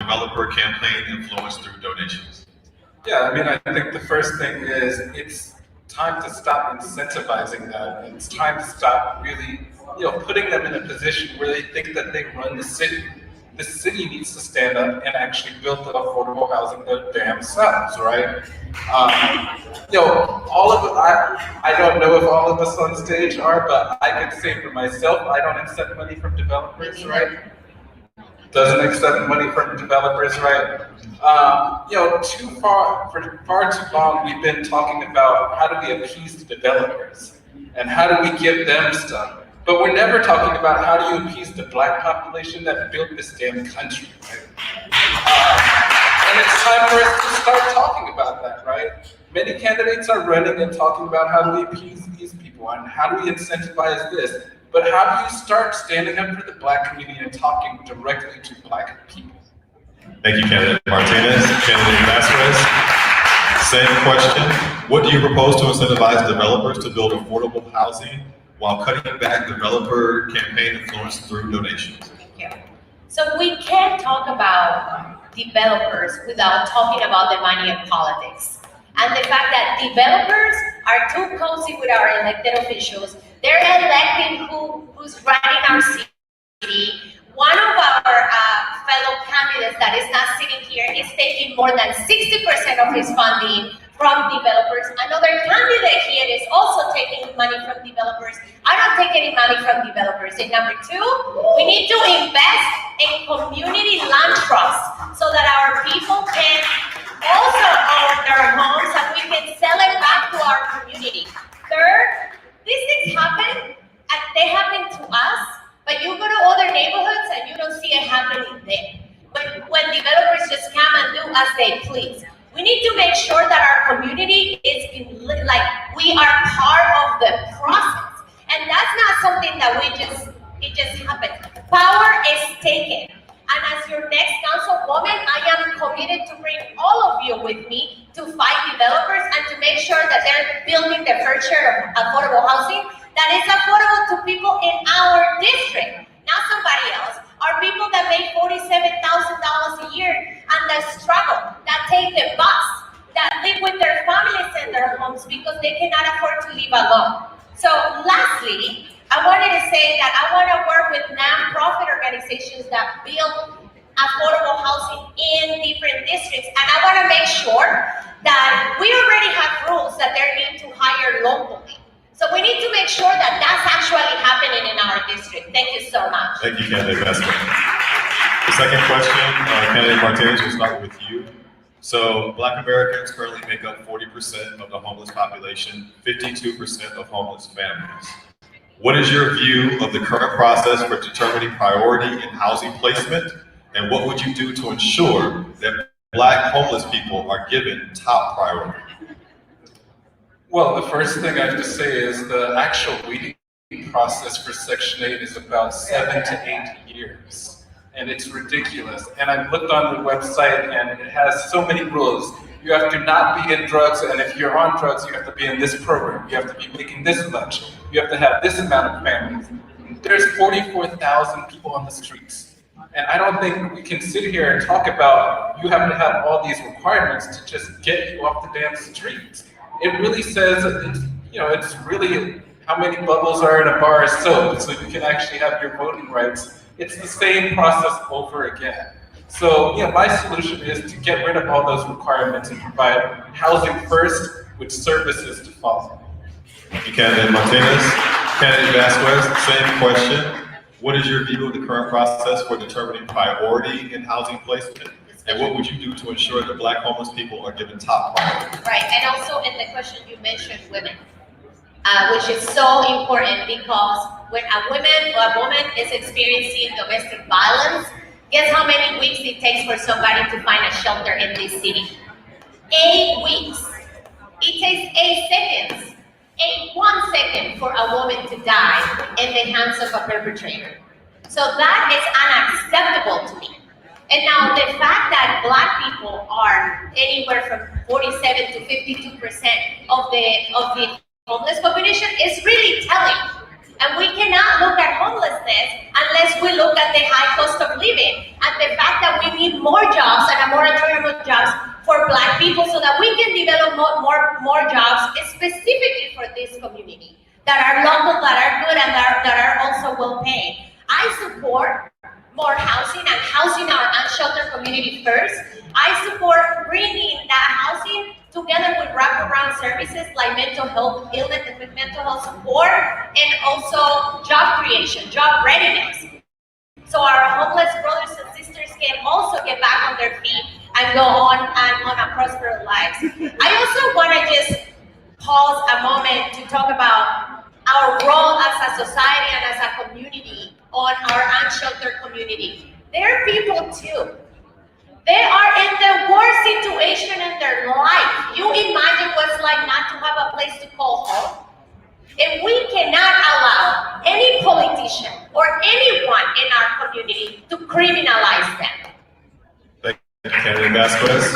developer campaign influence through donations? Yeah, I mean, I think the first thing is it's time to stop incentivizing that. It's time to stop really, putting them in a position where they think that they run the city. The city needs to stand up and actually build the affordable housing their damn selves, right? All of it, I don't know if all of us on stage are, but I can say for myself, I don't accept money from developers, right? Doesn't accept money from developers, right? For far too long, we've been talking about how do we appease the developers and how do we give them stuff. But we're never talking about how do you appease the Black population that built this damn country, right? And it's time for us to start talking about that, right? Many candidates are running and talking about how do we appease these people and how do we incentivize this. But how do you start standing up for the Black community and talking directly to Black people? Thank you, candidate Martinez. Candidate Vasquez, same question. What do you propose to incentivize developers to build affordable housing while cutting back developer campaign influence through donations? Thank you. So we can't talk about developers without talking about the money of politics. And the fact that developers are too cozy with our elected officials. They're electing who's running our city. One of our fellow candidates that is not sitting here is taking more than 60% of his funding from developers. Another candidate here is also taking money from developers. I don't take any money from developers. And number two, we need to invest in community land trusts so that our people can also own their homes and we can sell it back to our community. Third, these things happen and they happen to us, but you go to other neighborhoods and you don't see it happening there. But when developers just come and do as they please. We need to make sure that our community is we are part of the process. And that's not something that it just happens. Power is taken. And as your next councilwoman, I am committed to bring all of you with me to fight developers and to make sure that they're building the fair share of affordable housing that is affordable to people in our district, not somebody else. Are people that make $47,000 a year and that struggle, that take the bus, that live with their families in their homes because they cannot afford to live alone. So lastly, I wanted to say that I want to work with non-profit organizations that build affordable housing in different districts. And I want to make sure that we already have rules that they need to hire locally. So we need to make sure that that's actually happening in our district. Thank you so much. Thank you, candidate Vasquez. The second question, candidate Martinez, we'll start with you. So Black Americans currently make up 40% of the homeless population, 52% of homeless families. What is your view of the current process for determining priority in housing placement? And what would you do to ensure that Black homeless people are given top priority? Well, the first thing I have to say is the actual weeding process for Section 8 is about 7 to 8 years. And it's ridiculous. And I looked on the website and it has so many rules. You have to not be in drugs, and if you're on drugs, you have to be in this program. You have to be making this much. You have to have this amount of families. There's 44,000 people on the streets. And I don't think we can sit here and talk about you have to have all these requirements to just get you off the damn streets. It really says, it's really how many bubbles are in a bar of soap so you can actually have your voting rights. It's the same process over again. So, my solution is to get rid of all those requirements and provide housing first with services to follow. Thank you, candidate Martinez. Candidate Vasquez, same question. What is your view of the current process for determining priority in housing placement? And what would you do to ensure that Black homeless people are given top priority? Right, and also in the question you mentioned women, which is so important because when a woman is experiencing domestic violence, guess how many weeks it takes for somebody to find a shelter in this city? 8 weeks. It takes 8 seconds. 1 second for a woman to die in the hands of a perpetrator. So that is unacceptable to me. And now the fact that Black people are anywhere from 47 to 52% of the homeless population is really telling. And we cannot look at homelessness unless we look at the high cost of living and the fact that we need more jobs and a moratorium of jobs for Black people so that we can develop more jobs specifically for this community that are local, that are good, and that are also well paid. I support more housing and housing our unsheltered community first. I support bringing that housing together with wraparound services like mental health illness and with mental health support, and also job creation, job readiness. So our homeless brothers and sisters can also get back on their feet and go on a prosperous lives. I also want to just pause a moment to talk about our role as a society and as a community on our unsheltered community. They're people too. They are in the worst situation in their life. You imagine what it's like not to have a place to call home? If we cannot allow any politician or anyone in our community to criminalize them. Thank you, Candidate Vasquez.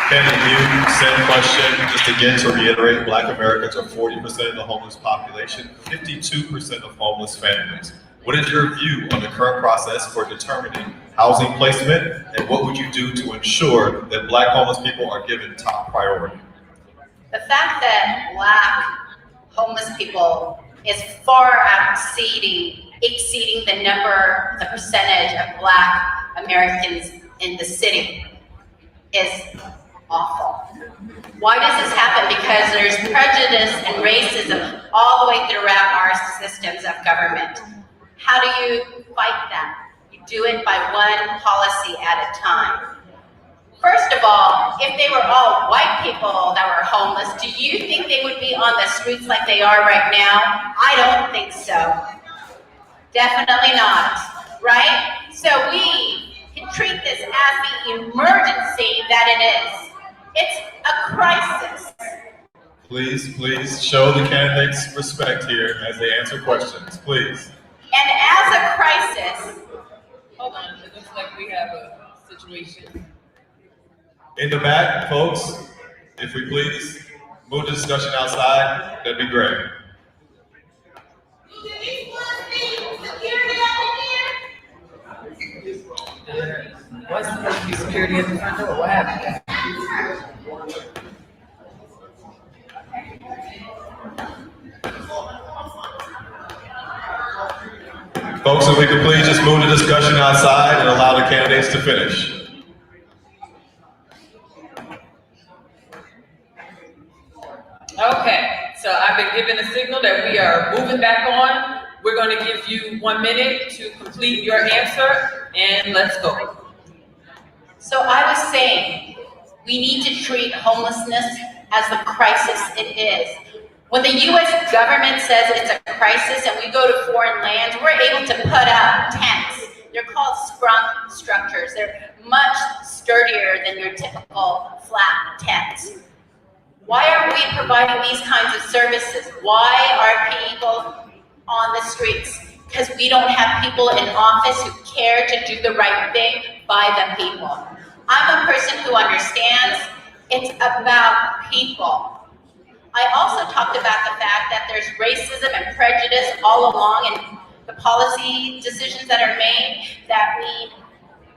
Candidate Liu, same question. Just again to reiterate, Black Americans are 40% of the homeless population, 52% of homeless families. What is your view on the current process for determining housing placement, and what would you do to ensure that Black homeless people are given top priority? The fact that Black homeless people is far exceeding the percentage of Black Americans in the city is awful. Why does this happen? Because there's prejudice and racism all the way throughout our systems of government. How do you fight that? You do it by one policy at a time. First of all, if they were all white people that were homeless, do you think they would be on the streets like they are right now? I don't think so. Definitely not, right? So we can treat this as the emergency that it is. It's a crisis. Please show the candidates respect here as they answer questions, please. And as a crisis, Hold on, it looks like we have a situation. In the back, folks, if we please, move the discussion outside, that'd be great. What's supposed to be security at the front door? What happened? Folks, if we could please just move the discussion outside and allow the candidates to finish. Okay, so I've been given a signal that we are moving back on. We're going to give you 1 minute to complete your answer, and let's go. so I was saying, we need to treat homelessness as the crisis it is. When the U.S. government says it's a crisis and we go to foreign lands, we're able to put up tents. They're called sprung structures. They're much sturdier than your typical flat tents. Why are we providing these kinds of services? Why are people on the streets? Because we don't have people in office who care to do the right thing by the people. I'm a person who understands it's about people. I also talked about the fact that there's racism and prejudice all along in the policy decisions that are made, that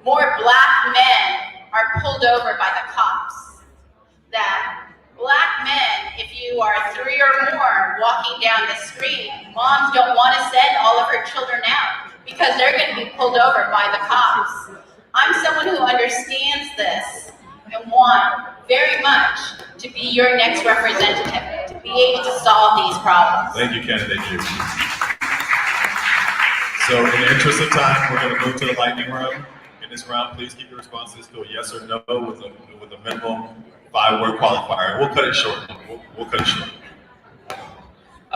more Black men are pulled over by the cops. That Black men, if you are 3 or more walking down the street, moms don't want to send all of her children out because they're going to be pulled over by the cops. I'm someone who understands this and want very much to be your next representative, to be able to solve these problems. Thank you, candidate Liu. So in the interest of time, we're going to move to the lightning round. In this round, please keep your responses to a yes or no with a minimum 5-word qualifier. We'll cut it short. We'll cut it short.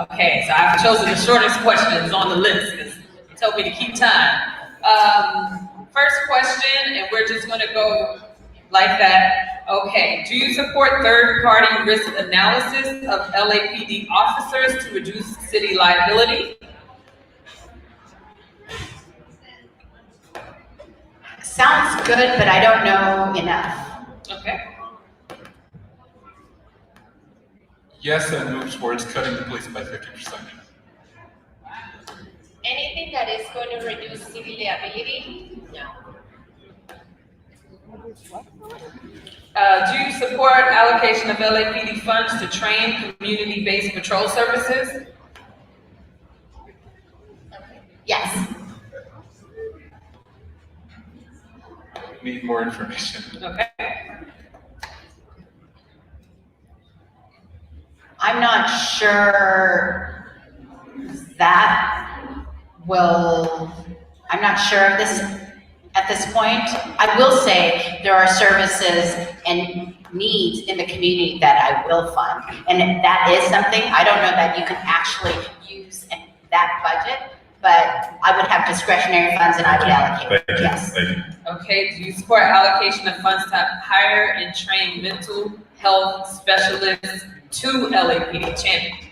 Okay, so I've chosen the shortest questions on the list because you told me to keep time. First question, and we're just going to go like that. Okay, do you support third-party risk analysis of LAPD officers to reduce city liability? Sounds good, but I don't know enough. Okay. Yes, and move towards cutting the police by 50%. Anything that is going to reduce city liability? No. Do you support allocation of LAPD funds to train community-based patrol services? Yes. Need more information. Okay. I'm not sure I'm not sure of this at this point. I will say there are services and needs in the community that I will fund. And that is something, I don't know that you can actually use in that budget, but I would have discretionary funds and I would allocate. Thank you, Yes. thank you. Okay, do you support allocation of funds to hire and train mental health specialists to LAPD? Champion.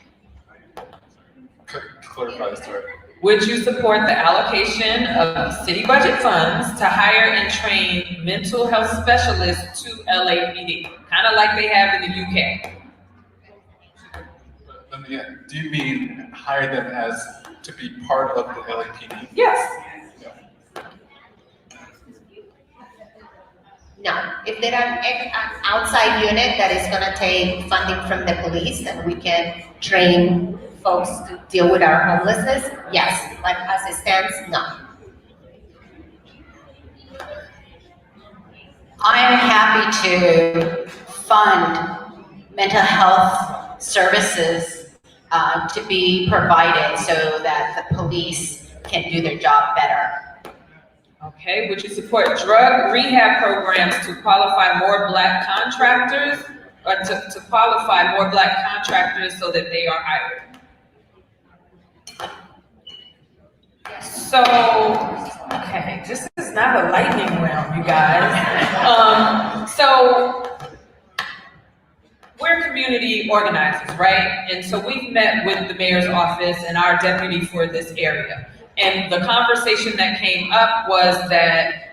Clarify, sorry. Would you support the allocation of city budget funds to hire and train mental health specialists to LAPD? Kind of like they have in the UK. Let me, do you mean hire them as to be part of the LAPD? Yes. No. If there are an outside unit that is gonna take funding from the police and we can train folks to deal with our homelessness, yes. But as it stands, no. I am happy to fund mental health services to be provided so that the police can do their job better. Okay, would you support drug rehab programs to qualify more Black contractors, or to qualify more Black contractors so that they are hired? So, okay, this is not a lightning round, you guys. So we're community organizers, right? And so we've met with the mayor's office and our deputy for this area. And the conversation that came up was that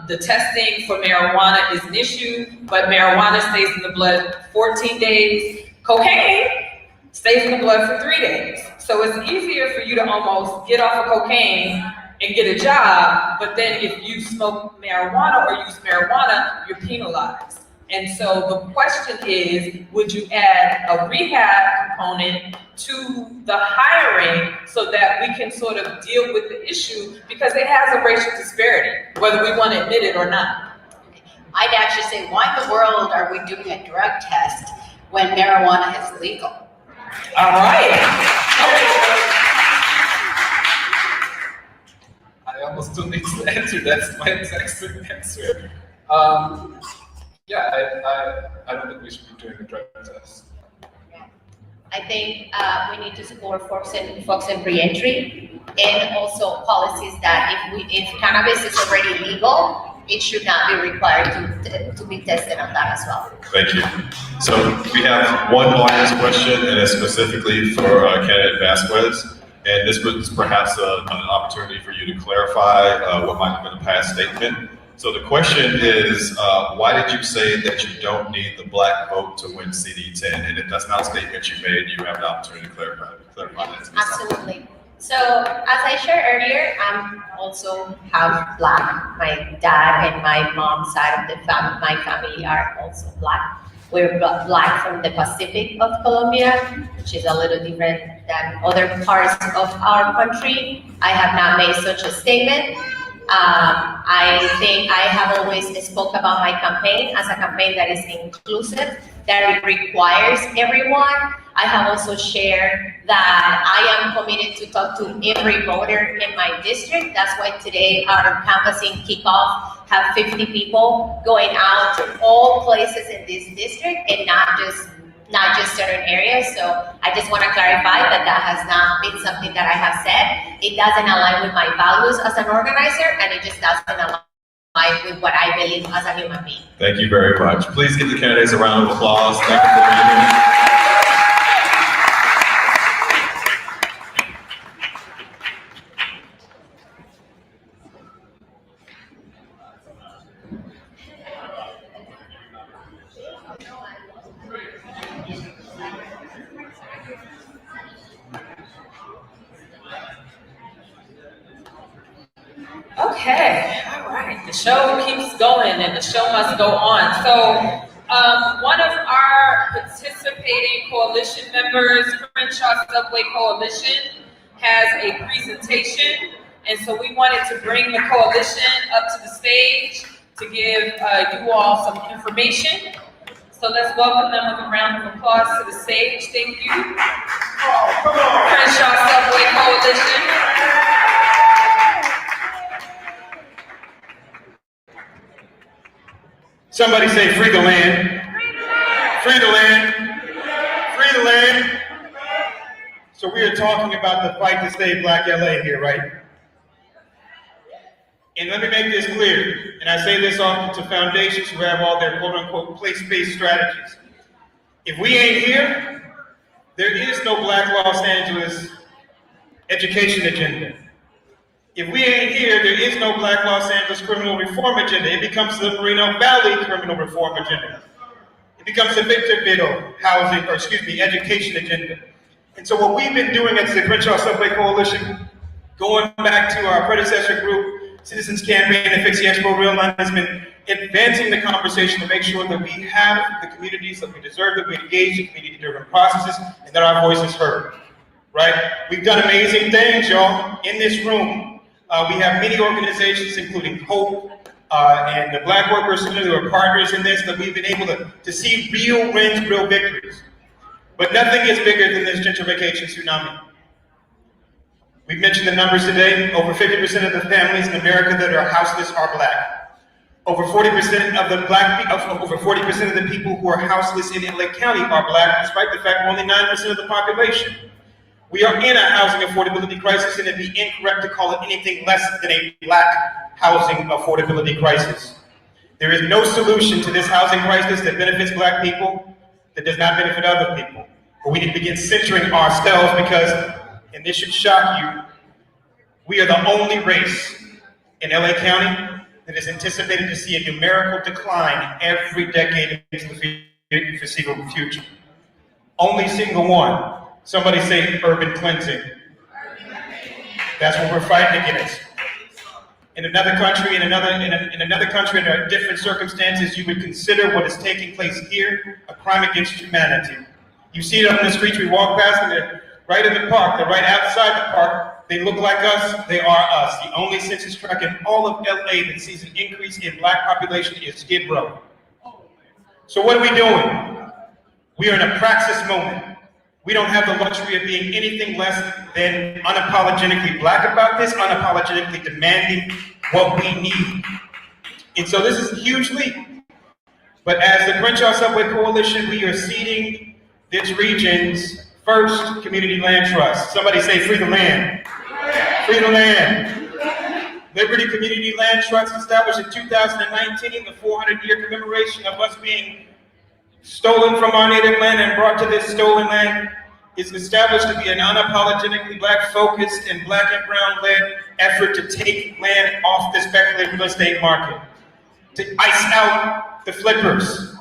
the testing for marijuana is an issue, but marijuana stays in the blood 14 days. Cocaine stays in the blood for 3 days. So it's easier for you to almost get off of cocaine and get a job, but then if you smoke marijuana or use marijuana, you're penalized. And so the question is, would you add a rehab component to the hiring so that we can sort of deal with the issue, because it has a racial disparity, whether we want to admit it or not. I'd actually say, why in the world are we doing a drug test when marijuana is legal? All right. I almost don't need to answer. That's my exact same answer. Yeah, I don't think we should be doing a drug test. I think we need to support folks in reentry, and also policies that if cannabis is already legal, it should not be required to be tested on that as well. Thank you. So we have one audience question, and it's specifically for candidate Vasquez. And this was perhaps an opportunity for you to clarify what might have been a past statement. So the question is, why did you say that you don't need the Black vote to win CD10? And if that's not a statement you made, you have the opportunity to clarify that. Absolutely. So as I shared earlier, I'm also half Black. My dad and my mom's side of my family are also Black. We're Black from the Pacific of Colombia, which is a little different than other parts of our country. I have not made such a statement. I think I have always spoke about my campaign as a campaign that is inclusive, that it requires everyone. I have also shared that I am committed to talk to every voter in my district. That's why today our canvassing kickoff have 50 people going out to all places in this district and not just certain areas. So I just want to clarify that that has not been something that I have said. It doesn't align with my values as an organizer, and it just doesn't align with what I believe as a human being. Thank you very much. Please give the candidates a round of applause. Thank you for being here. show keeps going and the show must go on. So one of our participating coalition members, Crenshaw Subway Coalition, has a presentation. And so we wanted to bring the coalition up to the stage to give you all some information. So let's welcome them with a round of applause to the stage. Thank you. Crenshaw Subway Coalition. Somebody say, free the land. Free the land. Free the land. So we are talking about the fight to save Black LA here, right? And let me make this clear, and I say this often to foundations who have all their quote-unquote place-based strategies. If we ain't here, there is no Black Los Angeles education agenda. If we ain't here, there is no Black Los Angeles criminal reform agenda. It becomes the Moreno Valley criminal reform agenda. It becomes the Victorville education agenda. And so what we've been doing as the Crenshaw Subway Coalition, going back to our predecessor group, Citizens Campaign to Fix the Expo Real Line, has been advancing the conversation to make sure that we have the communities that we deserve, that we engage in community-driven processes, and that our voice is heard, right? We've done amazing things, y'all, in this room. We have many organizations, including HOPE and the Black Workers who are partners in this, that we've been able to see real wins, real victories. But nothing is bigger than this gentrification tsunami. We've mentioned the numbers today. Over 50% of the families in America that are houseless are Black. Over 40% of the people who are houseless in LA County are Black, despite the fact we're only 9% of the population. We are in a housing affordability crisis, and it'd be incorrect to call it anything less than a Black housing affordability crisis. There is no solution to this housing crisis that benefits Black people, that does not benefit other people. But we need to begin centering ourselves because, and this should shock you, we are the only race in LA County that is anticipated to see a numerical decline every decade into the foreseeable future. Only single one. Somebody say urban cleansing. That's what we're fighting against. In another country, in different circumstances, you would consider what is taking place here a crime against humanity. You see it on the streets we walk past, and they're right in the park, they're right outside the park. They look like us, they are us. The only census tract in all of LA that sees an increase in Black population is Skid Row. So what are we doing? We are in a praxis moment. We don't have the luxury of being anything less than unapologetically Black about this, unapologetically demanding what we need. And so this is a huge leap. But as the Crenshaw Subway Coalition, we are seeding this region's first community land trust. Somebody say free the land. Free the land. Liberty Community Land Trust, established in 2019, the 400-year commemoration of us being stolen from our native land and brought to this stolen land, is established to be an unapologetically Black-focused and Black and brown-led effort to take land off the speculative real estate market, to ice out the flippers,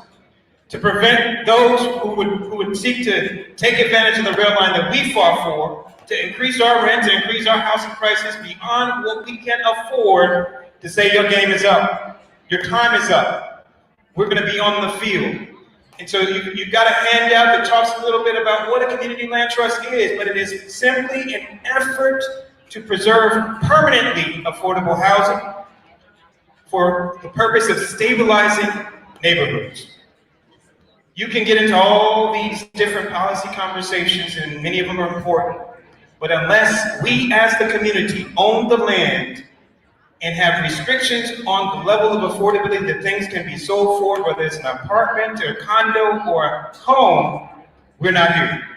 to prevent those who would seek to take advantage of the rail line that we fought for, to increase our rent, to increase our housing prices beyond what we can afford, to say your game is up, your time is up, we're gonna be on the field. And so you've got a handout that talks a little bit about what a community land trust is, but it is simply an effort to preserve permanently affordable housing for the purpose of stabilizing neighborhoods. You can get into all these different policy conversations, and many of them are important, but unless we as the community own the land and have restrictions on the level of affordability that things can be sold for, whether it's an apartment or a condo or a home, we're not here.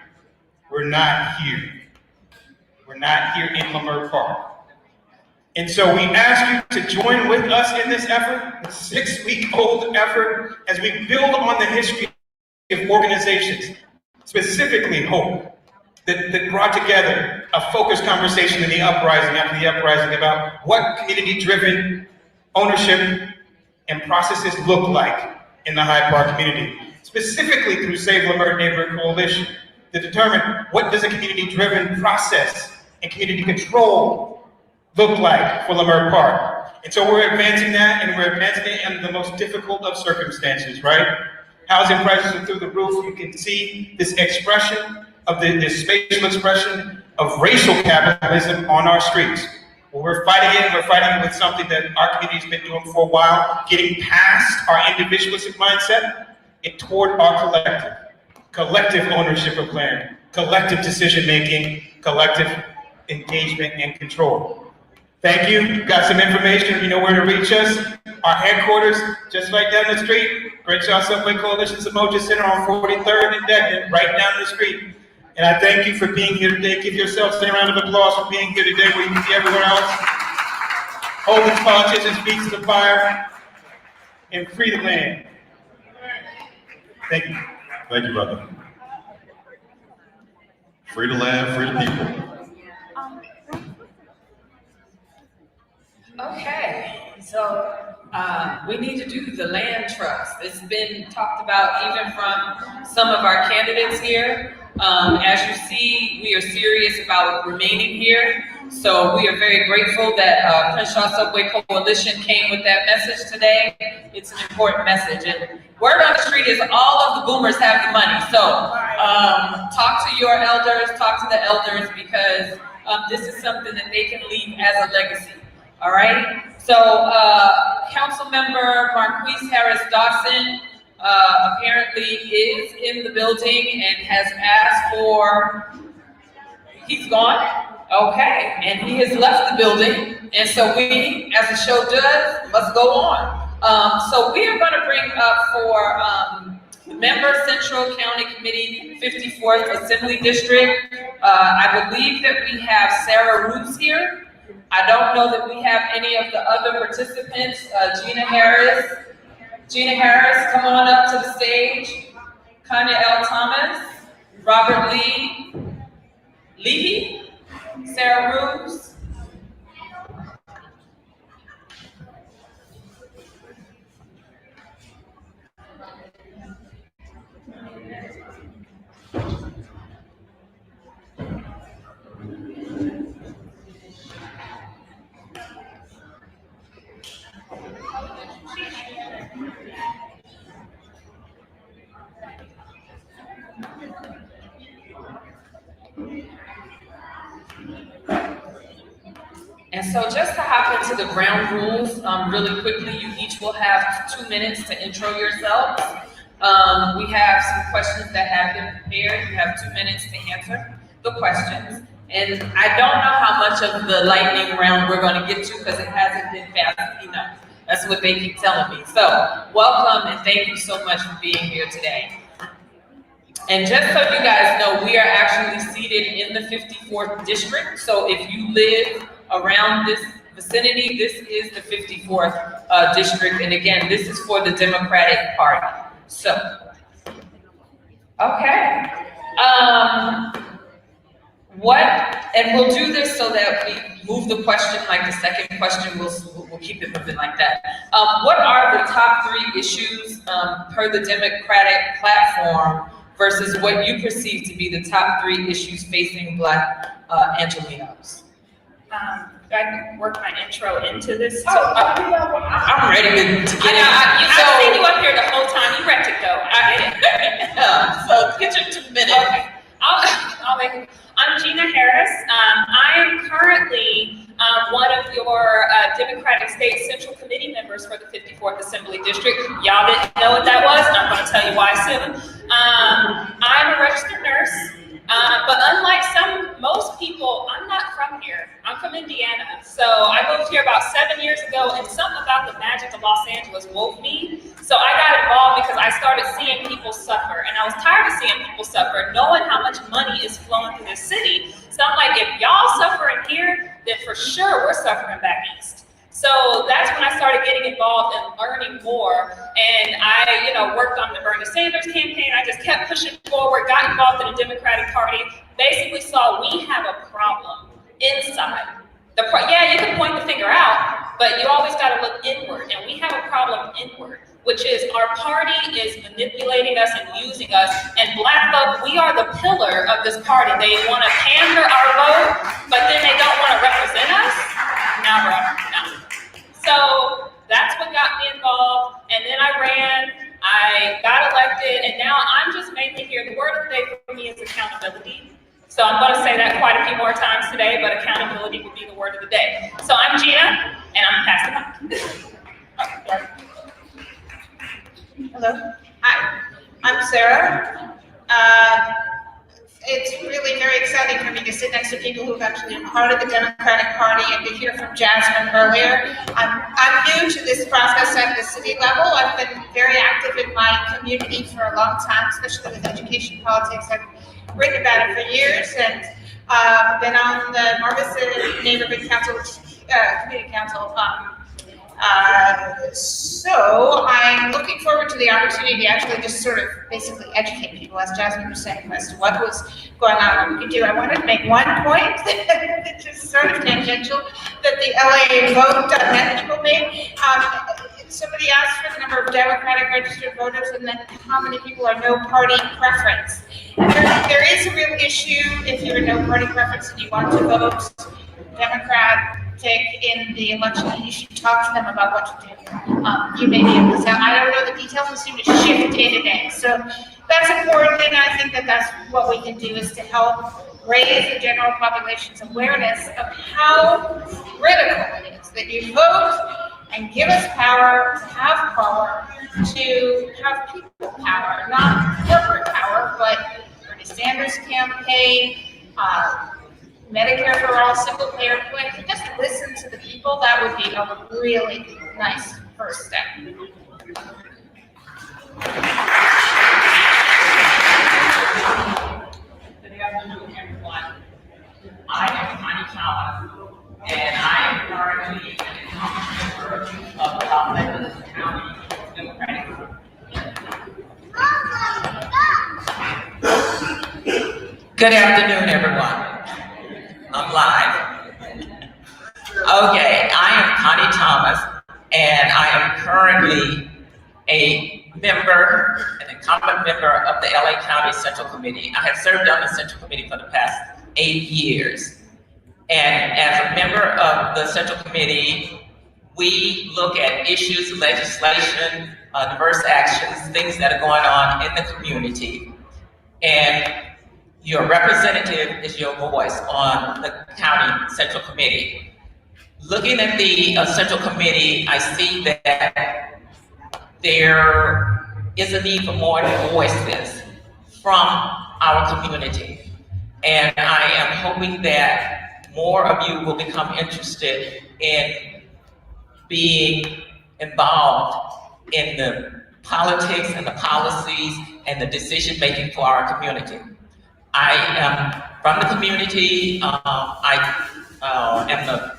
We're not here. We're not here in Leimert Park. And so we ask you to join with us in this effort, a 6-week-old effort, as we build on the history of organizations, specifically HOPE, that brought together a focused conversation in the uprising, after the uprising, about what community-driven ownership and processes look like in the Hyde Park community, specifically through Save Leimert Neighborhood Coalition, to determine what does a community-driven process and community control look like for Leimert Park. And so we're advancing that, and we're advancing it in the most difficult of circumstances, right? Housing prices are through the roof. You can see this expression of this spatial expression of racial capitalism on our streets. Well, we're fighting it with something that our community's been doing for a while, getting past our individualistic mindset and toward our collective ownership of land, collective decision-making, collective engagement and control. Thank you. You've got some information. You know where to reach us. Our headquarters, just right down the street, Crenshaw Subway Coalition Samoja Center on 43rd and Deccan, right down the street. And I thank you for being here today. Give yourselves a round of applause for being here today where you can see everywhere else. Hold these politicians' feet to the fire and free the land. Thank you. Thank you, brother. Free the land, free the people. Okay, so we need to do the land trust. It's been talked about even from some of our candidates here. As you see, we are serious about remaining here. So we are very grateful that Crenshaw Subway Coalition came with that message today. It's an important message. And word on the street is all of the boomers have the money. So talk to your elders, talk to the elders, because this is something that they can leave as a legacy. All right, so Councilmember Marquise Harris Dawson apparently is in the building and has asked for, he's gone? Okay, and he has left the building, and so we, as the show does, must go on. So we are gonna bring up for the member Central County Committee 54th Assembly District. I believe that we have Sarah Roots here. I don't know that we have any of the other participants. Gina Harris, come on up to the stage. Kanya L. Thomas, Robert Lee, Levy, Sarah Ruse. And so just to hop into the ground rules really quickly, you each will have 2 minutes to intro yourselves. We have some questions that have been prepared. You have 2 minutes to answer the questions. And I don't know how much of the lightning round we're going to get to because it hasn't been fast enough. That's what they keep telling me. So welcome and thank you so much for being here today. And just so you guys know, we are actually seated in the 54th district. So if you live around this vicinity, this is the 54th district. And again, this is for the Democratic Party. So, okay. And we'll do this so that we move the question, like the second question, we'll keep it moving like that. What are the top 3 issues per the Democratic platform versus what you perceive to be the top 3 issues facing Black Angelenos? Do I work my intro into this? I'm ready to get it. I've seen you up here the whole time. You wrecked it though. I get it. So get your 2 minutes. Okay. I'll make it. I'm Gina Harris. I am currently one of your Democratic State Central Committee members for the 54th Assembly District. Y'all didn't know what that was, and I'm going to tell you why soon. I'm a registered nurse. But unlike most people, I'm not from here. I'm from Indiana. So I moved here about 7 years ago, and something about the magic of Los Angeles woke me. So I got involved because I started seeing people suffer, and I was tired of seeing people suffer, knowing how much money is flowing through this city. So I'm like, if y'all suffering here, then for sure we're suffering back east. So that's when I started getting involved and learning more. And I, worked on the Bernie Sanders campaign. I just kept pushing forward, got involved in the Democratic Party, basically saw we have a problem inside. Yeah, you can point the finger out, but you always got to look inward. And we have a problem inward, which is our party is manipulating us and using us. And Black folk, we are the pillar of this party. They want to pander our vote, but then they don't want to represent us. No, bro, no. So So that's what got me involved. And then I ran, I got elected, and now I'm just mainly here. The word of the day for me is accountability. So I'm going to say that quite a few more times today, but accountability would be the word of the day. So I'm Gina, and I'm passing on. Hello. Hi, I'm Sarah. It's really very exciting for me to sit next to people who've actually been part of the Democratic Party and to hear from Jasmine earlier. I'm new to this process at the city level. I've been very active in my community for a long time, especially with education politics. I've written about it for years and been on the Marvis Neighborhood Council, Community Council. So I'm looking forward to the opportunity to actually just sort of basically educate people, as Jasmine was saying, as to what was going on, what we could do. I wanted to make one point, which is sort of tangential, that the LA vote that people made. Somebody asked for the number of Democratic registered voters and then how many people are no party preference. There is a real issue if you're a no party preference and you want to vote Democratic in the election, and you should talk to them about what to do. You may be able to tell. I don't know the details. They seem to shift day to day. So that's important, and I think that that's what we can do is to help raise the general population's awareness of how critical it is that you vote and give us power, to have people power, not corporate power, but Bernie Sanders campaign, Medicare for all, single payer plan. Just listen to the people. That would be a really nice first step. Good afternoon, everyone. I am Connie Thomas, and I am currently a member of the Los Angeles County Democratic Group. Good afternoon, everyone. I'm live. Okay, I am Connie Thomas, and I am currently a member, an incumbent member of the LA County Central Committee. I have served on the Central Committee for the past 8 years. And as a member of the Central Committee, we look at issues, legislation, diverse actions, things that are going on in the community. And your representative is your voice on the County Central Committee. Looking at the Central Committee, I see that there is a need for more voices from our community. And I am hoping that more of you will become interested in being involved in the politics and the policies and the decision-making for our community. I am from the community. I am the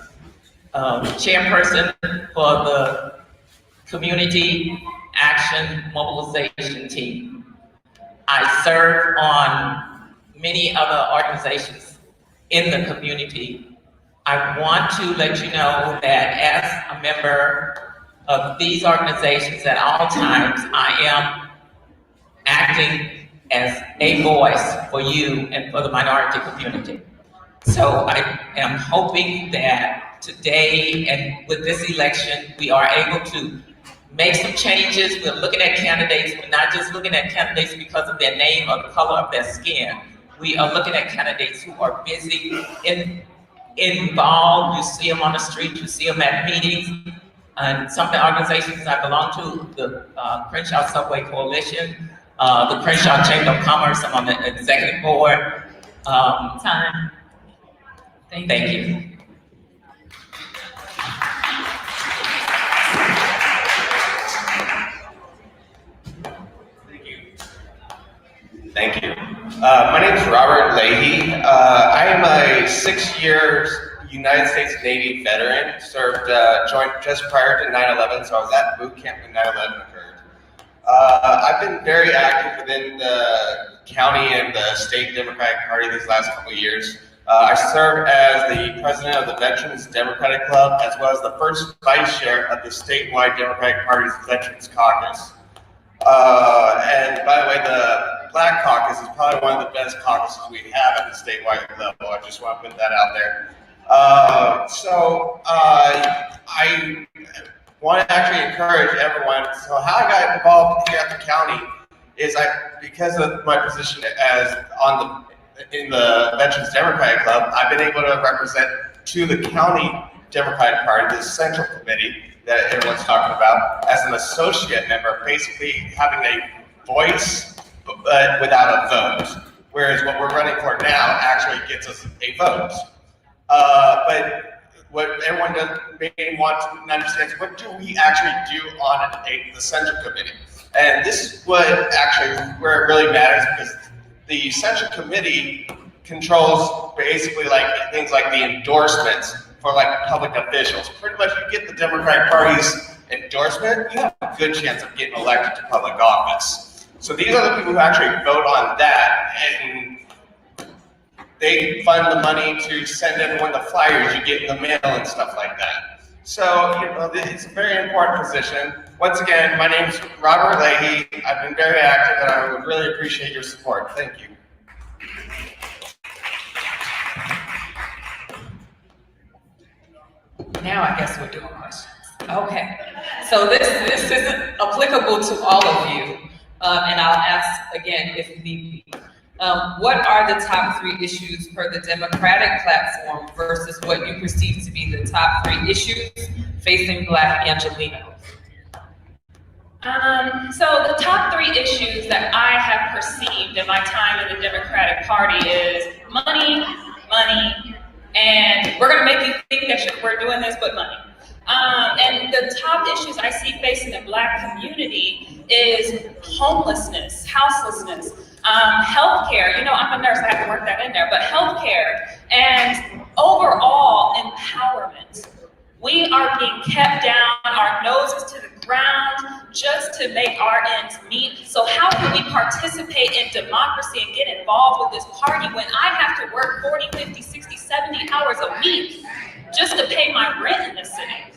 chairperson for the Community Action Mobilization Team. I serve on many other organizations in the community. I want to let you know that as a member of these organizations at all times, I am acting as a voice for you and for the minority community. So I am hoping that today and with this election, we are able to make some changes. We're looking at candidates. We're not just looking at candidates because of their name or the color of their skin. We are looking at candidates who are busy, involved. You see them on the street, you see them at meetings. And some of the organizations I belong to, the Crenshaw Subway Coalition, the Crenshaw Chamber of Commerce, I'm on the executive board. Time. Thank you. Thank you. My name is Robert Leahy. I am a 6-year United States Navy veteran, joined just prior to 9/11, so I was at boot camp when 9/11 occurred. I've been very active within the county and the state Democratic Party these last couple of years. I served as the president of the Veterans Democratic Club, as well as the first vice chair of the statewide Democratic Party's Veterans Caucus. And by the way, the Black Caucus is probably one of the best caucuses we have at the statewide level. I just want to put that out there. I want to actually encourage everyone. So how I got involved here at the county is because of my position in the Veterans Democratic Club, I've been able to represent to the county Democratic Party, the Central Committee that everyone's talking about, as an associate member, basically having a voice but without a vote. Whereas what we're running for now actually gets us a vote. But what everyone may want to understand is, what do we actually do on the Central Committee? And this is what actually where it really matters, because the Central Committee controls basically like things like the endorsements for like public officials. Pretty much, you get the Democratic Party's endorsement, you have a good chance of getting elected to public office. So these are the people who actually vote on that, and they fund the money to send everyone the flyers you get in the mail and stuff like that. So, it's a very important position. Once again, my name is Robert Leahy. I've been very active, and I would really appreciate your support. Thank you. Now I guess we're doing questions. Okay, so this isn't applicable to all of you, and I'll ask again if need be. What are the top 3 issues per the Democratic platform versus what you perceive to be the top 3 issues facing Black Angelenos? So the top 3 issues that I have perceived in my time in the Democratic Party is money, money, and we're gonna make you think that we're doing this, but money. And the top issues I see facing the Black community is homelessness, houselessness, healthcare. I'm a nurse, I have to work that in there, but healthcare and overall empowerment. We are being kept down, our noses to the ground, just to make our ends meet. So how can we participate in democracy and get involved with this party when I have to work 40, 50, 60, 70 hours a week just to pay my rent in the city?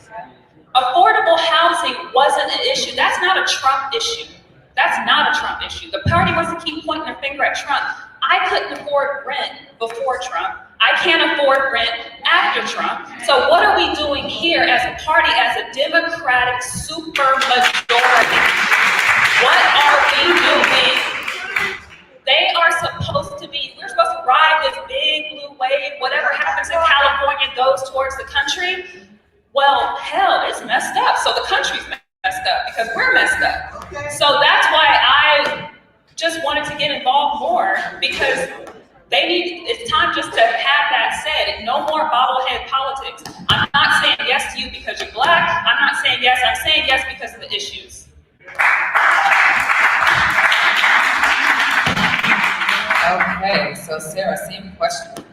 Affordable housing wasn't an issue. That's not a Trump issue. That's not a Trump issue. The party wants to keep pointing their finger at Trump. I couldn't afford rent before Trump. I can't afford rent after Trump. So what are we doing here as a party, as a Democratic supermajority? What are we doing? We're supposed to ride this big blue wave. Whatever happens in California goes towards the country. Well, hell, it's messed up. So the country's messed up because we're messed up. So that's why I just wanted to get involved more, because it's time just to have that said. No more bobblehead politics. I'm not saying yes to you because you're Black. I'm not saying yes. I'm saying yes because of the issues. Okay, so Sarah, same question.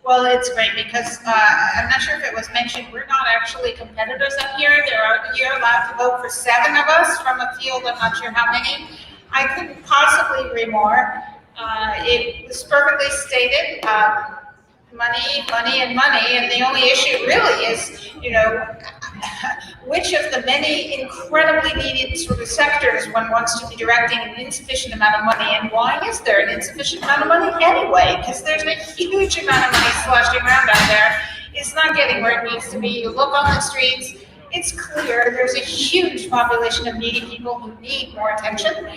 Well, it's great because I'm not sure if it was mentioned, we're not actually competitors up here. You're allowed to vote for 7 of us from a field, I'm not sure how many. I couldn't possibly agree more. It was perfectly stated, money, money, and money, and the only issue really is, which of the many incredibly needed sort of sectors one wants to be directing an insufficient amount of money, and why is there an insufficient amount of money anyway? Because there's a huge amount of money sloshing around out there. It's not getting where it needs to be. You look on the streets, it's clear there's a huge population of needy people who need more attention.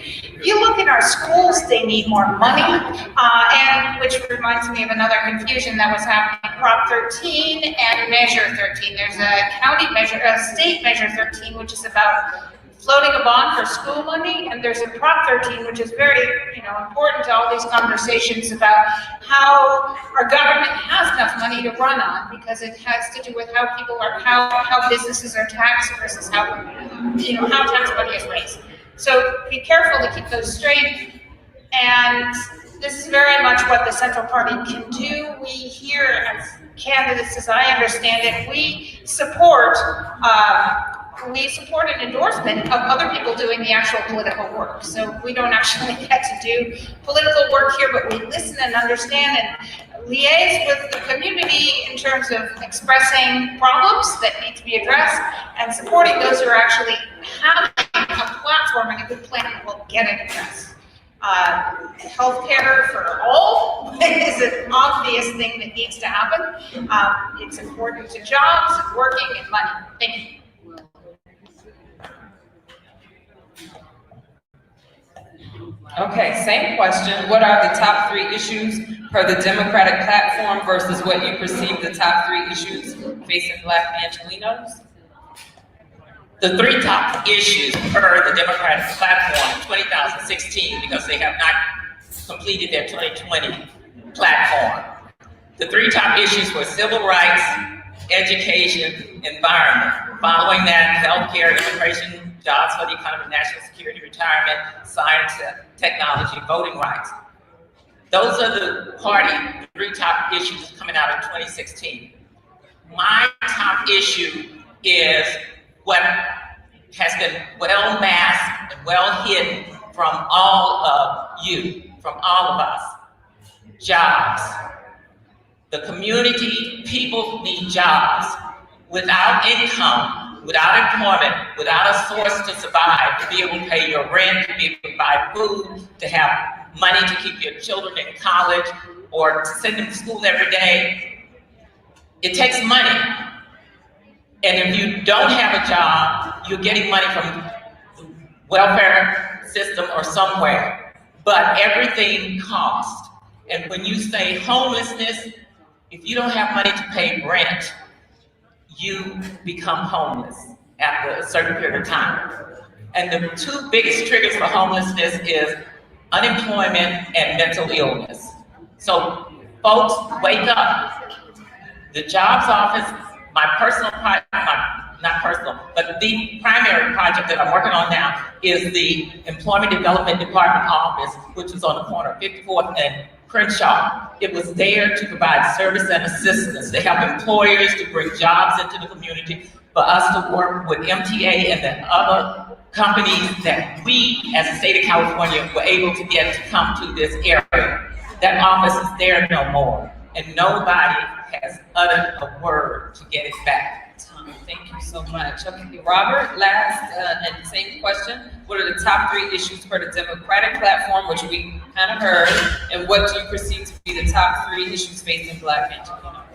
You look at our schools, they need more money, and which reminds me of another confusion that was happening, Prop 13 and Measure 13. There's a state Measure 13, which is about floating a bond for school money, and there's a Prop 13, which is very, important to all these conversations about how our government has enough money to run on, because it has to do with how people are, how businesses are taxed versus how tax money is raised. So be careful to keep those straight, and this is very much what the Central Party can do. We here as candidates, as I understand it, we support an endorsement of other people doing the actual political work. So we don't actually get to do political work here, but we listen and understand and liaise with the community in terms of expressing problems that need to be addressed and supporting those who are actually having a platform and a good plan that will get it addressed. Healthcare for all is an obvious thing that needs to happen. It's important to jobs, and working, and money. Thank you. Okay, same question. What are the top 3 issues per the Democratic platform versus what you perceive the top 3 issues facing Black Angelenos? The 3 top issues per the Democratic platform in 2016, because they have not completed their 2020 platform. The 3 top issues were civil rights, education, environment. Following that, healthcare, immigration, jobs for the economy, national security, retirement, science, technology, voting rights. Those are the 3 top issues coming out of 2016. My top issue is what has been well masked and well hidden from all of you, from all of us. Jobs. The community, people need jobs. Without income, without employment, without a source to survive, to be able to pay your rent, to be able to buy food, to have money to keep your children in college, or to send them to school every day, it takes money. And if you don't have a job, you're getting money from the welfare system or somewhere. But everything costs. And when you say homelessness, if you don't have money to pay rent, you become homeless after a certain period of time. And the 2 biggest triggers for homelessness is unemployment and mental illness. So folks, wake up. The jobs office, my personal project, not personal, but the primary project that I'm working on now is the Employment Development Department office, which is on the corner of 54th and Crenshaw. It was there to provide service and assistance, to help employers to bring jobs into the community, for us to work with MTA and the other companies that we, as the state of California, were able to get to come to this area. That office is there no more, and nobody has uttered a word to get it back. Thank you so much. Okay, Robert, last and same question. What are the top 3 issues per the Democratic platform, which we kind of heard, and what do you perceive to be the top 3 issues facing Black Angelenos?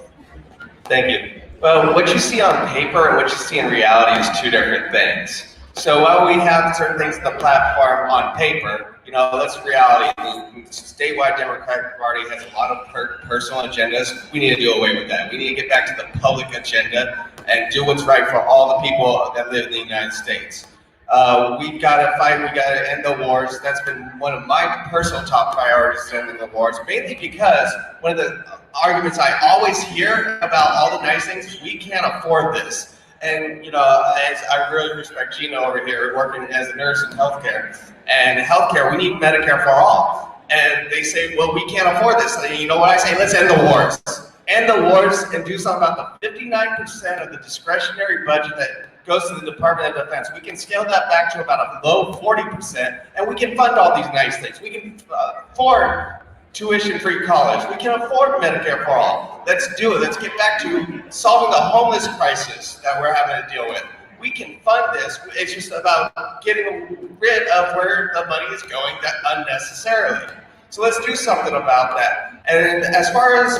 Thank you. Well, what you see on paper and what you see in reality is 2 different things. So while we have certain things in the platform on paper, that's reality. The statewide Democratic Party has a lot of personal agendas. We need to do away with that. We need to get back to the public agenda and do what's right for all the people that live in the United States. We've got to fight, we've got to end the wars. That's been one of my personal top priorities, ending the wars, mainly because one of the arguments I always hear about all the nice things is we can't afford this. And, as I really respect Gina over here working as a nurse in healthcare. And healthcare, we need Medicare for all. And they say, well, we can't afford this. And you know what I say? Let's end the wars. End the wars and do something about the 59% of the discretionary budget that goes to the Department of Defense. We can scale that back to about a low 40%, and we can fund all these nice things. We can afford tuition-free college. We can afford Medicare for all. Let's do it. Let's get back to solving the homeless crisis that we're having to deal with. We can fund this. It's just about getting rid of where the money is going unnecessarily. So let's do something about that. And as far as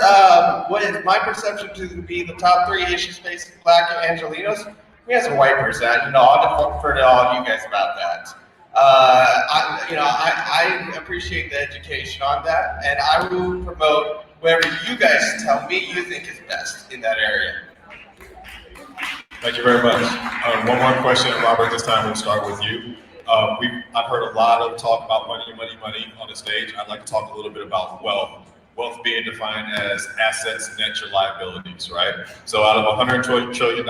what is my perception to be the top 3 issues facing Black Angelenos, me as a white person, I'll defer to all of you guys about that. I appreciate the education on that, and I will promote whatever you guys tell me you think is best in that area. Thank you very much. One more question, Robert. This time we'll start with you. I've heard a lot of talk about money on the stage. I'd like to talk a little bit about wealth. Wealth being defined as assets net your liabilities, right? So out of $120 trillion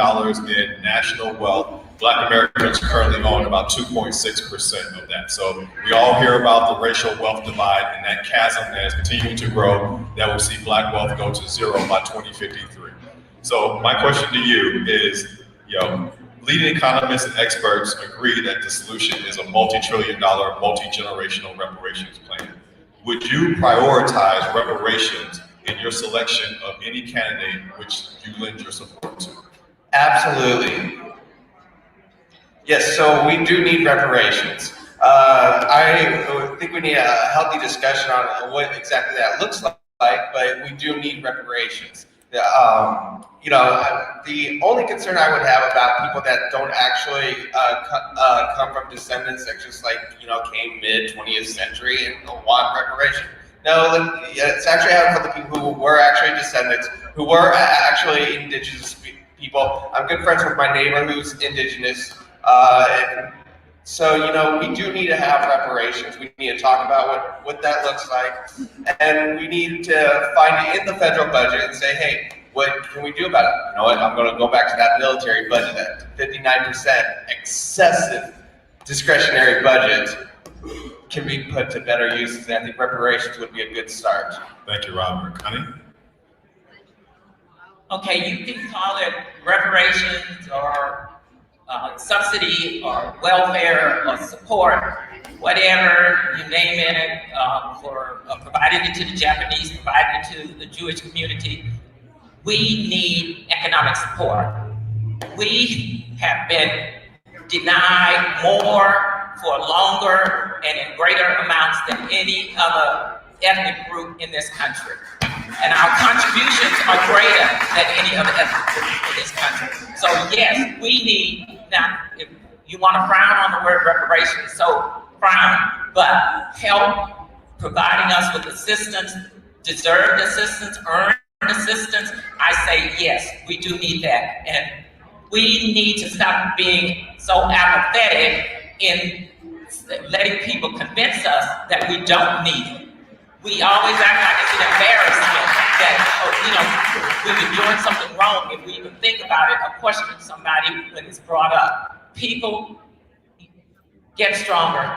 in national wealth, Black Americans currently own about 2.6% of that. So we all hear about the racial wealth divide and that chasm that is continuing to grow that will see Black wealth go to 0 by 2053. So my question to you is, leading economists and experts agree that the solution is a multi-trillion-dollar, multi-generational reparations plan. Would you prioritize reparations in your selection of any candidate which you lend your support to? Absolutely. Yes, so we do need reparations. think we need a healthy discussion on what exactly that looks like, but we do need reparations. You know, the only concern I would have about people that don't actually come from descendants that just like, you know, came mid-20th century and don't want reparation. No, it's actually having for the people who were actually descendants, who were actually indigenous people. I'm good friends with my neighbor who's indigenous. And so, you know, we do need to have reparations. We need to talk about what that looks like. And we need to find it in the federal budget and say, hey, what can we do about it? You know what, I'm gonna go back to that military budget, that 59% excessive discretionary budget can be put to better uses. And I think reparations would be a good start. Thank you, Robert. Connie? Okay, you can call it reparations or subsidy or welfare or support, whatever you name it, for providing it to the Japanese, providing it to the Jewish community. We need economic support. We have been denied more for longer and in greater amounts than any other ethnic group in this country. And our contributions are greater than any other ethnic group in this country. So yes, we need, now, if you want to frown on the word reparations, so frown, but help providing us with assistance, deserved assistance, earned assistance, I say yes, we do need that. And we need to stop being so apathetic in letting people convince us that we don't need it. We always act like it's an embarrassment that, you know, we've been doing something wrong if we even think about it or question somebody when it's brought up. People, get stronger.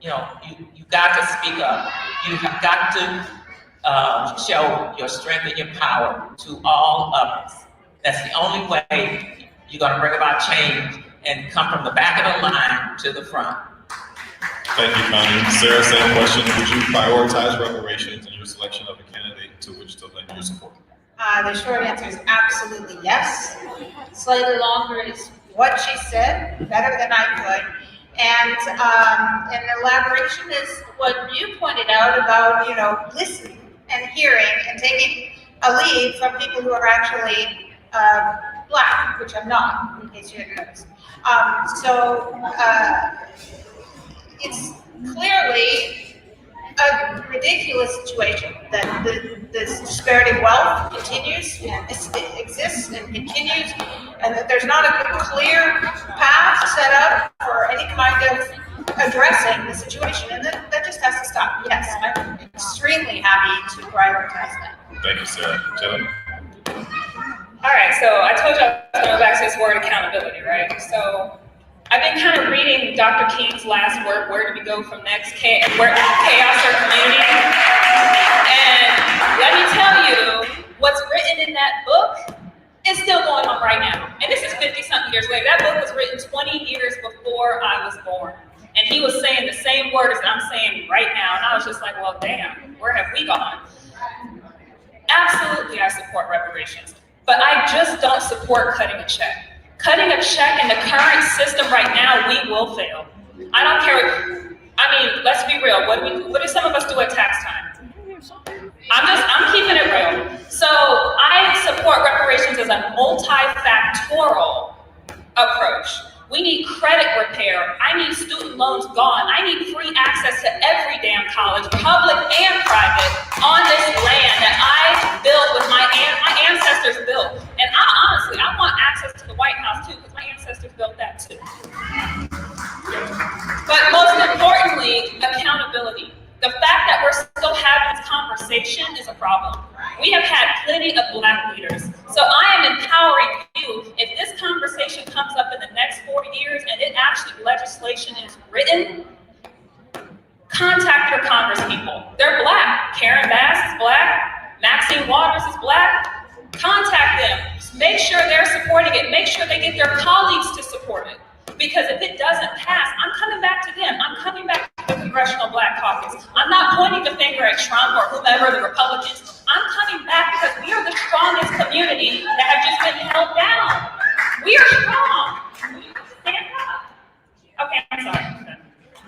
You know, you got to speak up. You have got to show your strength and your power to all others. That's the only way you're going to bring about change and come from the back of the line to the front. Thank you, Connie. Sarah, same question. Would you prioritize reparations in your selection of a candidate to which to lend your support? The short answer is absolutely yes. Slightly longer is what she said, better than I could. And an elaboration is what you pointed out about, you know, listening and hearing and taking a lead from people who are actually Black, which I'm not, in case you didn't notice. It's clearly a ridiculous situation that this disparity of wealth continues, and it exists and continues, and that there's not a clear path set up for any kind of addressing the situation, and that just has to stop. Yes, I'm extremely happy to prioritize that. Thank you, Sarah. Jenna? All right, so I told you I was going to go back to this word accountability, right? So I've been kind of reading Dr. King's last work, Where Do We Go From Next? Chaos or Community? And let me tell you, what's written in that book is still going on right now. And this is 50-something years later. That book was written 20 years before I was born. And he was saying the same words that I'm saying right now. And I was just like, well, damn, where have we gone? Absolutely, I support reparations. But I just don't support cutting a check. Cutting a check in the current system right now, we will fail. I don't care. I mean, let's be real. What do some of us do at tax time? I'm keeping it real. So I support reparations as a multifactorial approach. We need credit repair. I need student loans gone. I need free access to every damn college, public and private, on this land that I built with my ancestors built. And I want access to the White House too, because my ancestors built that too. But most importantly, accountability. The fact that we're still having this conversation is a problem. We have had plenty of Black leaders. So I am empowering you, if this conversation comes up in the next 4 years and it actually legislation is written, contact your congresspeople. They're Black. Karen Bass is Black. Maxine Waters is Black. Contact them. Make sure they're supporting it. Make sure they get their colleagues to support it. Because if it doesn't pass, I'm coming back to them. I'm coming back to the Congressional Black Caucus. I'm not pointing the finger at Trump or whomever, the Republicans. I'm coming back because we are the strongest community that have just been held down. We are strong. Stand up. Okay, I'm sorry.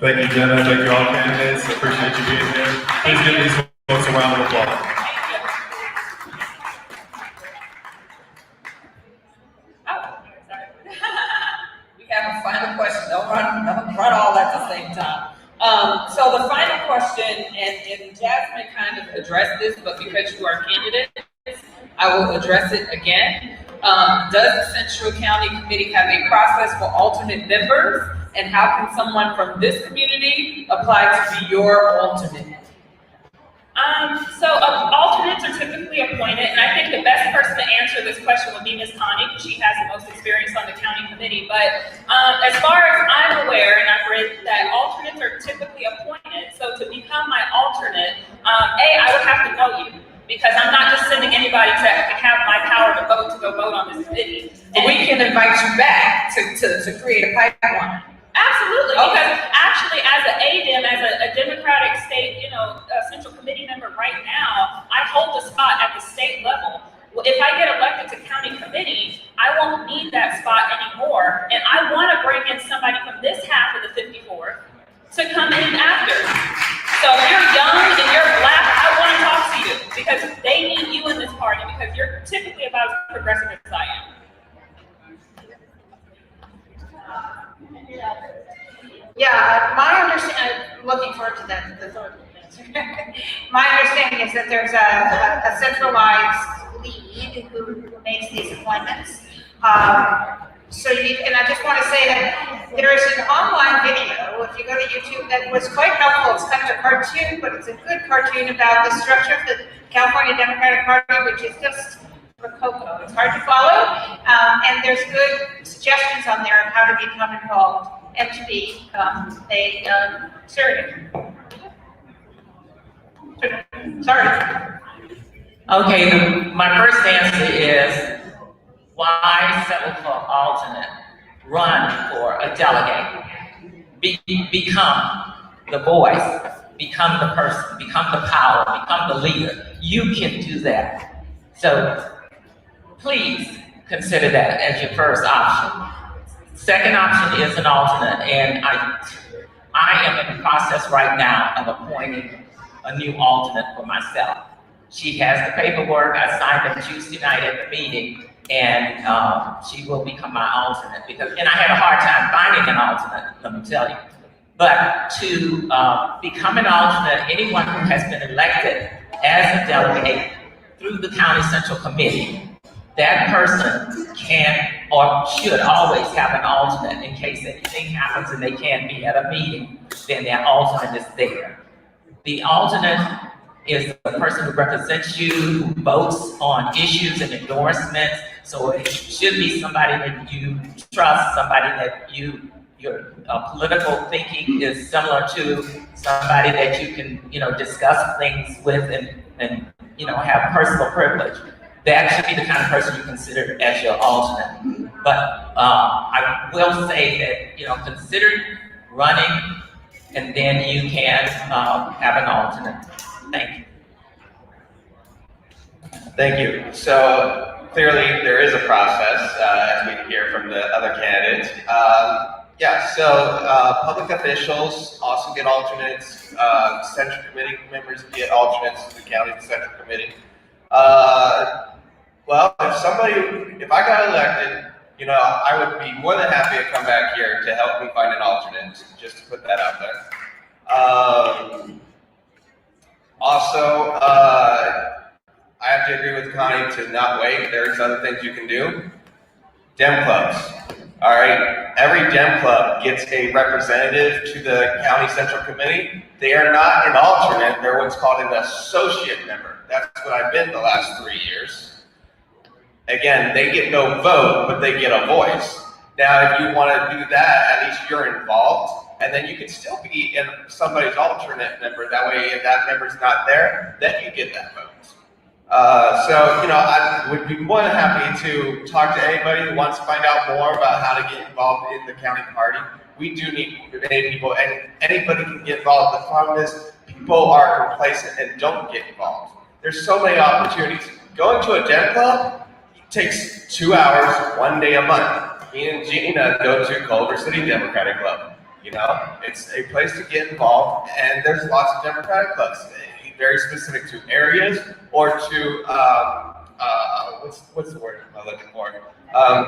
Thank you, Jenna. Thank you, all candidates. Appreciate you being here. Please give these folks a round of applause. We have a final question. Don't run all at the same time. So the final question, and Jasmine kind of addressed this, but because you are candidates, I will address it again. Does the Central County Committee have a process for alternate members? And how can someone from this community apply to be your alternate? Alternates are typically appointed, and I think the best person to answer this question would be Ms. Connie, because she has the most experience on the county committee. But as far as I'm aware, and I've read that alternates are typically appointed. So to become my alternate, I would have to know you, because I'm not just sending anybody to have my power to go vote on this committee. And we can invite you back to create a pipeline. Absolutely, Okay. because actually, as an ADEM, as a Democratic state, Central Committee member right now, I hold the spot at the state level. Well, if I get elected to county committee, I won't need that spot anymore, and I want to bring in somebody from this half of the 54th to come in after. So if you're young and you're black, I want to talk to you, because they need you in this party, because you're typically about as progressive as I am. Yeah, my understanding, looking forward to that, the third answer. My understanding is that there's a centralized lead who makes these appointments. And I just want to say that there is an online video, if you go to YouTube, that was quite helpful. It's kind of a cartoon, but it's a good cartoon about the structure of the California Democratic Party, which is just rococo. It's hard to follow, and there's good suggestions on there of how to become involved and to become a surrogate. Sorry. Okay, my first answer is, why settle for alternate? Run for a delegate. Become the voice, become the person, become the power, become the leader. You can do that. So please consider that as your first option. Second option is an alternate, and I am in the process right now of appointing a new alternate for myself. She has the paperwork. I signed them Tuesday night at the meeting, and she will become my alternate, and I had a hard time finding an alternate, let me tell you. But to become an alternate, anyone who has been elected as a delegate through the County Central Committee, that person can or should always have an alternate in case anything happens and they can't be at a meeting, then their alternate is there. The alternate is the person who represents you, who votes on issues and endorsements. So it should be somebody that you trust, somebody that your political thinking is similar to, somebody that you can, discuss things with and have personal privilege. That should be the kind of person you consider as your alternate. But I will say that, consider running, and then you can have an alternate. Thank you. Thank you. So clearly there is a process, as we hear from the other candidates. Public officials also get alternates. Central Committee members get alternates to the county Central Committee. If I got elected, I would be more than happy to come back here to help me find an alternate, just to put that out there. I have to agree with Connie to not wait. There's other things you can do. Dem clubs. All right. Every Dem club gets a representative to the County Central Committee. They are not an alternate. They're what's called an associate member. That's what I've been the last 3 years. Again, they get no vote, but they get a voice. Now, if you want to do that, at least you're involved, and then you can still be in somebody's alternate member. That way, if that member's not there, then you get that vote. I would be more than happy to talk to anybody who wants to find out more about how to get involved in the county party. We do need many people, and anybody can get involved. The problem is people are complacent and don't get involved. There's so many opportunities. Going to a Dem club takes 2 hours, 1 day a month. Me and Gina go to Culver City Democratic Club. You know, it's a place to get involved, and there's lots of Democratic clubs, very specific to areas or to what's the word I'm looking for?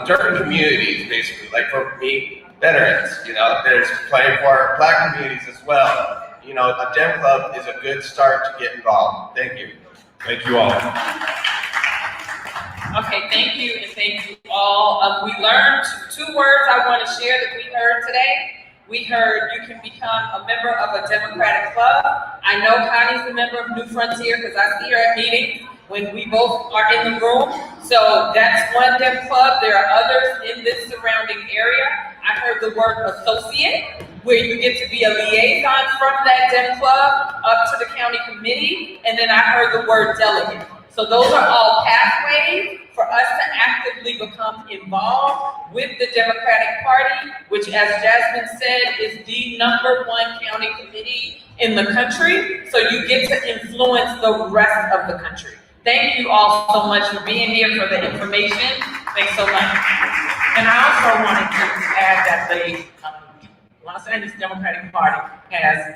Different communities, basically. Like for me, veterans. You know, there's plenty for Black communities as well. You know, a Dem Club is a good start to get involved. Thank you. Thank you all. Okay, thank you, and thank you all. We learned two words I want to share that we heard today. We heard you can become a member of a Democratic club. I know Connie's a member of New Frontier because I see her at meetings when we both are in the room. So that's one Dem club. There are others in this surrounding area. I heard the word associate, where you get to be a liaison from that Dem club up to the county committee. And then I heard the word delegate. So those are all pathways for us to actively become involved with the Democratic Party, which, as Jasmine said, is the #1 county committee in the country. So you get to influence the rest of the country. Thank you all so much for being here, for the information. Thanks so much. And I also wanted to add that the Los Angeles Democratic Party has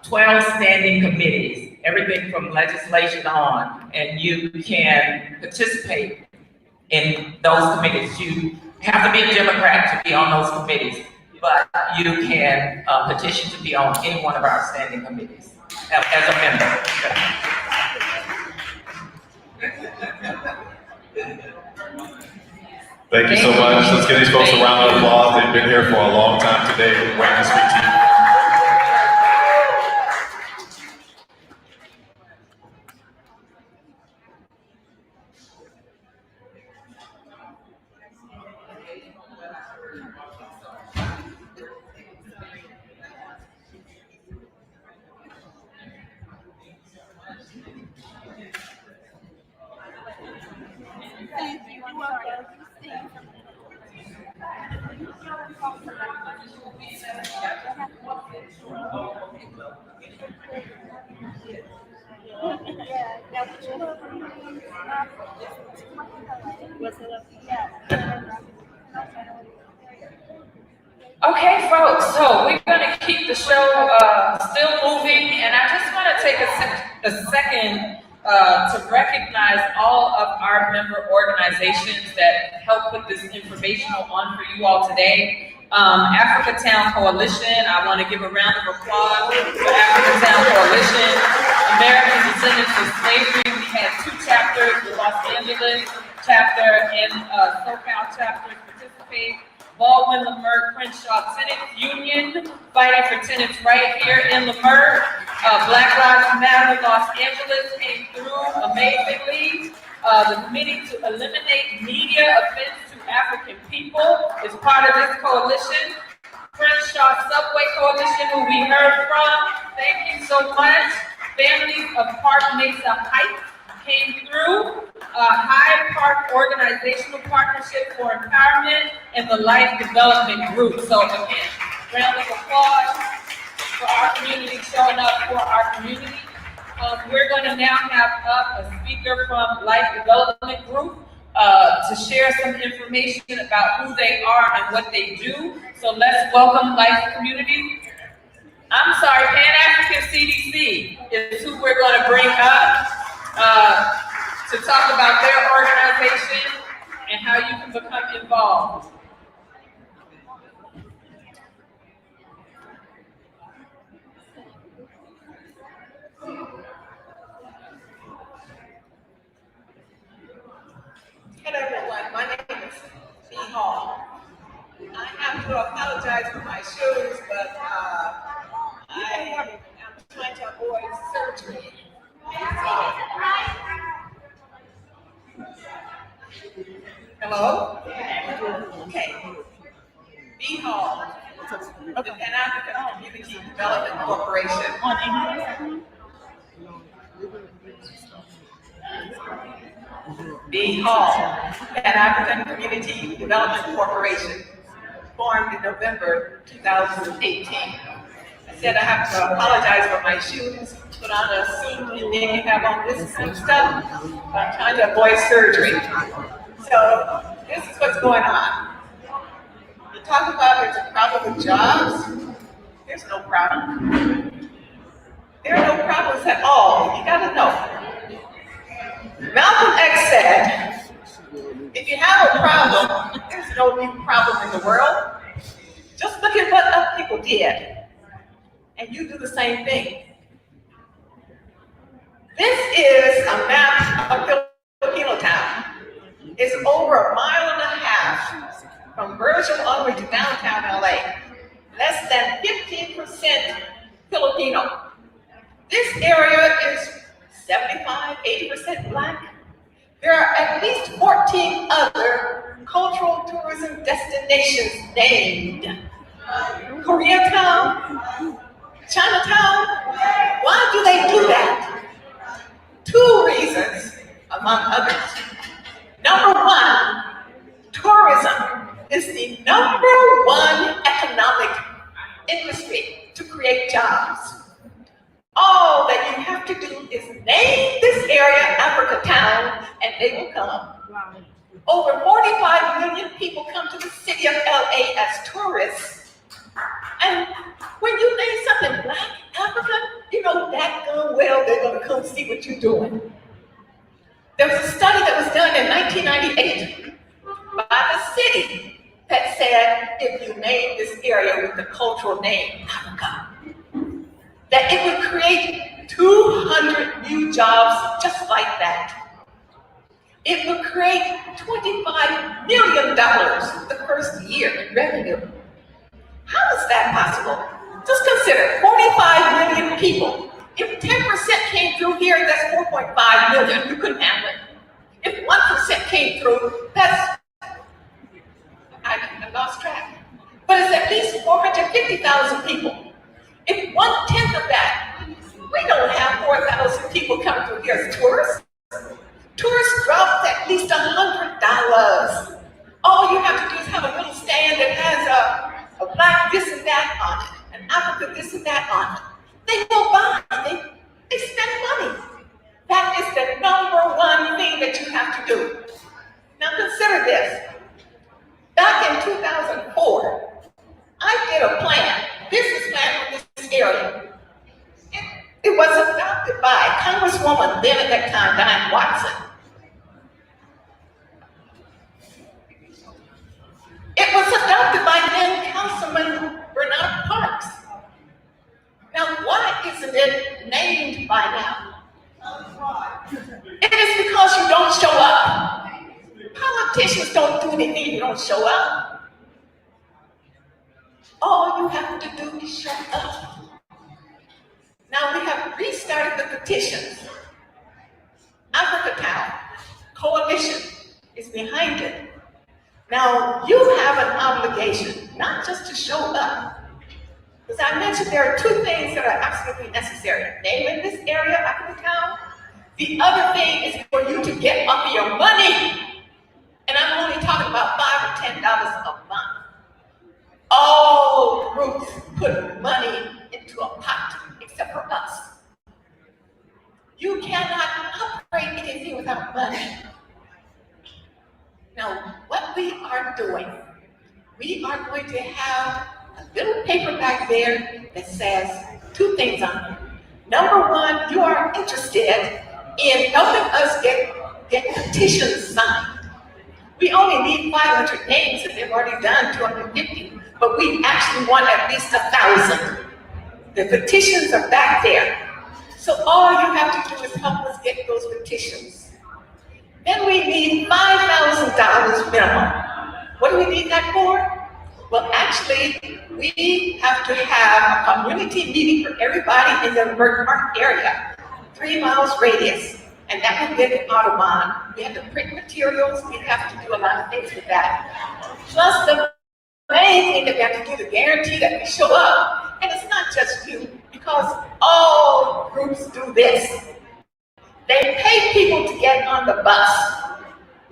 12 standing committees, everything from legislation on, and you can participate in those committees. You have to be a Democrat to be on those committees, but you can petition to be on any one of our standing committees as a member. Thank you so much. Let's give these folks a round of applause. They've been here for a long time today, waiting to speak to you. Okay, folks, so we're going to keep the show still moving, and I just want to take a second to recognize all of our member organizations that help put this informational on for you all today. Africa Town Coalition, I want to give a round of applause for Africa Town Coalition. American Descendants of Slavery, we had 2 chapters, the Los Angeles chapter and SoCal chapters participate. Baldwin, Leimert, Crenshaw Tenants Union, fighting for tenants right here in Leimert. Black Lives Matter Los Angeles came through amazingly. The Committee to Eliminate Media Offense to African People is part of this coalition. Crenshaw Subway Coalition, who we heard from, thank you so much. Families of Park Mesa Heights came through. Hyde Park Organizational Partnership for Empowerment and the Life Development Group. So again, round of applause for our community, showing up for our community. We're going to now have up a speaker from Life Development Group to share some information about who they are and what they do. So let's welcome Life Community. I'm sorry, Pan-African CDC is who we're going to bring up to talk about their organization and how you can become involved. Hello everyone, my name is B. Hall. I have to apologize for my shoes, but I am trying to avoid surgery. Hello? Okay. B. Hall, the Pan-African Community Development Corporation. B. Hall, Pan-African Community Development Corporation, formed in November 2018. I said I have to apologize for my shoes, put on a suit, and then you have on this kind of stuff. I'm trying to avoid surgery. So this is what's going on. You talk about there's a problem with jobs. there's no problem. There are no problems at all. You gotta know. Malcolm X said, if you have a problem, there's no new problem in the world. Just look at what other people did, and you do the same thing. This is a map of Filipino town. It's over 1.5 miles from Virgil onward to downtown LA. Less than 15% Filipino. This area is 75–80% Black. There are at least 14 other cultural tourism destinations named. Koreatown, Chinatown. Why do they do that? 2 reasons, among others. Number one, tourism is the #1 economic industry to create jobs. All that you have to do is name this area Africa Town and they will come. Over 45 million people come to the city of LA as tourists. And when you name something Black Africa, you know that well they're gonna come see what you're doing. There was a study that was done in 1998 by the city that said if you name this area with the cultural name Africa, that it would create 200 new jobs just like that. It would create $25 million the first year in revenue. How is that possible? Just consider 45 million people. If 10% came through here, that's 4.5 million. You couldn't handle it. If 1% came through, that's, I lost track. But it's at least 450,000 people. If 1/10 of that, we don't have 4,000 people coming through here as tourists. Tourists drop at least $100. All you have to do is have a little stand that has a Black this and that on it, an Africa this and that on it. They will buy, they spend money. That is the #1 thing that you have to do. Now consider this. Back in 2004, I did a plan, business plan for this area. It was adopted by Congresswoman, then at that time, Diane Watson. It was adopted by then Councilman Bernard Parks. Now, why isn't it named by now? It is because you don't show up. Politicians don't do anything if you don't show up. All you have to do is show up. Now we have restarted the petitions. Africa Town Coalition is behind it. Now you have an obligation, not just to show up. As I mentioned, there are 2 things that are absolutely necessary. Naming this area Africa Town. The other thing is for you to get off of your money. And I'm only talking about $5 or $10 a month. All groups put money into a pot, except for us. You cannot operate anything without money. Now, what we are doing, we are going to have a little paper back there that says 2 things on it. Number 1, you are interested in helping us get petitions signed. We only need 500 names, and they've already done 250, but we actually want at least 1,000. The petitions are back there. So all you have to do is help us get those petitions. Then we need $5,000 minimum. What do we need that for? Well, actually, we have to have a community meeting for everybody in the Burke Park area, 3 miles radius. And that would get an Audubon. We have to print materials. We have to do a lot of things with that. Plus the main thing that we have to do to guarantee that we show up. And it's not just you, because all groups do this. They pay people to get on the bus.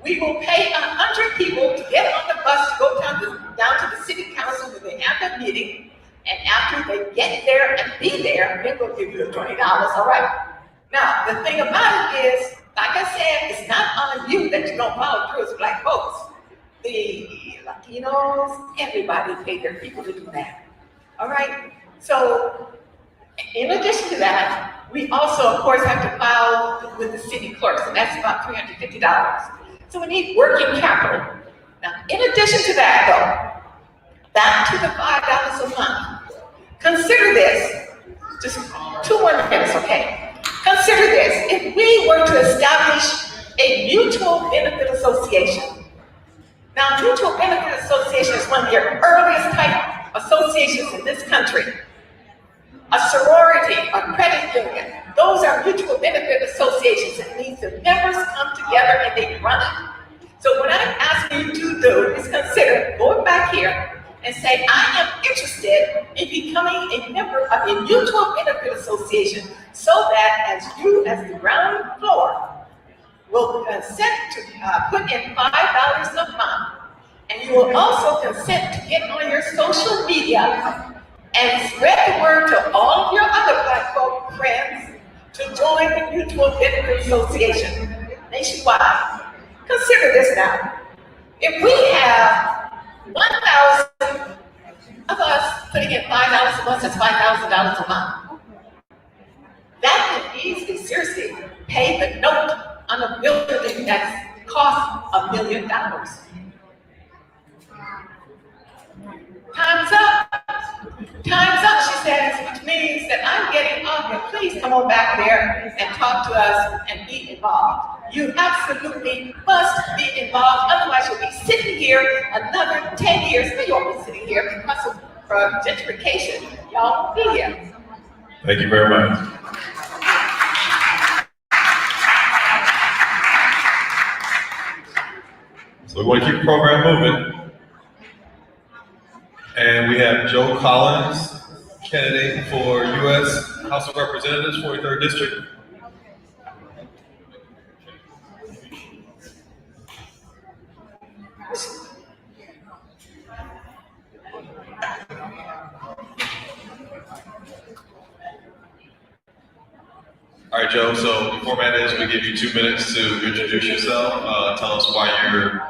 We will pay 100 people to get on the bus to go down to the city council when they have that meeting. And after they get there and be there, then we'll give you the $20, all right? Now, the thing about it is, like I said, it's not on you that you don't follow through as Black folks. The Latinos, everybody pay their people to do that. All right? So in addition to that, we also, of course, have to file with the city clerks, and that's about $350. So we need working capital. Now, in addition to that, though, back to the $5 a month. Consider this, just 2 more minutes, okay? Consider this, if we were to establish a mutual benefit association. Now, mutual benefit association is one of the earliest type associations in this country. A sorority, a credit union, those are mutual benefit associations. It means the members come together and they run it. So what I'm asking you to do is consider going back here and say, I am interested in becoming a member of a mutual benefit association so that as you, as the ground floor, will consent to put in $5 a month. And you will also consent to get on your social media and spread the word to all of your other Black folk friends to join the Mutual Benefit Association nationwide. Consider this now. If we have 1,000 of us putting in $5 a month, that's $5,000 a month. That could easily, seriously, pay the note on a building that costs $1 million. Time's up. Time's up, she says, which means that I'm getting off here. Please come on back there and talk to us and be involved. You absolutely must be involved, otherwise you'll be sitting here another 10 years. You won't be sitting here because of gentrification. Y'all won't be here. Thank you very much. So we want to keep the program moving. And we have Joe Collins, candidate for U.S. House of Representatives, 43rd District. All right, Joe, so the format is we give you 2 minutes to introduce yourself, tell us why you're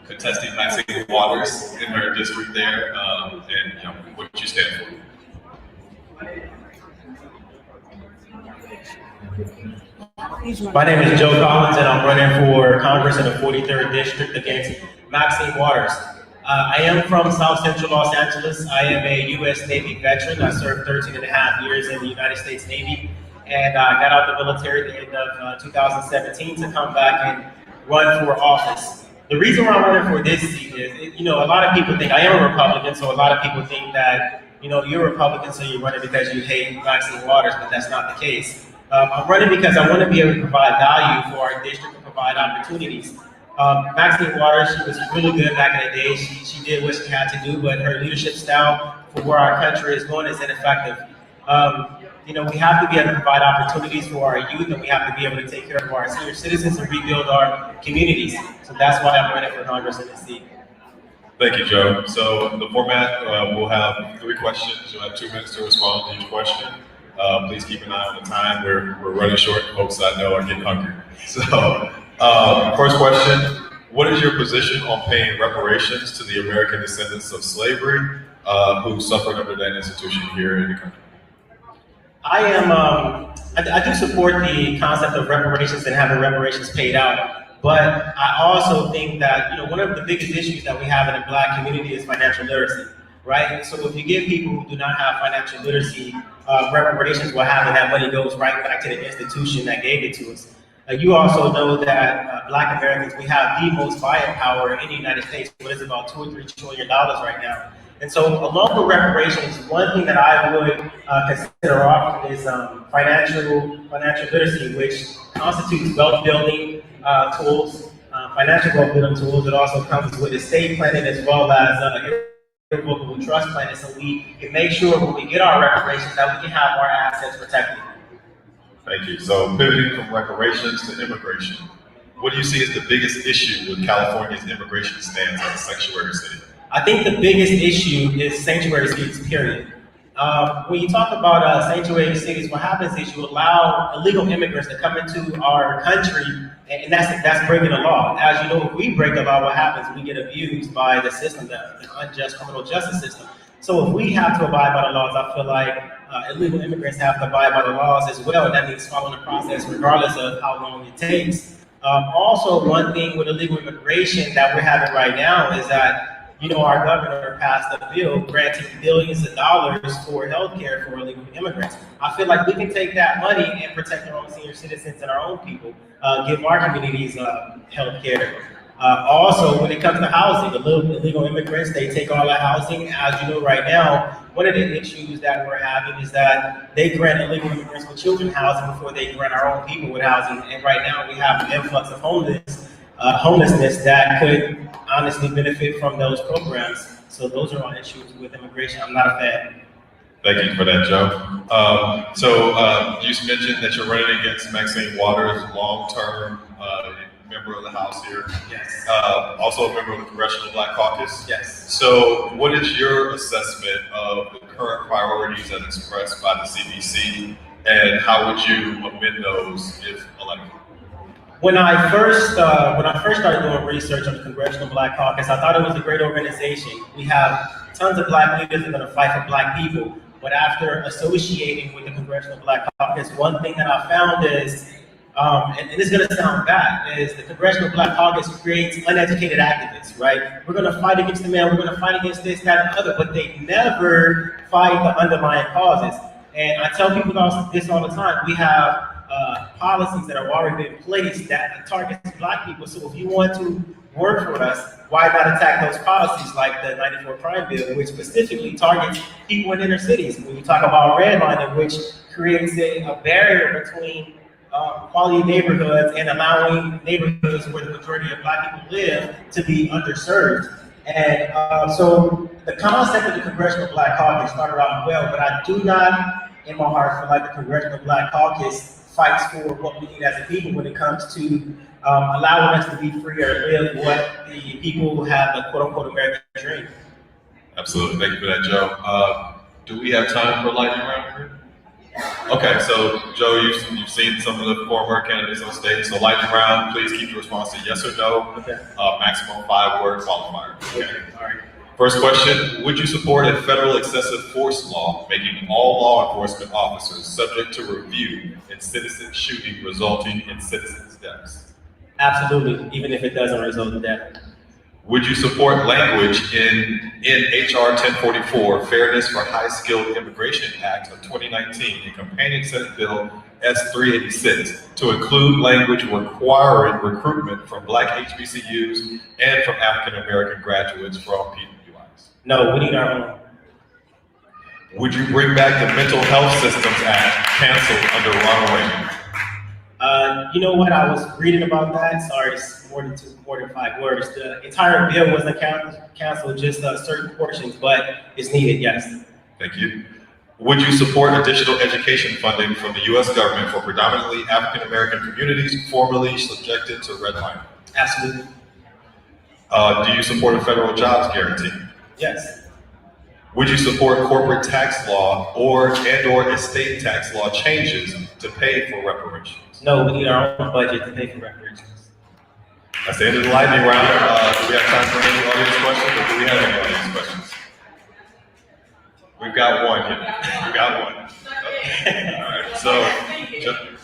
contesting Maxine Waters in her district there, and what you stand for. My name is Joe Collins, and I'm running for Congress in the 43rd District against Maxine Waters. I am from South Central Los Angeles. I am a U.S. Navy veteran. I served 13 and a half years in the United States Navy, and I got out of the military at the end of 2017 to come back and run for office. The reason why I'm running for this seat is, a lot of people think I am a Republican, so a lot of people think that, you're a Republican, so you're running because you hate Maxine Waters, but that's not the case. I'm running because I want to be able to provide value for our district and provide opportunities. Maxine Waters, she was really good back in the day. She did what she had to do, but her leadership style for where our country is going is ineffective. We have to be able to provide opportunities for our youth, and we have to be able to take care of our senior citizens and rebuild our communities. So that's why I'm running for Congress in this seat. Thank you, Joe. So the format, we'll have 3 questions. You'll have 2 minutes to respond to each question. Please keep an eye on the time. We're running short. Folks I know are getting hungry. So first question, what is your position on paying reparations to the American descendants of slavery who suffered under that institution here in the country? I do support the concept of reparations and having reparations paid out, but I also think that, one of the biggest issues that we have in the Black community is financial literacy, right? So if you give people who do not have financial literacy reparations, what happens, that money goes right back to the institution that gave it to us. You also know that Black Americans, we have the most buying power in the United States. What is about $2 or $3 trillion right now. And so along with reparations, one thing that I would consider often is financial literacy, which constitutes wealth building tools, financial wealth building tools. It also comes with estate planning as well as irrevocable trust planning, so we can make sure when we get our reparations that we can have our assets protected. Thank you. So pivoting from reparations to immigration, what do you see as the biggest issue with California's immigration stance as a sanctuary city? I think the biggest issue is sanctuary cities, period. When you talk about sanctuary cities, what happens is you allow illegal immigrants to come into our country, and that's breaking the law. As you know, if we break the law, what happens? We get abused by the system, the unjust criminal justice system. So if we have to abide by the laws, I feel like illegal immigrants have to abide by the laws as well. That means following the process regardless of how long it takes. Also, one thing with illegal immigration that we're having right now is that, you know, our governor passed a bill granting billions of dollars for healthcare for illegal immigrants. I feel like we can take that money and protect our own senior citizens and our own people, give our communities healthcare. Also, when it comes to housing, illegal immigrants, they take all our housing. As you know right now, one of the issues that we're having is that they grant illegal immigrants with children housing before they grant our own people with housing. And right now we have an influx of homelessness that could honestly benefit from those programs. So those are all issues with immigration. I'm not a fan. Thank you for that, Joe. You mentioned that you're running against Maxine Waters, long-term member of the House here. Yes. Also a member of the Congressional Black Caucus. Yes. So what is your assessment of the current priorities as expressed by the CBC, and how would you amend those if elected? When I first started doing research on the Congressional Black Caucus, I thought it was a great organization. We have tons of Black leaders that are going to fight for Black people. But after associating with the Congressional Black Caucus, one thing that I found is, and it's going to sound bad, is the Congressional Black Caucus creates uneducated activists, right? We're going to fight against the man, we're going to fight against this, that, and the other, but they never fight the underlying causes. And I tell people this all the time. We have policies that have already been placed that target Black people. So if you want to work for us, why not attack those policies like the 94 Crime Bill, which specifically targets people in inner cities? When you talk about redlining, which creates a barrier between quality neighborhoods and allowing neighborhoods where the majority of Black people live to be underserved. And so the concept of the Congressional Black Caucus started off well, but I do not, in my heart, feel like the Congressional Black Caucus fights for what we need as a people when it comes to allowing us to be free or live what the people who have the quote-unquote American dream. Absolutely. Thank you for that, Joe. Do we have time for a lightning round here? Okay, so Joe, you've seen some of the former candidates on stage. So lightning round, please keep your response to yes or no. Okay. Maximum 5-word qualifier. Okay. All right. First question, would you support a federal excessive force law making all law enforcement officers subject to review in citizen shooting resulting in citizens' deaths? Absolutely, even if it doesn't result in death. Would you support language in HR 1044, Fairness for High-Skilled Immigration Act of 2019, and companion Senate Bill S386, to include language requiring recruitment from Black HBCUs and from African American graduates from PWIs? No, we need our own. Would you bring back the Mental Health Systems Act canceled under Ronald Reagan? You know what? I was reading about that. Sorry, it's more than 5 words. The entire bill wasn't canceled, just certain portions, but it's needed, yes. Thank you. Would you support additional education funding from the U.S. government for predominantly African American communities formerly subjected to redlining? Absolutely. Do you support a federal jobs guarantee? Yes. Would you support corporate tax law or estate tax law changes to pay for reparations? No, we need our own budget to pay for reparations. That's the end of the lightning round. Do we have time for any audience questions, or do we have any audience questions? We've got one here. We've got one. Okay. All right. So,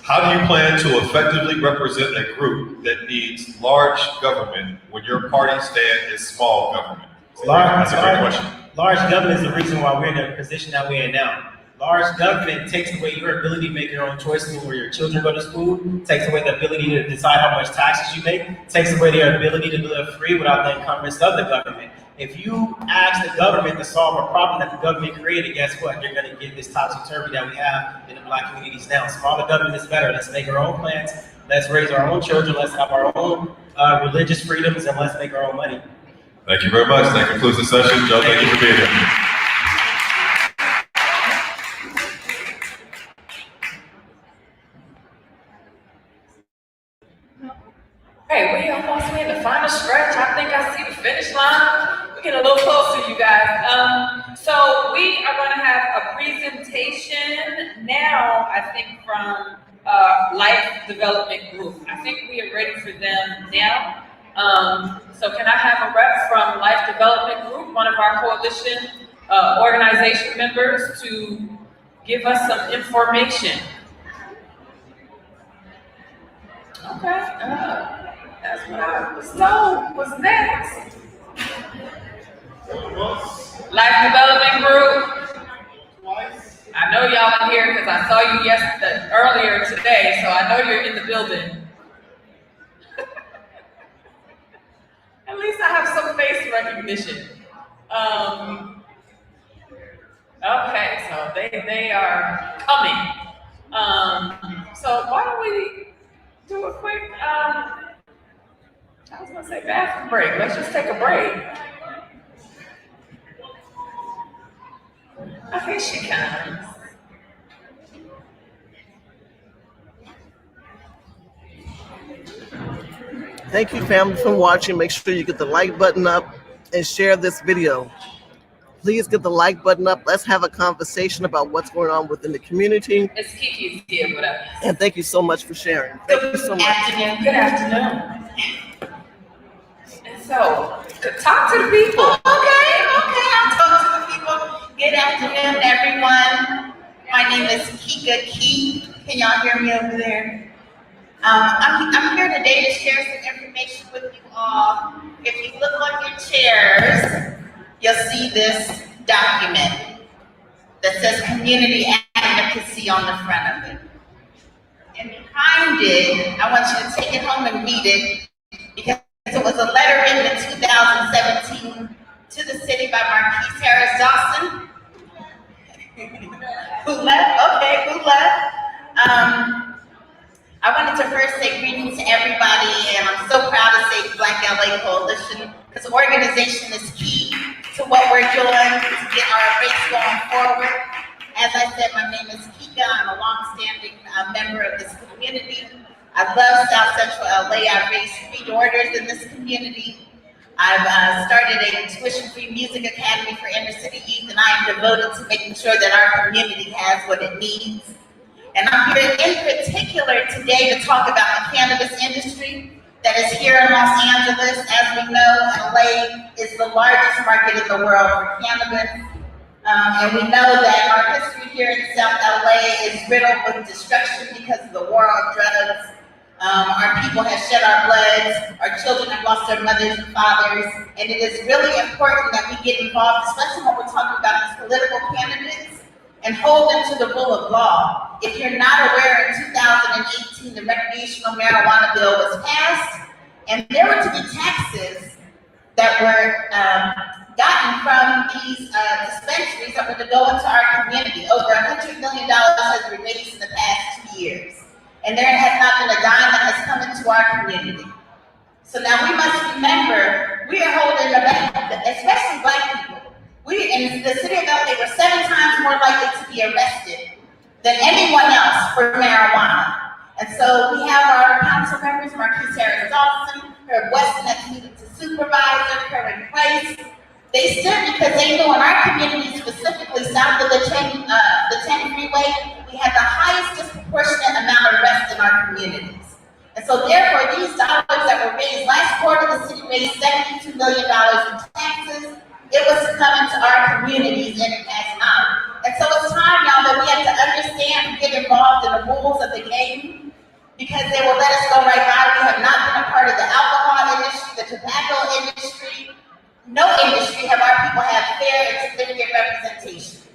how do you plan to effectively represent a group that needs large government when your party stand is small government? That's a great question. Large government is the reason why we're in the position that we're in now. Large government takes away your ability to make your own choices where your children go to school, takes away the ability to decide how much taxes you make, takes away their ability to live free without the encumbrance of the government. If you ask the government to solve a problem that the government created, guess what? You're going to get this topsy-turvy that we have in the Black communities now. Smaller government is better. Let's make our own plans. Let's raise our own children. Let's have our own religious freedoms, and let's make our own money. Thank you very much. That concludes the session. Joe, thank you for being here. Hey, we almost in the final stretch. I think I see the finish line. We're getting a little closer, you guys. So we are going to have a presentation now, I think, from Life Development Group. I think we are ready for them now. So can I have a rep from Life Development Group, one of our coalition organization members to give us some information. Okay, that's what I was told was next. Life Development Group. I know y'all are here because I saw you earlier today, so I know you're in the building. At least I have some face recognition. Okay, so they are coming. So why don't we do a quick, I was gonna say bathroom break. Let's just take a break. Oh, here she comes. Thank you, family, for watching. Make sure you get the like button up and share this video. Please get the like button up. Let's have a conversation about what's going on within the community. Miss Kiki's here with us. And thank you so much for sharing. Thank you so much. Good afternoon. And so, talk to the people. Okay, I'll talk to the people. Good afternoon, everyone. My name is Kika Key. Can y'all hear me over there? I'm here today to share some information with you all. If you look on your chairs, you'll see this document that says community advocacy on the front of it. And behind it, I want you to take it home and read it because it was a letter written in 2017 to the city by Marquise Harris Dawson. Who left? Okay, who left? I wanted to first say greetings to everybody, and I'm so proud to say Black LA Coalition, because organization is key to what we're doing to get our race going forward. As I said, my name is Kika. I'm a longstanding member of this community. I love South Central LA. I've raised 3 daughters in this community. I've started a tuition-free music academy for inner city youth, and I am devoted to making sure that our community has what it needs. And I'm here in particular today to talk about the cannabis industry that is here in Los Angeles. As we know, LA is the largest market in the world for cannabis. And we know that our history here in South LA is riddled with destruction because of the war on drugs. Our people have shed our bloods, our children have lost their mothers and fathers, and it is really important that we get involved, especially when we're talking about these political candidates, and hold them to the rule of law. If you're not aware, in 2018, the recreational marijuana bill was passed, and there were to be taxes that were gotten from these dispensaries that were to go into our community. Over $100 million has been raised in the past 2 years, and there has not been a dime that has come into our community. So now we must remember, we are holding the back, especially Black people. We in the city of LA were 7 times more likely to be arrested than anyone else for marijuana. And so we have our council members, Marquise Harris Dawson, Herb Weston as community supervisor, Karen Price. They stood because they knew in our community, specifically south of the 10 freeway, we had the highest disproportionate amount of arrests in our communities. And so therefore, these dollars that were raised, last quarter, the city raised $72 million in taxes. It was to come into our communities, and it has not. And so it's time, y'all, that we have to understand and get involved in the rules of the game, because they will let us go right by. We have not been a part of the alcohol industry, the tobacco industry. No industry have our people had fair and significant representation.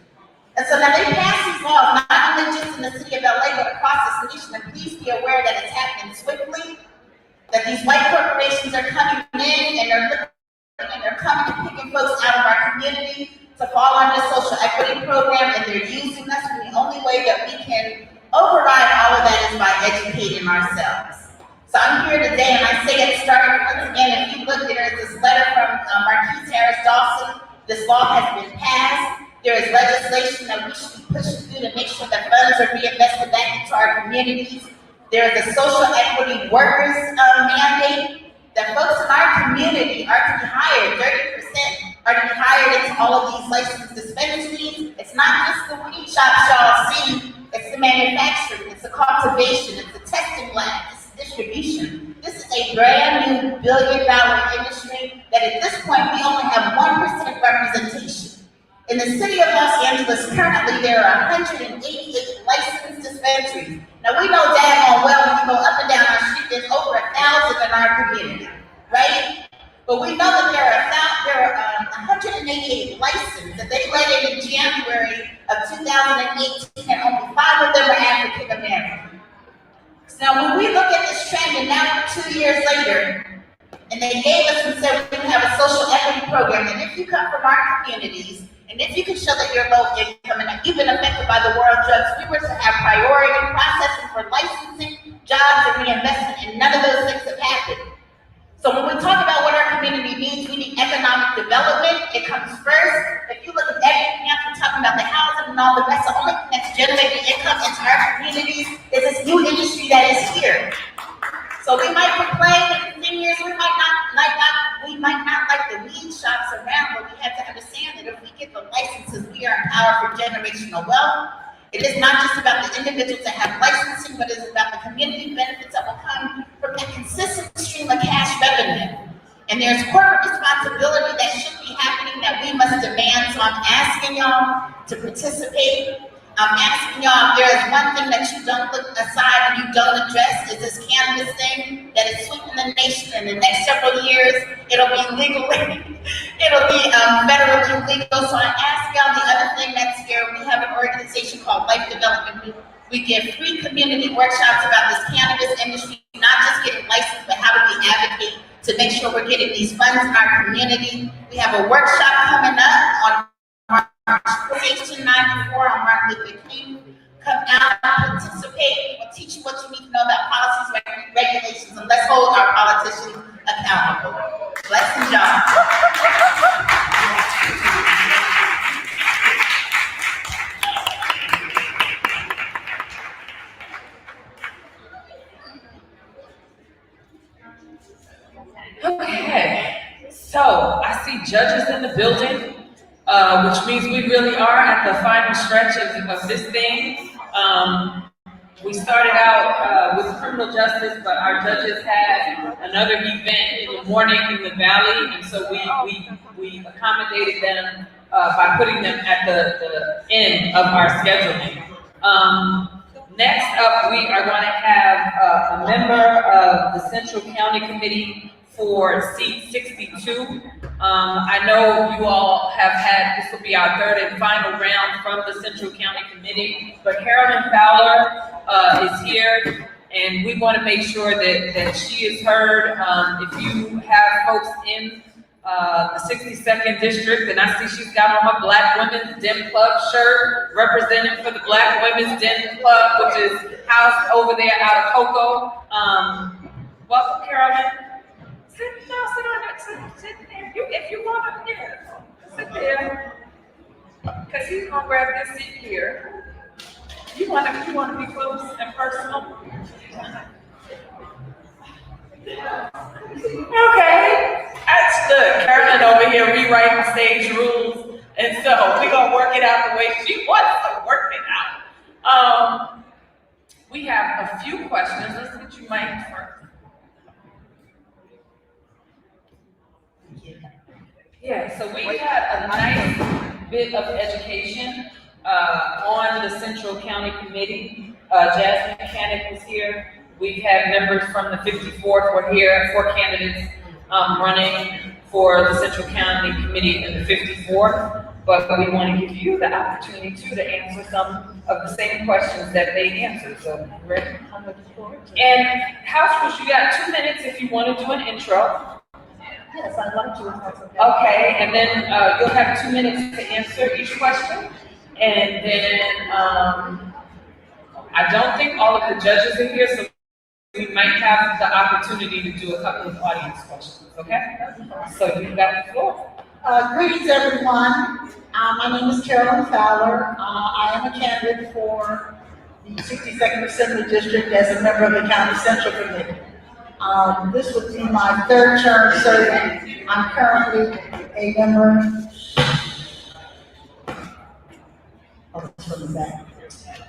And so now they pass these laws, not only just in the city of LA, but across this nation. And please be aware that it's happening swiftly, that these white corporations are coming in and they're coming and picking folks out of our community to fall under the social equity program, and they're using us. And the only way that we can override all of that is by educating ourselves. So I'm here today, and I say it starting once again. If you look, there is this letter from Marquise Harris Dawson. This law has been passed. There is legislation that we should be pushing through to make sure that funds are reinvested back into our communities. There is a social equity workers mandate that folks in our community are to be hired, 30% are to be hired into all of these licensed dispensaries. It's not just the weed shops y'all see, it's the manufacturing, it's the cultivation, it's the testing labs, it's the distribution. This is a brand new $1 billion industry that at this point we only have 1% representation. In the city of Los Angeles, currently there are 188 licensed dispensaries. Now we know daggone well when you go up and down our street, there's over 1,000 in our community, right? But we know that there are 188 licensed that they let in January of 2018, and only 5 of them are African American. So now when we look at this trend, and now 2 years later, and they gave us and said we can have a social equity program, and if you come from our communities, and if you can show that you're low income and that you've been affected by the war on drugs, we were to have priority processing for licensing, jobs, and reinvestment, and none of those things have happened. So when we talk about what our community needs, we need economic development. It comes first. If you look at everything else, we're talking about the housing and all the rest, the only thing that's generating income into our communities is this new industry that is here. So we might complain that in 10 years we might not like the weed shops around, but we have to understand that if we get the licenses, we are empowered for generational wealth. It is not just about the individuals that have licensing, but it is about the community benefits that will come from a consistent stream of cash revenue. And there's corporate responsibility that should be happening that we must demand. So I'm asking y'all to participate. I'm asking y'all, if there is one thing that you don't look aside and you don't address, is this cannabis thing that is sweeping the nation. In the next several years, it'll be federally legal. So I'm asking y'all, the other thing that's here, we have an organization called Life Development Group. We give free community workshops about this cannabis industry, not just getting licensed, but how do we advocate to make sure we're getting these funds in our community. We have a workshop coming up on Station 94 on Martin Luther King. Come out, participate. We'll teach you what you need to know about policies, regulations, and let's hold our politicians accountable. Blessings, y'all. Okay, so I see judges in the building. Which means we really are at the final stretch of this thing. We started out with criminal justice, but our judges had another event in the morning in the Valley, and so we accommodated them by putting them at the end of our scheduling. Next up, we are going to have a member of the Central County Committee for seat 62. I know you all have had, this will be our third and final round from the Central County Committee, but Carolyn Fowler is here, and we want to make sure that she is heard. If you have folks in the 62nd District, and I see she's got on her Black Women's Den Club shirt, representing for the Black Women's Den Club, which is housed over there out of Cocoa. Welcome, Carolyn. Sit on that, sit there. If you want to, sit there. Because he's gonna grab this seat here. You want to be close and personal? Okay. That's good. Carolyn over here rewriting stage rules, and so we're gonna work it out the way she wants to work it out. We have a few questions. Let's get you mic first. Yeah, so we had a nice bit of education on the Central County Committee. Jasmine Mechanic was here. We've had members from the 54th were here, 4 candidates running for the Central County Committee in the 54th. But we want to give you the opportunity to answer some of the same questions that they answered. So, ready? And House Rules, you got 2 minutes if you want to do an intro. Yes, I'd love to. Okay, and then you'll have 2 minutes to answer each question. And then I don't think all of the judges are here, so we might have the opportunity to do a couple of audience questions, okay? So you've got the floor. Greetings, everyone. My name is Carolyn Fowler. I am a candidate for the 62nd Assembly District as a member of the County Central Committee. This would be my 3rd term serving. I'm currently a member. Oh, it's from the back.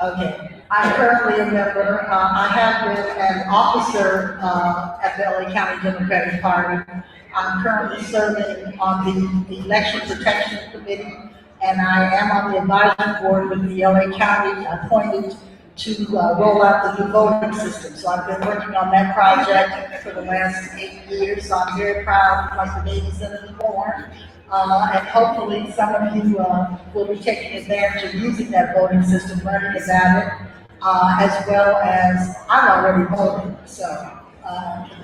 Okay. I'm currently a member. I have been an officer at the LA County Democratic Party. I'm currently serving on the Election Protection Committee and I am on the advisory board with the LA County appointed to roll out the new voting system. So I've been working on that project for the last 8 years. So I'm very proud, like the baby's in the born. And hopefully some of you will be taking advantage of using that voting system, learning about it, as well as I'm already voting. So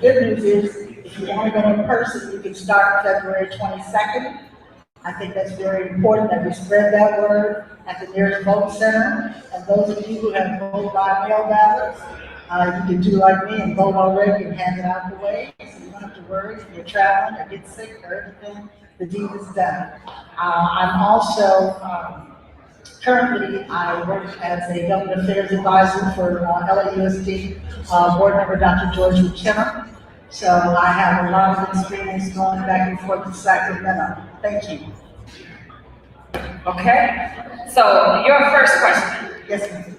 the good news is, if you want to go in person, you can start February 22nd. I think that's very important that we spread that word at the nearest vote center. And those of you who have voted by mail ballots, you can do like me and vote already and hand it out the way. So you don't have to worry if you're traveling or get sick or anything. The deed is done. I'm also currently I work as a government affairs advisor for LAUSD board member Dr. George McKenna. So I have a lot of experience going back and forth to Sacramento. Thank you. Okay, so your first question. Yes, ma'am.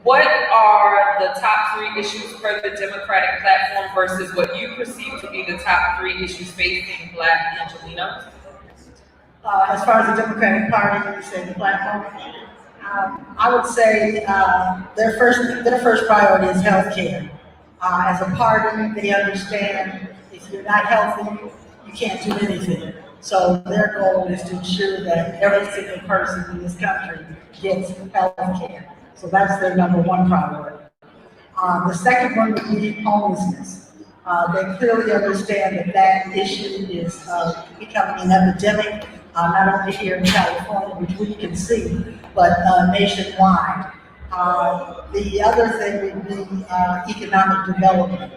What are the top 3 issues per the Democratic platform versus what you perceive to be the top 3 issues facing Black Angelenos? As far as the Democratic Party, when you say the platform, I would say their first priority is health care. As a party, they understand if you're not healthy, you can't do anything. So their goal is to ensure that every single person in this country gets health care. So that's their number 1 priority. The second one would be homelessness. They clearly understand that issue is becoming an epidemic, not only here in California, which we can see, but nationwide. The other thing would be economic development.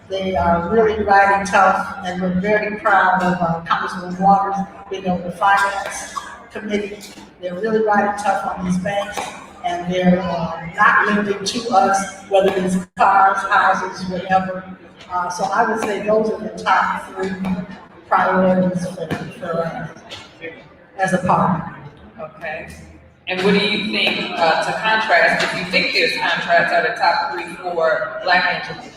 They are really riding tough, and we're very proud of Congressman Waters being on the finance committee. They're really riding tough on these banks, and they're not lending to us, whether it's cars, houses, whatever. So I would say those are the top 3 priorities for us as a party. Okay. And what do you think, to contrast, if you think there's contrast, are the top 3 for Black Angelenos?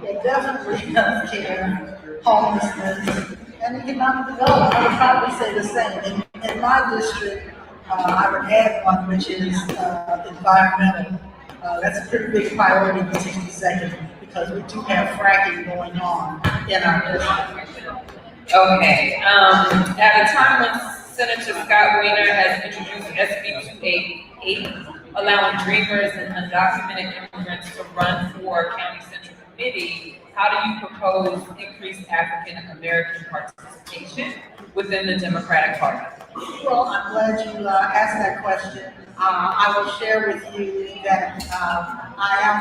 Yeah, definitely healthcare, homelessness, and economic development. I would probably say the same. In my district, I would add one, which is environmental. That's a pretty big priority in the 62nd because we do have fracking going on in our district. Okay. At a time when Senator Scott Wiener has introduced SB 288, allowing dreamers and undocumented immigrants to run for County Central Committee, how do you propose increased African American participation within the Democratic Party? Well, I'm glad you asked that question. I will share with you that I am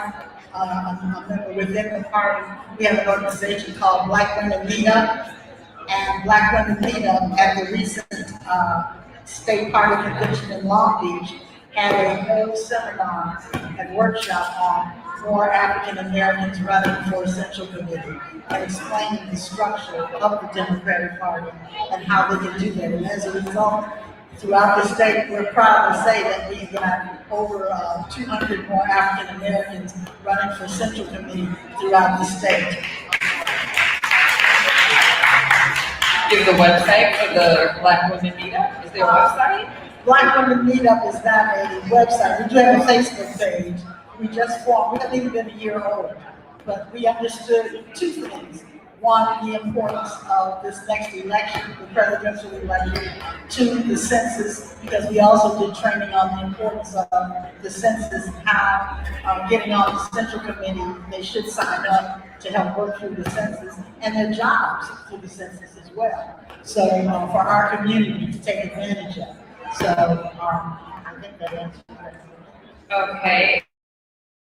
a member within the party. We have an organization called Black Women Lead Up, and Black Women Lead Up at the recent state party convention in Long Beach had a whole seminar and workshop on more African Americans running for a central committee and explaining the structure of the Democratic Party and how they can do that. And as a result, throughout the state, we're proud to say that we've got over 200 more African Americans running for central committee throughout the state. Give the website for the Black Women Meetup. Is there a website? Black Women Meetup is not a website. We do have a Facebook page. We just formed. We haven't even been a year old, but we understood 2 things. One, the importance of this next election, the presidential election. 2, the census, because we also did training on the importance of the census, how getting on the central committee, they should sign up to help work through the census, and their jobs through the census as well. So for our community to take advantage of. So I think that answers that. Okay.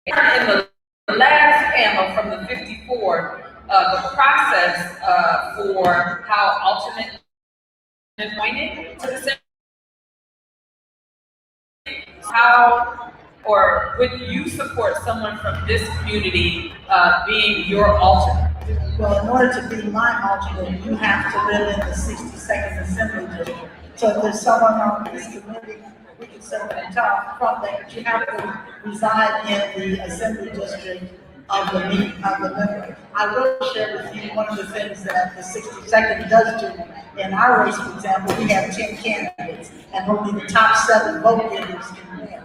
In the last panel from the 54, the process for how alternate appointed to the Senate, how or would you support someone from this community being your alternate? Well, in order to be my alternate, you have to live in the 62nd Assembly District. So if there's someone on this committee, we can certainly talk from there, but you have to reside in the Assembly District of the member. I will share with you one of the things that the 60-second does do. In our race, for example, we have 10 candidates, and only the top 7 vote getters can win.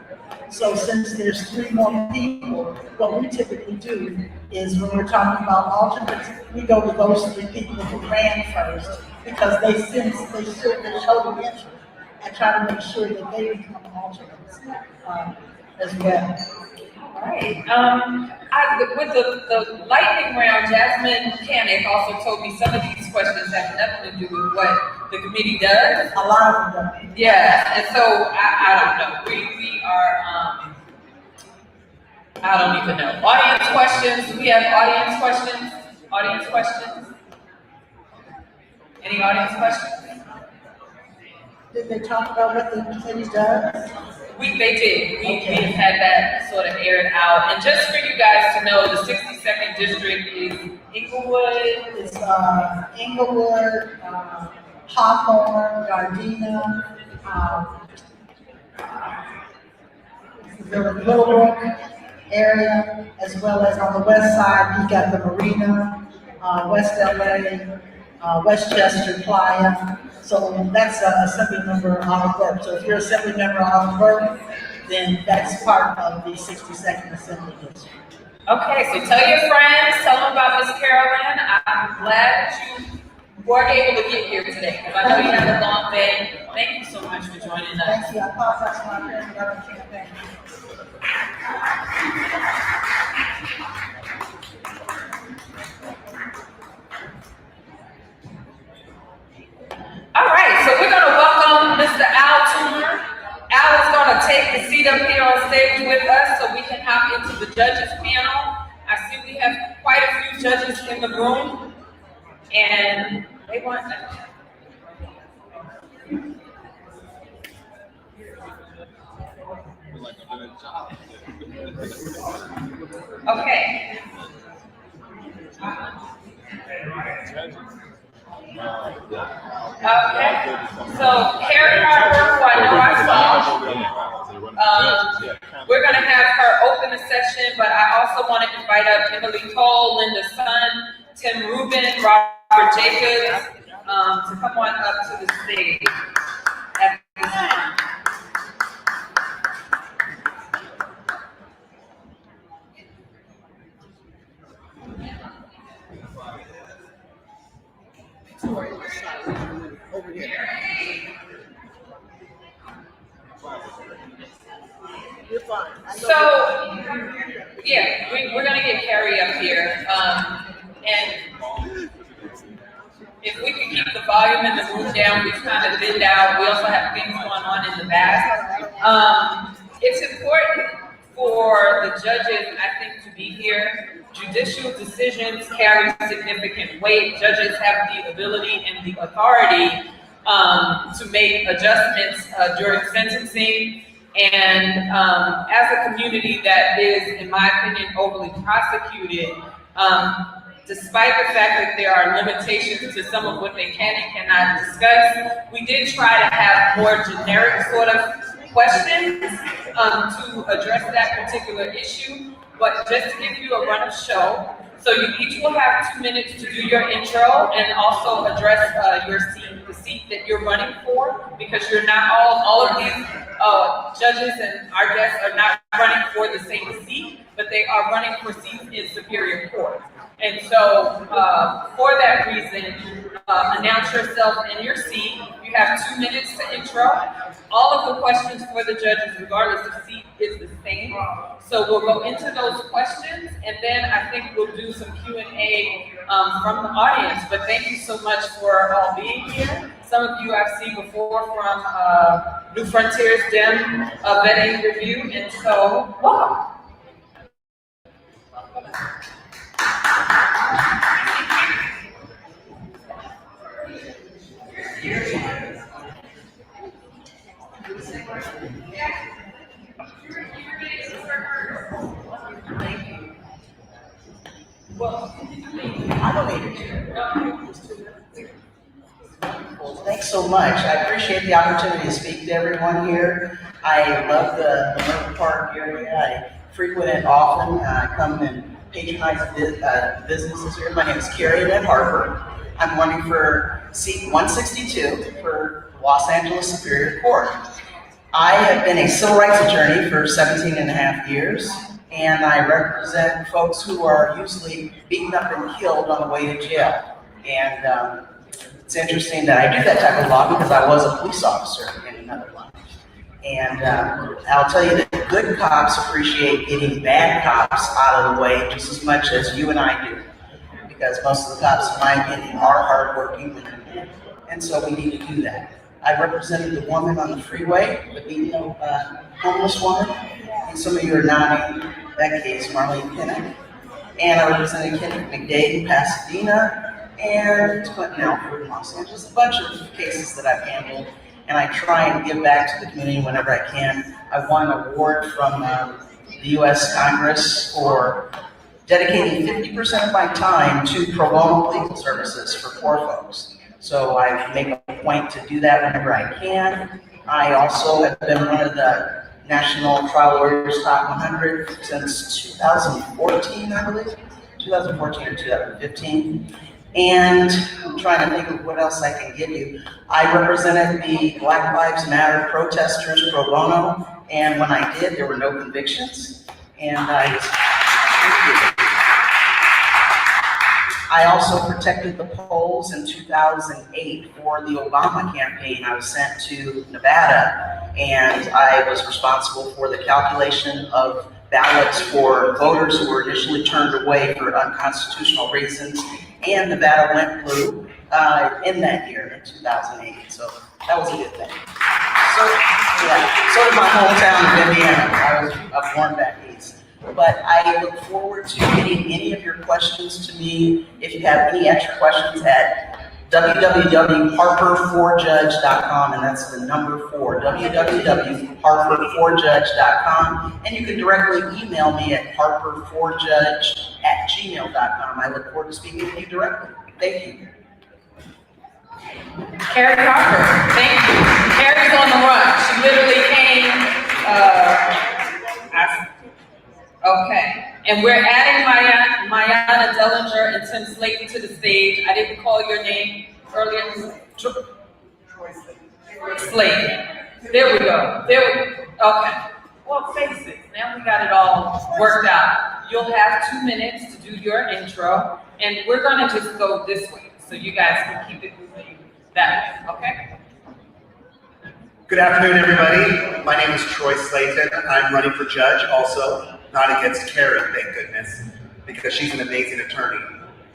So since there's 3 more people, what we typically do is when we're talking about alternates, we go to those 3 people who ran first because they show the interest and try to make sure that they become alternates as well. All right. With the lightning round, Jasmine Panic also told me some of these questions have nothing to do with what the committee does. A lot of them. Yeah, and so I don't know. We are I don't even know. Audience questions. Do we have audience questions? Audience questions? Any audience questions? Did they talk about what the committee does? They did. We have had that sort of aired out. And just for you guys to know, the 62nd district is Inglewood. It's Inglewood, Hawthorne, Gardena, the Willowbrook area, as well as on the west side, you've got the Marina, West LA, Westchester, Playa. So that's Assembly Member Olive Burke. So if you're Assembly Member Olive Burke, then that's part of the 62nd Assembly District. Okay, so tell your friends, tell them about Miss Carolyn. I'm glad that you were able to get here today, because I know you had a long day. Thank you so much for joining us. Thank you. I apologize for my parents' campaign. All right, so we're gonna welcome Mr. Al Toomer. Al is gonna take the seat up here on stage with us so we can hop into the judges panel. I see we have quite a few judges in the room, and they want okay. Okay, so Carrie Harper, who I know I saw, we're gonna have her open the session, but I also want to invite up Emily Cole, Linda Sun, Tim Rubin, Robert Jacobs, to come on up to the stage at this time. Over here. You're fine. So, yeah, we're gonna get Carrie up here, and if we could keep the volume in the room down, we've kind of thinned out. We also have things going on in the back. It's important for the judges, I think, to be here. Judicial decisions carry significant weight. Judges have the ability and the authority to make adjustments during sentencing. And as a community that is, in my opinion, overly prosecuted, despite the fact that there are limitations to some of what they can and cannot discuss, we did try to have more generic sort of questions to address that particular issue. But just to give you a run of show, so you each will have 2 minutes to do your intro and also address the seat that you're running for, because you're not all of these judges and our guests are not running for the same seat, but they are running for seats in Superior Court. And so for that reason, announce yourself in your seat. You have 2 minutes to intro. All of the questions for the judges, regardless of seat, is the same. So we'll go into those questions, and then I think we'll do some Q&A from the audience. But thank you so much for all being here. Some of you I've seen before from New Frontiers Dem Vetting Review, and so welcome. Thanks so much. I appreciate the opportunity to speak to everyone here. I love the Menlo Park area. I frequent it often. I come and patronize businesses here. My name is Carrie Annette Harper. I'm running for seat 162 for Los Angeles Superior Court. I have been a civil rights attorney for 17 and a half years, and I represent folks who are usually beaten up and killed on the way to jail. And it's interesting that I do that type of law because I was a police officer in another life. And I'll tell you that good cops appreciate getting bad cops out of the way just as much as you and I do. Because most of the cops, in my opinion, are hardworking, and so we need to do that. I represented the woman on the freeway, the beaten homeless woman, and some of you are nodding that case, Marlene Kinnick. And I represented Kenneth McDade in Pasadena, and Clinton Alford in Los Angeles, a bunch of cases that I've handled, and I try and give back to the community whenever I can. I won an award from the U.S. Congress for dedicating 50% of my time to pro bono legal services for poor folks. So I make a point to do that whenever I can. I also have been one of the National Trial Lawyers Top 100 since 2014, I believe, 2014 or 2015. And I'm trying to think of what else I can give you. I represented the Black Lives Matter protesters pro bono, and when I did, there were no convictions. And I also protected the polls in 2008 for the Obama campaign. I was sent to Nevada, and I was responsible for the calculation of ballots for voters who were initially turned away for unconstitutional reasons, and Nevada went blue in that year, in 2008. So that was a good thing. So did my hometown of Indiana. I was born back east. But I look forward to getting any of your questions to me. If you have any extra questions at www.harper4judge.com, and that's the number 4, www.harper4judge.com, and you can directly email me at harper4judge@gmail.com. I look forward to speaking with you directly. Thank you. Carrie Harper, thank you. Carrie's on the run. She literally came, okay. And we're adding Mayana Dellinger and Tim Slayton to the stage. I didn't call your name earlier. Slayton. There we go. Okay. Well, face it. Now we got it all worked out. You'll have 2 minutes to do your intro, and we're gonna just go this way, so you guys can keep it moving that way, okay? Good afternoon, everybody. My name is Troy Slayton. I'm running for judge also, not against Carrie, thank goodness, because she's an amazing attorney.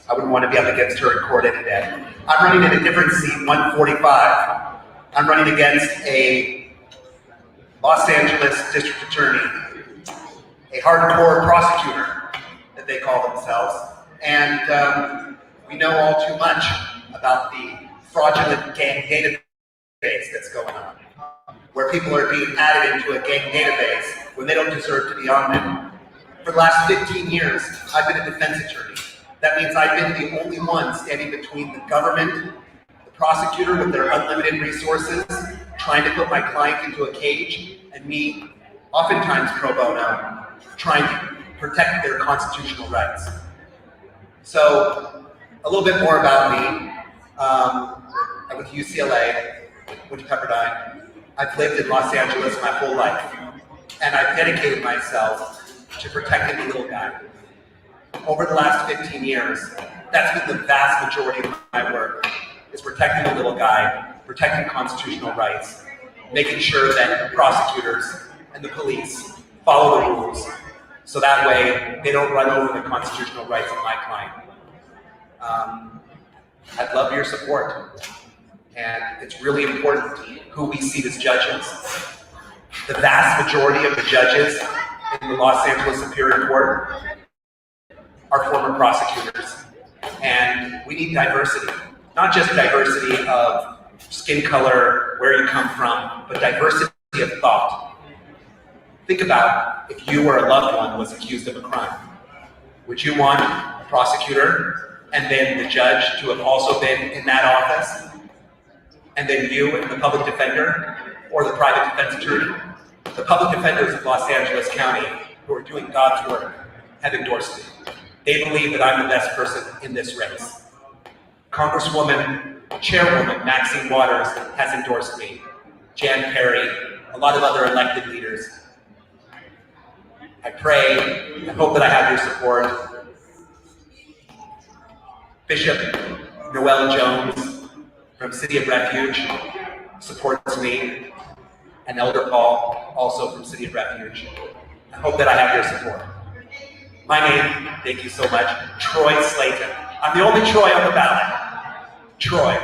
I wouldn't want to be up against her in court any day. I'm running in a different seat, 145. I'm running against a Los Angeles district attorney, a hardcore prosecutor that they call themselves, and we know all too much about the fraudulent gang database that's going on, where people are being added into a gang database when they don't deserve to be on there. For the last 15 years, I've been a defense attorney. That means I've been the only one standing between the government, the prosecutor with their unlimited resources, trying to put my client into a cage, and me, oftentimes pro bono, trying to protect their constitutional rights. So, a little bit more about me. I went to UCLA, went to Pepperdine. I've lived in Los Angeles my whole life, and I've dedicated myself to protecting the little guy. Over the last 15 years, that's been the vast majority of my work, is protecting the little guy, protecting constitutional rights, making sure that prosecutors and the police follow the rules, so that way they don't run over the constitutional rights of my client. I'd love your support, and it's really important who we seat as judges. The vast majority of the judges in the Los Angeles Superior Court are former prosecutors, and we need diversity. Not just diversity of skin color, where you come from, but diversity of thought. Think about if you or a loved one was accused of a crime. Would you want a prosecutor and then the judge to have also been in that office? And then you and the public defender or the private defense attorney? The public defenders of Los Angeles County who are doing God's work have endorsed it. They believe that I'm the best person in this race. Congresswoman, Chairwoman Maxine Waters has endorsed me. Jan Perry, a lot of other elected leaders. I pray and hope that I have your support. Bishop Noel Jones from City of Refuge supports me, and Elder Paul, also from City of Refuge. I hope that I have your support. My name, thank you so much, Troy Slayton. I'm the only Troy on the ballot. Troy,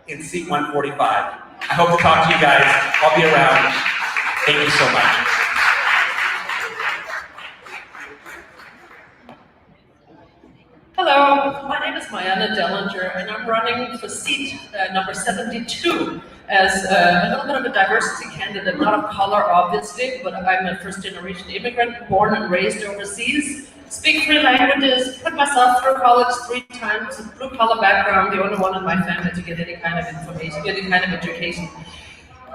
in seat 145. I hope to talk to you guys. I'll be around. Thank you so much. Hello, my name is Mariana Dellinger, and I'm running for seat number 72 as a little bit of a diversity candidate, not of color, obviously, but I'm a first-generation immigrant, born and raised overseas, speak 3 languages, put myself through college 3 times, blue-collar background, the only one in my family to get any kind of information, any kind of education.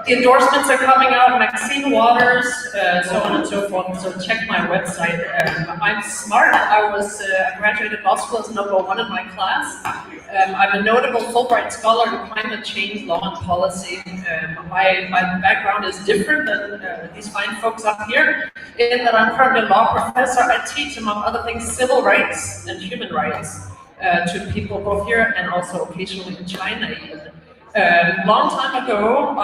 The endorsements are coming out, Maxine Waters, so on and so forth, so check my website. I'm smart. I graduated law school as #1 in my class. I'm a notable Fulbright scholar in climate change, law, and policy. My background is different than these fine folks up here, in that I'm currently a law professor. I teach, among other things, civil rights and human rights to people both here and also occasionally in China even. Long time ago,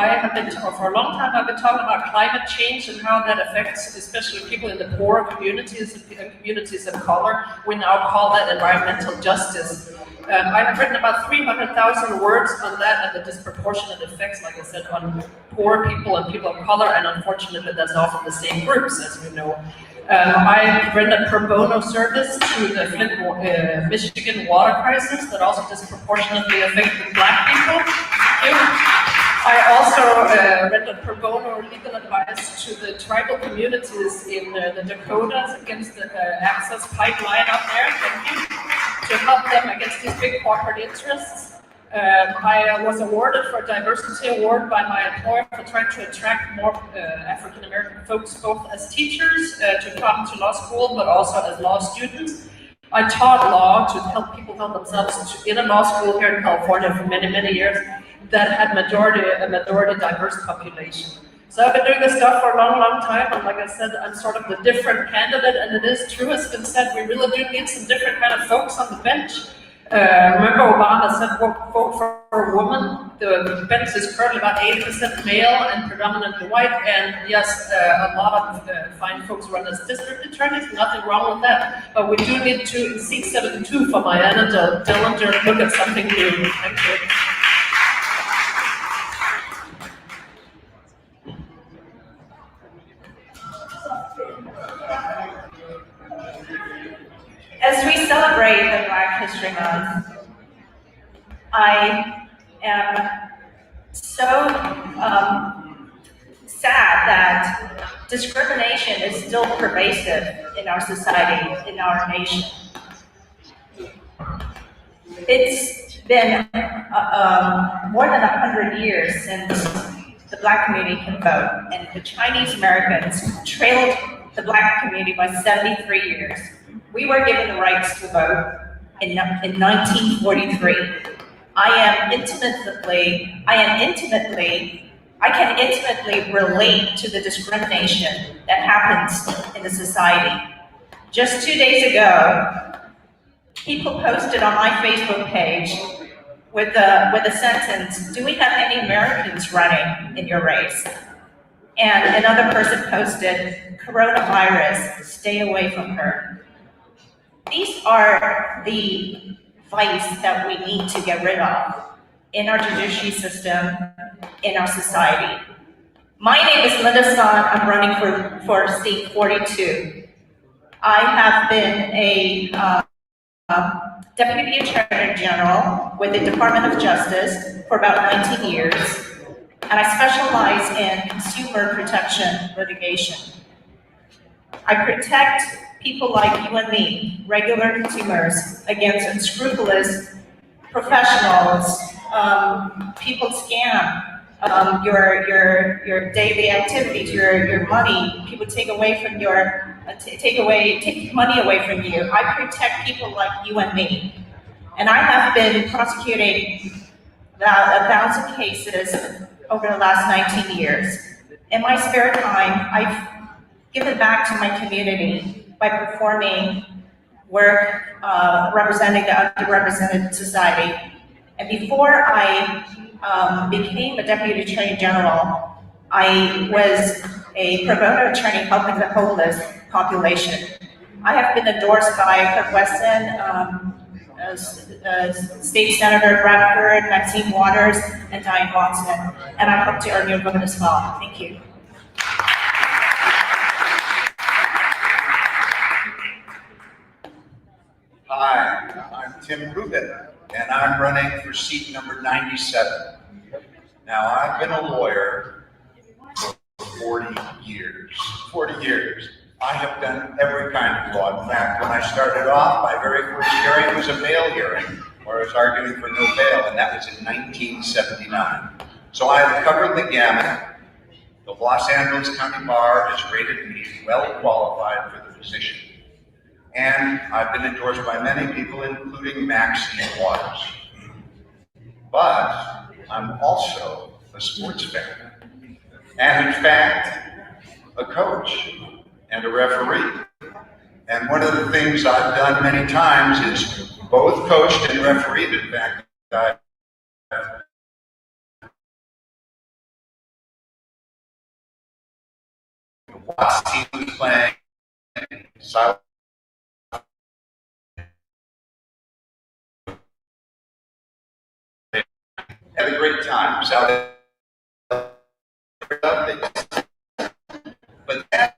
for a long time, I've been talking about climate change and how that affects especially people in the poor communities and communities of color. We now call that environmental justice. I've written about 300,000 words on that and the disproportionate effects, like I said, on poor people and people of color, and unfortunately that's often the same groups, as we know. I've rendered pro bono service to the Flint, Michigan water crisis that also disproportionately affected Black people. I also rendered pro bono legal advice to the tribal communities in the Dakotas against the access pipeline up there, thank you, to help them against these big corporate interests. I was awarded for a diversity award by my employer for trying to attract more African American folks, both as teachers to come to law school, but also as law students. I taught law to help people help themselves in a law school here in California for many, many years that had a majority diverse population. So I've been doing this stuff for a long, long time, and like I said, I'm sort of the different candidate, and it is true, as been said, we really do need some different kind of folks on the bench. Remember Obama said, vote for a woman. The bench is currently about 80% male and predominantly white, and yes, a lot of fine folks run as district attorneys, nothing wrong with that. But we do need to, in seat 72 for Mariana Dellinger, look at something new. Thank you. As we celebrate the Black History Month, I am so sad that discrimination is still pervasive in our society, in our nation. It's been more than 100 years since the Black community can vote, and the Chinese Americans trailed the Black community by 73 years. We were given the rights to vote in 1943. I can intimately relate to the discrimination that happens in the society. Just 2 days ago, people posted on my Facebook page with the sentence, "Do we have any Americans running in your race?" And another person posted, "Coronavirus, stay away from her." These are the vice that we need to get rid of in our judiciary system, in our society. My name is Linda Son. I'm running for seat 42. I have been a Deputy Attorney General with the Department of Justice for about 19 years, and I specialize in consumer protection litigation. I protect people like you and me, regular consumers, against unscrupulous professionals. People scam your daily activities, your money. People take away from your take money away from you. I protect people like you and me. And I have been prosecuting about 1,000 cases over the last 19 years. In my spare time, I've given back to my community by performing work representing the underrepresented society. And before I became a deputy attorney general, I was a pro bono attorney helping the homeless population. I have been endorsed by Kirk Weston, State Senator Bradford, Maxine Waters, and Diane Watson, and I hope to earn your vote as well. Thank you. Hi, I'm Tim Rubin, and I'm running for seat number 97. Now, I've been a lawyer for 40 years. 40 years. I have done every kind of law. In fact, when I started off, my very first hearing was a bail hearing, where I was arguing for no bail, and that was in 1979. So I have covered the gamut. The Los Angeles County Bar has rated me well qualified for the position. And I've been endorsed by many people, including Maxine Waters. But I'm also a sports fan, and in fact, a coach and a referee. And one of the things I've done many times is both coached and refereed. In fact, I watched teams playing silent. Had a great time. But that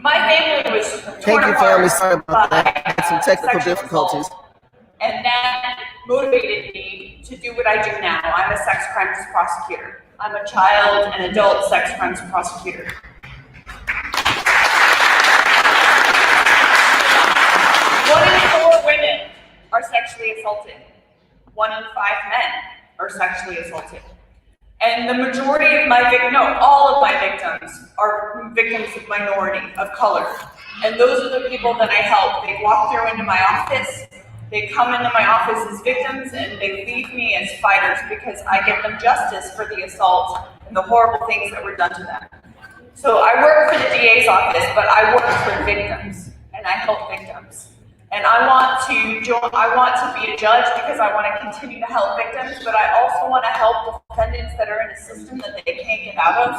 My family was Thank torn you, apart family. Sorry about by, that. Had some technical sexual difficulties. assault. And that motivated me to do what I do now. I'm a sex crimes prosecutor. I'm a child and adult sex crimes prosecutor. 1 in 4 women are sexually assaulted. 1 in 5 men are sexually assaulted. And the majority of my victims, no, all of my victims are victims of minority, of color. And those are the people that I help. They walk through into my office, they come into my office as victims, and they leave me as fighters because I get them justice for the assault and the horrible things that were done to them. So I work for the DA's office, but I work for victims, and I help victims. And I want to be a judge because I want to continue to help victims, but I also want to help defendants that are in a system that they can't get out of,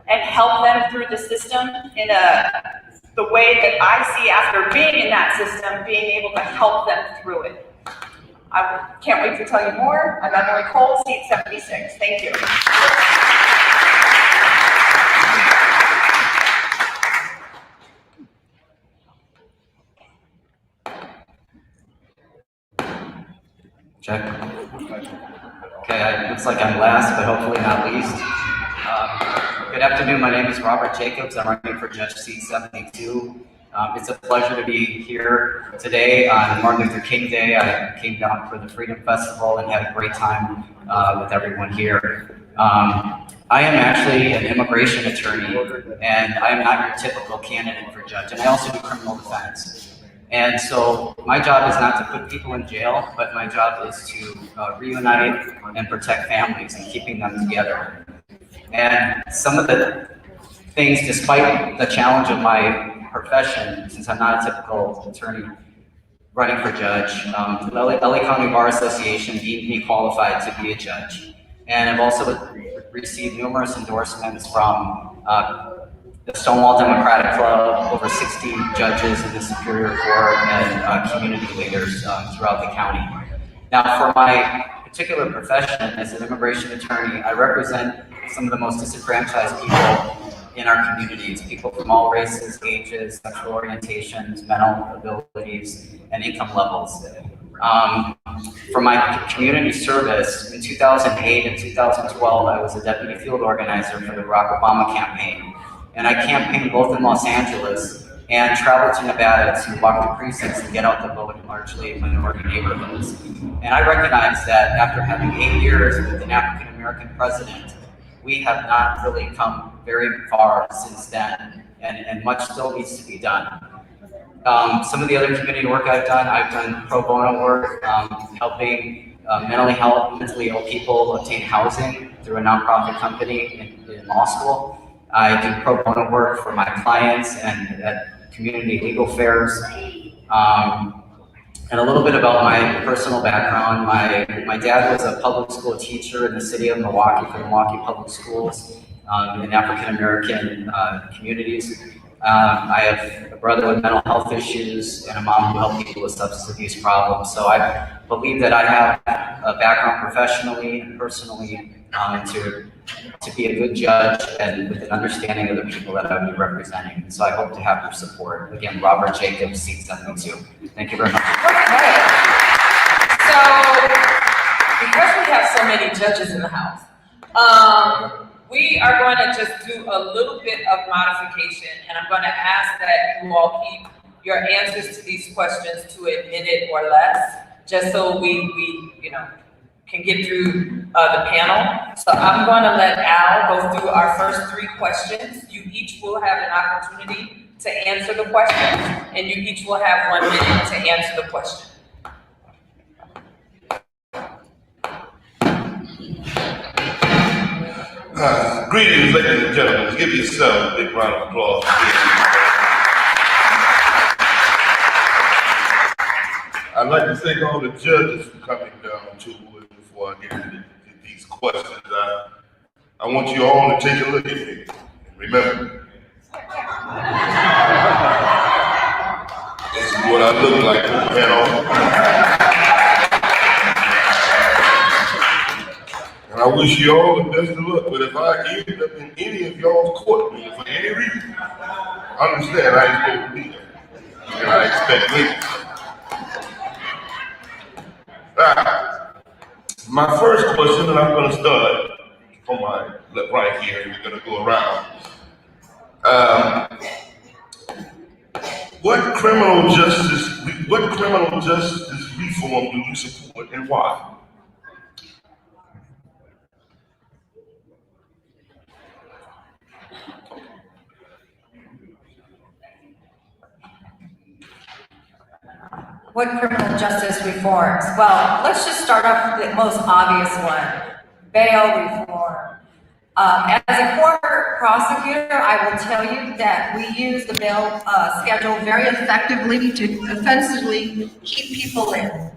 and help them through the system in the way that I see after being in that system, being able to help them through it. I can't wait to tell you more. I'm Emily Cole, seat 76. Thank you. Check. Okay, looks like I'm last, but hopefully not least. Good afternoon, my name is Robert Jacobs. I'm running for Judge Seat 72. It's a pleasure to be here today on Martin Luther King Day. I came down for the Freedom Festival and had a great time with everyone here. I am actually an immigration attorney, and I am not your typical candidate for judge, and I also do criminal defense. And so my job is not to put people in jail, but my job is to reunite and protect families and keeping them together. And some of the things, despite the challenge of my profession, since I'm not a typical attorney running for judge, the LA County Bar Association deemed me qualified to be a judge. And I've also received numerous endorsements from the Stonewall Democratic Club, over 60 judges in the Superior Court, and community leaders throughout the county. Now, for my particular profession as an immigration attorney, I represent some of the most disenfranchised people in our communities, people from all races, ages, sexual orientations, mental abilities, and income levels. For my community service, in 2008 and 2012, I was a deputy field organizer for the Barack Obama campaign. And I campaigned both in Los Angeles and traveled to Nevada to walk the precincts and get out the vote in largely minority neighborhoods. And I recognize that after having 8 years with an African-American president, we have not really come very far since then, and much still needs to be done. Some of the other community work I've done pro bono work, helping mentally ill people obtain housing through a nonprofit company in law school. I do pro bono work for my clients and at community legal fairs. And a little bit about my personal background. My dad was a public school teacher in the city of Milwaukee for the Milwaukee Public Schools in African American communities. I have a brother with mental health issues and a mom who helped people with substance abuse problems. So I believe that I have a background professionally and personally to be a good judge and with an understanding of the people that I will be representing. So I hope to have your support. Again, Robert Jacobs, seat 72. Thank you very much. Okay. So, because we have so many judges in the house, we are going to just do a little bit of modification, and I'm going to ask that you all keep your answers to these questions to a minute or less, just so we can get through the panel. So I'm going to let Al go through our first 3 questions. You each will have an opportunity to answer the questions, and you each will have 1 minute to answer the question. Greetings, ladies and gentlemen. Let's give yourself a big round of applause. I'd like to thank all the judges for coming down to it before I get into these questions. I want you all to take a look at me. Remember, this is what I look like on the panel. And I wish you all the best of luck, but if I end up in any of y'all's courtrooms for any reason, Understand, I ain't supposed to be there. And I expect greatness. My first question, and I'm gonna start from my left right here, and we're gonna go around. What criminal justice reform do you support and why? What criminal justice reforms? Well, let's just start off with the most obvious one, bail reform. As a former prosecutor, I will tell you that we use the bail schedule very effectively to offensively keep people in.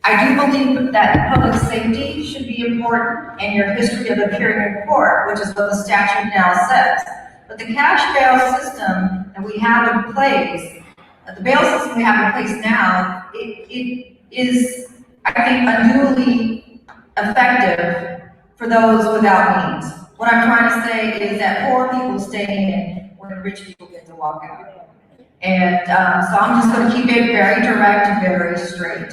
I do believe that public safety should be important and your history of appearing in court, which is what the statute now says. But the cash bail system that we have in place, the bail system we have in place now, it is, I think, unduly effective for those without means. What I'm trying to say is that poor people stay in when rich people get to walk out. And so I'm just going to keep it very direct and very straight.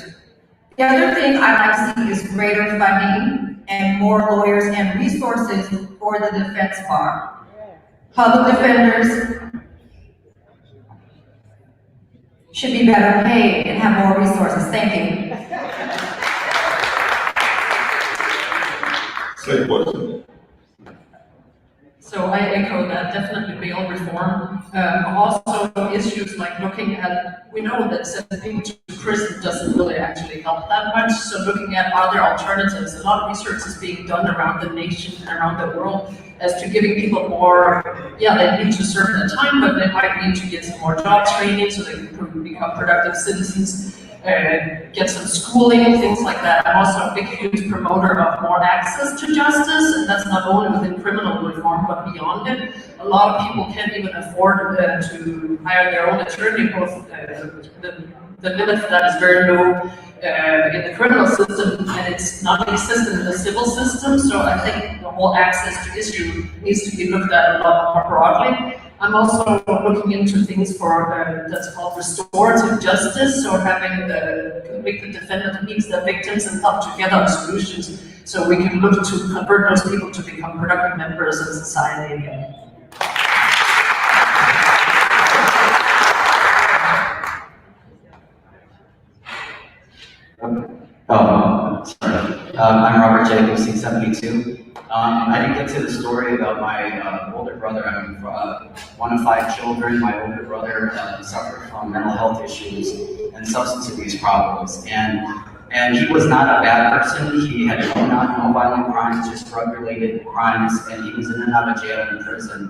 The other thing I'd like to see is greater funding and more lawyers and resources for the defense bar. Public defenders should be better paid and have more resources. Thank you. Say what? So I echo that, definitely bail reform. Also issues like looking at, we know that sending people to prison doesn't really actually help that much. So looking at other alternatives, a lot of research is being done around the nation and around the world as to giving people more, they need to serve their time, but they might need to get some more job training so they can become productive citizens. Get some schooling, things like that. I'm also a big, huge promoter of more access to justice, and that's not only within criminal reform, but beyond it. A lot of people can't even afford to hire their own attorney. The limit for that is very low in the criminal system, and it's not existent in the civil system, so I think the whole access to issue needs to be looked at a lot more broadly. I'm also looking into things for that's called restorative justice, so having the convicted defendant meets the victims and help together on solutions, so we can look to convert those people to become productive members of society again. I'm Robert Jacobs, C72. I didn't get to the story about my older brother. I'm one of 5 children. My older brother suffered from mental health issues and substance abuse problems. And he was not a bad person. He had no violent crimes, just drug-related crimes, and he was in and out of jail and prison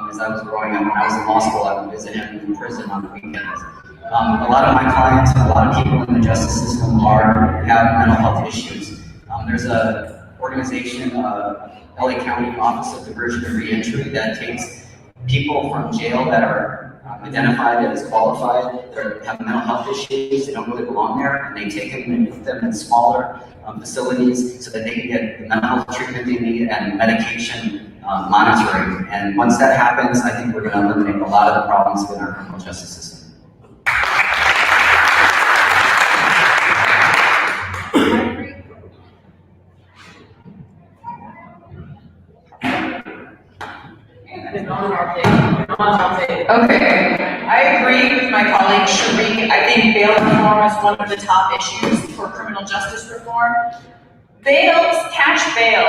as I was growing up. When I was in law school, I would visit him in prison on the weekends. A lot of my clients and a lot of people in the justice system have mental health issues. There's an organization, LA County Office of Diversion and Reentry, that takes people from jail that are identified as qualified, that have mental health issues, they don't really belong there, and they take them and put them in smaller facilities so that they can get the mental health treatment they need and medication monitoring. And once that happens, I think we're going to eliminate a lot of the problems with our criminal justice system. Okay, I agree with my colleague Cherie. I think bail reform is one of the top issues for criminal justice reform. Cash bail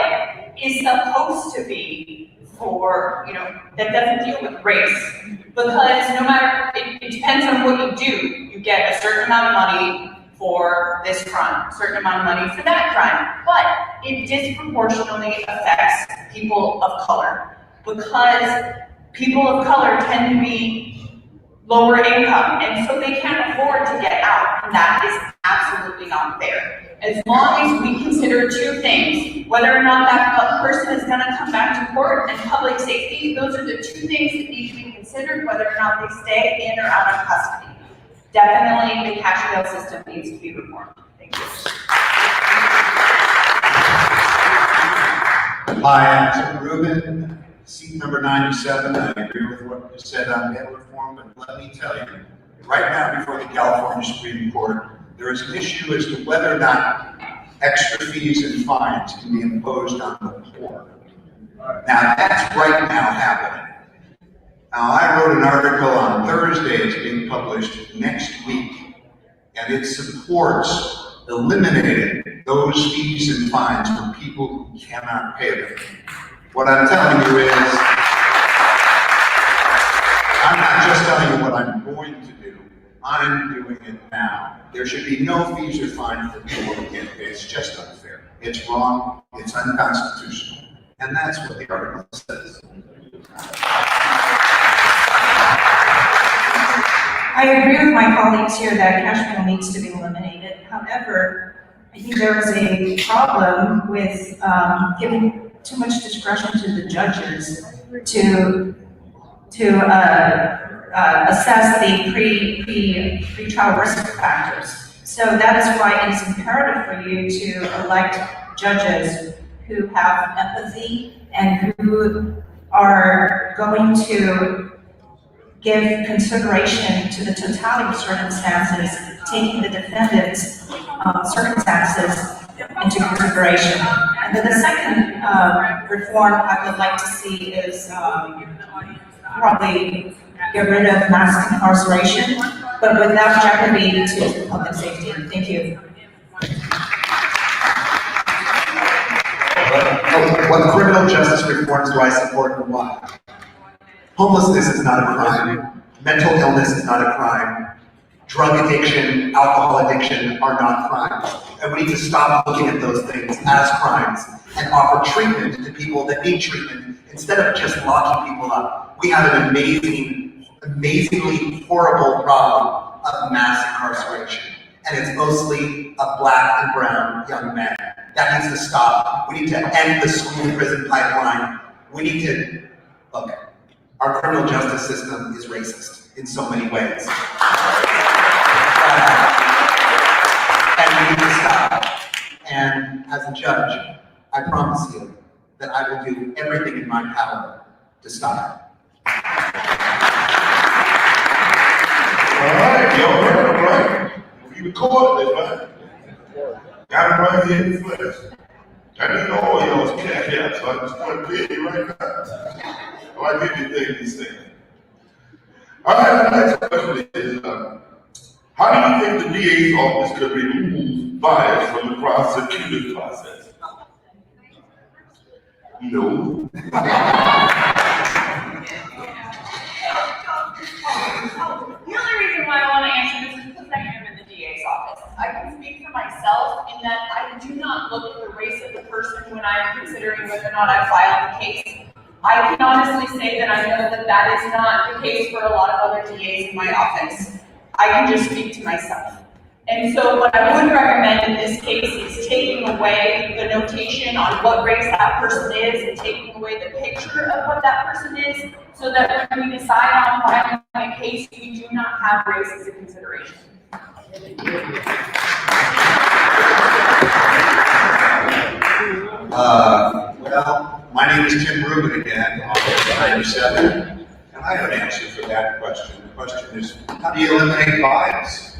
is supposed to be for, that doesn't deal with race. Because no matter, it depends on what you do. You get a certain amount of money for this crime, a certain amount of money for that crime. But it disproportionately affects people of color. Because people of color tend to be lower income, and so they can't afford to get out, and that is absolutely not fair. As long as we consider 2 things, whether or not that person is going to come back to court and public safety, those are the 2 things that need to be considered, whether or not they stay in or out of custody. Definitely the cash bail system needs to be reformed. Thank you. Hi, I'm Tim Rubin. Seat number 97, I agree with what you said on bail reform, but let me tell you, right now before the California Supreme Court, there is an issue as to whether or not extra fees and fines can be imposed on the poor. Now, that's right now happening. Now, I wrote an article on Thursday, it's being published next week, and it supports eliminating those fees and fines for people who cannot pay them. What I'm telling you is, I'm not just telling you what I'm going to do, I'm doing it now. There should be no fees or fines for people who can't pay. It's just unfair. It's wrong, it's unconstitutional. And that's what the article says. I agree with my colleagues here that cash bail needs to be eliminated. However, I think there is a problem with giving too much discretion to the judges to assess the pre-trial risk factors. So that is why it is imperative for you to elect judges who have empathy and who are going to give consideration to the totality of circumstances, taking the defendant's circumstances into consideration. And then the second reform I would like to see is probably get rid of mass incarceration, but without jeopardy to public safety. Thank you. What criminal justice reforms do I support and why? Homelessness is not a crime. Mental illness is not a crime. Drug addiction, alcohol addiction are not crimes. And we need to stop looking at those things as crimes and offer treatment to people that need treatment instead of just locking people up. We have an amazingly horrible problem of mass incarceration. And it's mostly of Black and brown young men. That needs to stop. We need to end the school prison pipeline. We need to, look, our criminal justice system is racist in so many ways. And we need to stop. And as a judge, I promise you that I will do everything in my power to stop it. All right, y'all heard him, right? We recorded it, right? Got him right here in the flesh. I need all y'all's cash, so I just want to pay you right now. I like everything he's saying. All right, the next question is, how do you think the DA's office could remove bias from the prosecution process? No. The only reason why I want to answer this is because I am in the DA's office. I can speak for myself in that I do not look at the race of the person when I am considering whether or not I file the case. I can honestly say that I know that that is not the case for a lot of other DAs in my office. I can just speak to myself. And so what I would recommend in this case is taking away the notation on what race that person is and taking away the picture of what that person is so that when we decide on filing a case, we do not have race as a consideration. Well, my name is Tim Rubin again, Office 97, and I have an answer for that question. The question is, how do you eliminate bias?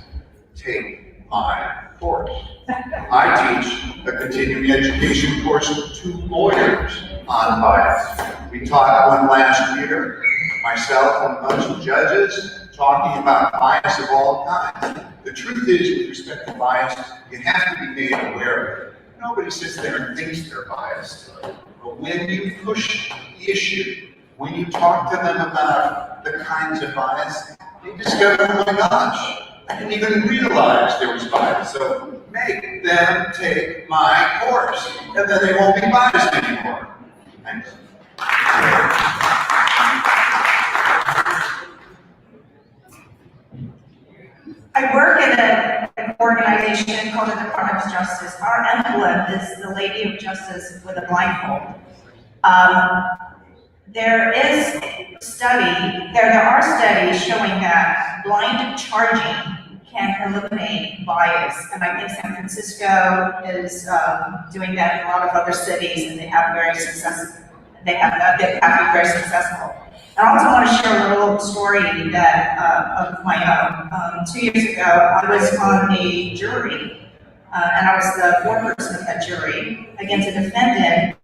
Take my course. I teach a continuing education course to lawyers on bias. We taught one last year, myself and a bunch of judges, talking about bias of all kinds. The truth is, with respect to bias, you have to be made aware of it. Nobody sits there and thinks they're biased. But when you push the issue, when you talk to them about the kinds of bias, they discover, oh my gosh, I didn't even realize there was bias. So make them take my course, and then they won't be biased anymore. Thanks. I work in an organization called the Department of Justice. Our emblem is the Lady of Justice with a blindfold. There are studies showing that blind charging can eliminate bias, and I think San Francisco is doing that in a lot of other cities, and they have very they have been very successful. I also want to share a little story that of my own. 2 years ago, I was on a jury, and I was the foreperson of that jury against a defendant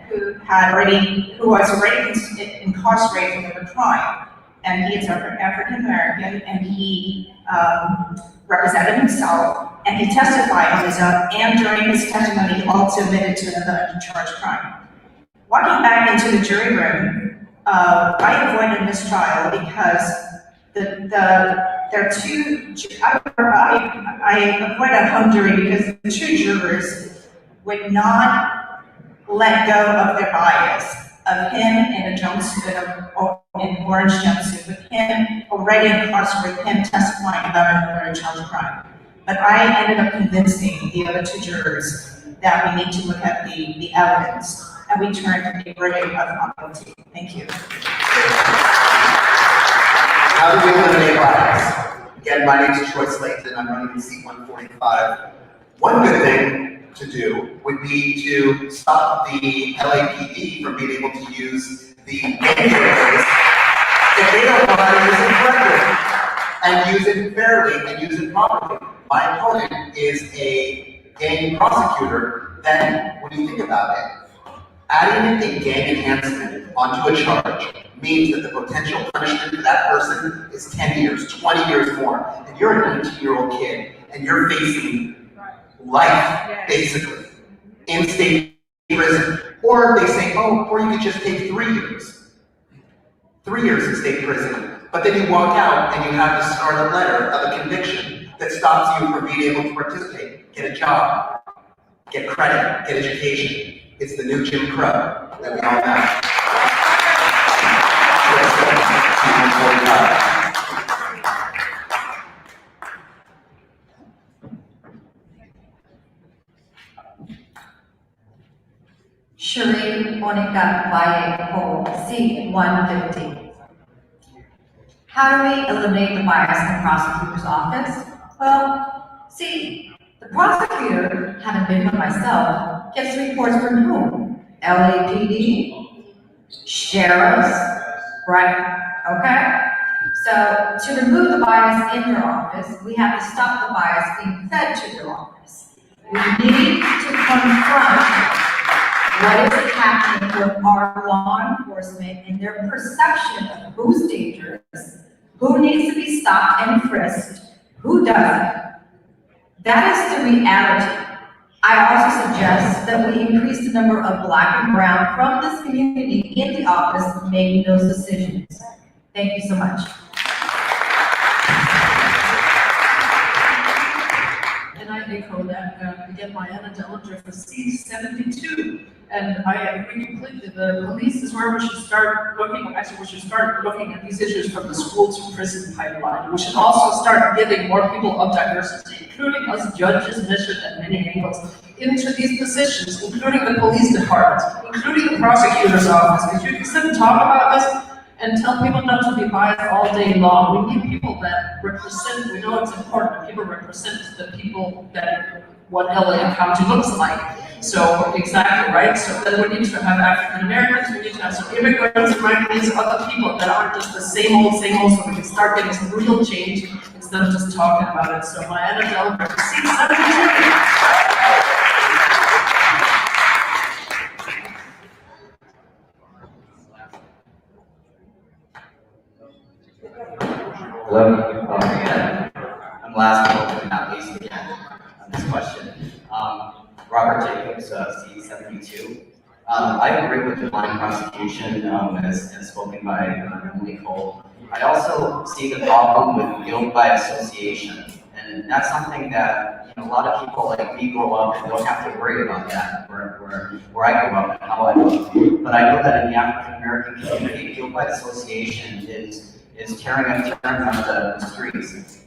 who was already incarcerated for the crime, and he is African American, and he represented himself, and he testified on his own, and during his testimony, he also admitted to another uncharged crime. Walking back into the jury room, I avoided mistrial because there are two. I avoided hung jury because the two jurors would not let go of their bias of him in a jumpsuit, in orange jumpsuit, with him already incarcerated, him testifying about another uncharged crime. But I ended up convincing the other two jurors that we need to look at the evidence, and we turned a verdict of not guilty. Thank you. How do we eliminate bias? Again, my name is Troy Slayton. I'm running in seat 145. One good thing to do would be to stop the LAPD from being able to use the gang database if they don't know how to use it correctly, and use it fairly and use it properly. My opponent is a gang prosecutor. Then, when you think about it, adding a gang enhancement onto a charge means that the potential punishment for that person is 10 years, 20 years more. And you're a 19-year-old kid, and you're facing life, basically, in state prison. Or they say, oh, or you could just take 3 years. 3 years in state prison. But then you walk out and you have the scarlet letter of a conviction that stops you from being able to participate, get a job, get credit, get education. It's the new Jim Crow that we all have. Sheree Monica Vallejo, seat 150. How do we eliminate the bias in the prosecutor's office? Well, see, the prosecutor, having been one myself, gets reports from whom? LAPD, sheriffs, right? Okay? So to remove the bias in your office, we have to stop the bias being fed to your office. We need to confront what is happening with our law enforcement and their perception of who's dangerous, who needs to be stopped and frisked, who doesn't. That is the reality. I also suggest that we increase the number of Black and brown from this community in the office making those decisions. Thank you so much. And I echo that, again, Mariana Dellinger for C72. And I agree completely. The police is where we should start looking, actually, we should start looking at these issues from the school to prison pipeline. We should also start getting more people of diversity, including us judges measured at many angles, into these positions, including the police department, including the prosecutor's office. Because you can sit and talk about this and tell people not to be biased all day long. We need people that represent, we know it's important that people represent the people that what LA County looks like. So, exactly, right? So then we need to have African Americans, we need to have some immigrants, migrants, other people that aren't just the same old, so we can start getting some real change instead of just talking about it. So, Mariana Dellinger, C72. Hello. I'm last but not least again on this question. Robert Jacobs, C72. I agree with the line prosecution as spoken by Emily Cole. I also see the problem with guilt by association, and that's something that a lot of people like me grow up and don't have to worry about that where I grew up and how I grew up. But I know that in the African American community, guilt by association is tearing on the streets.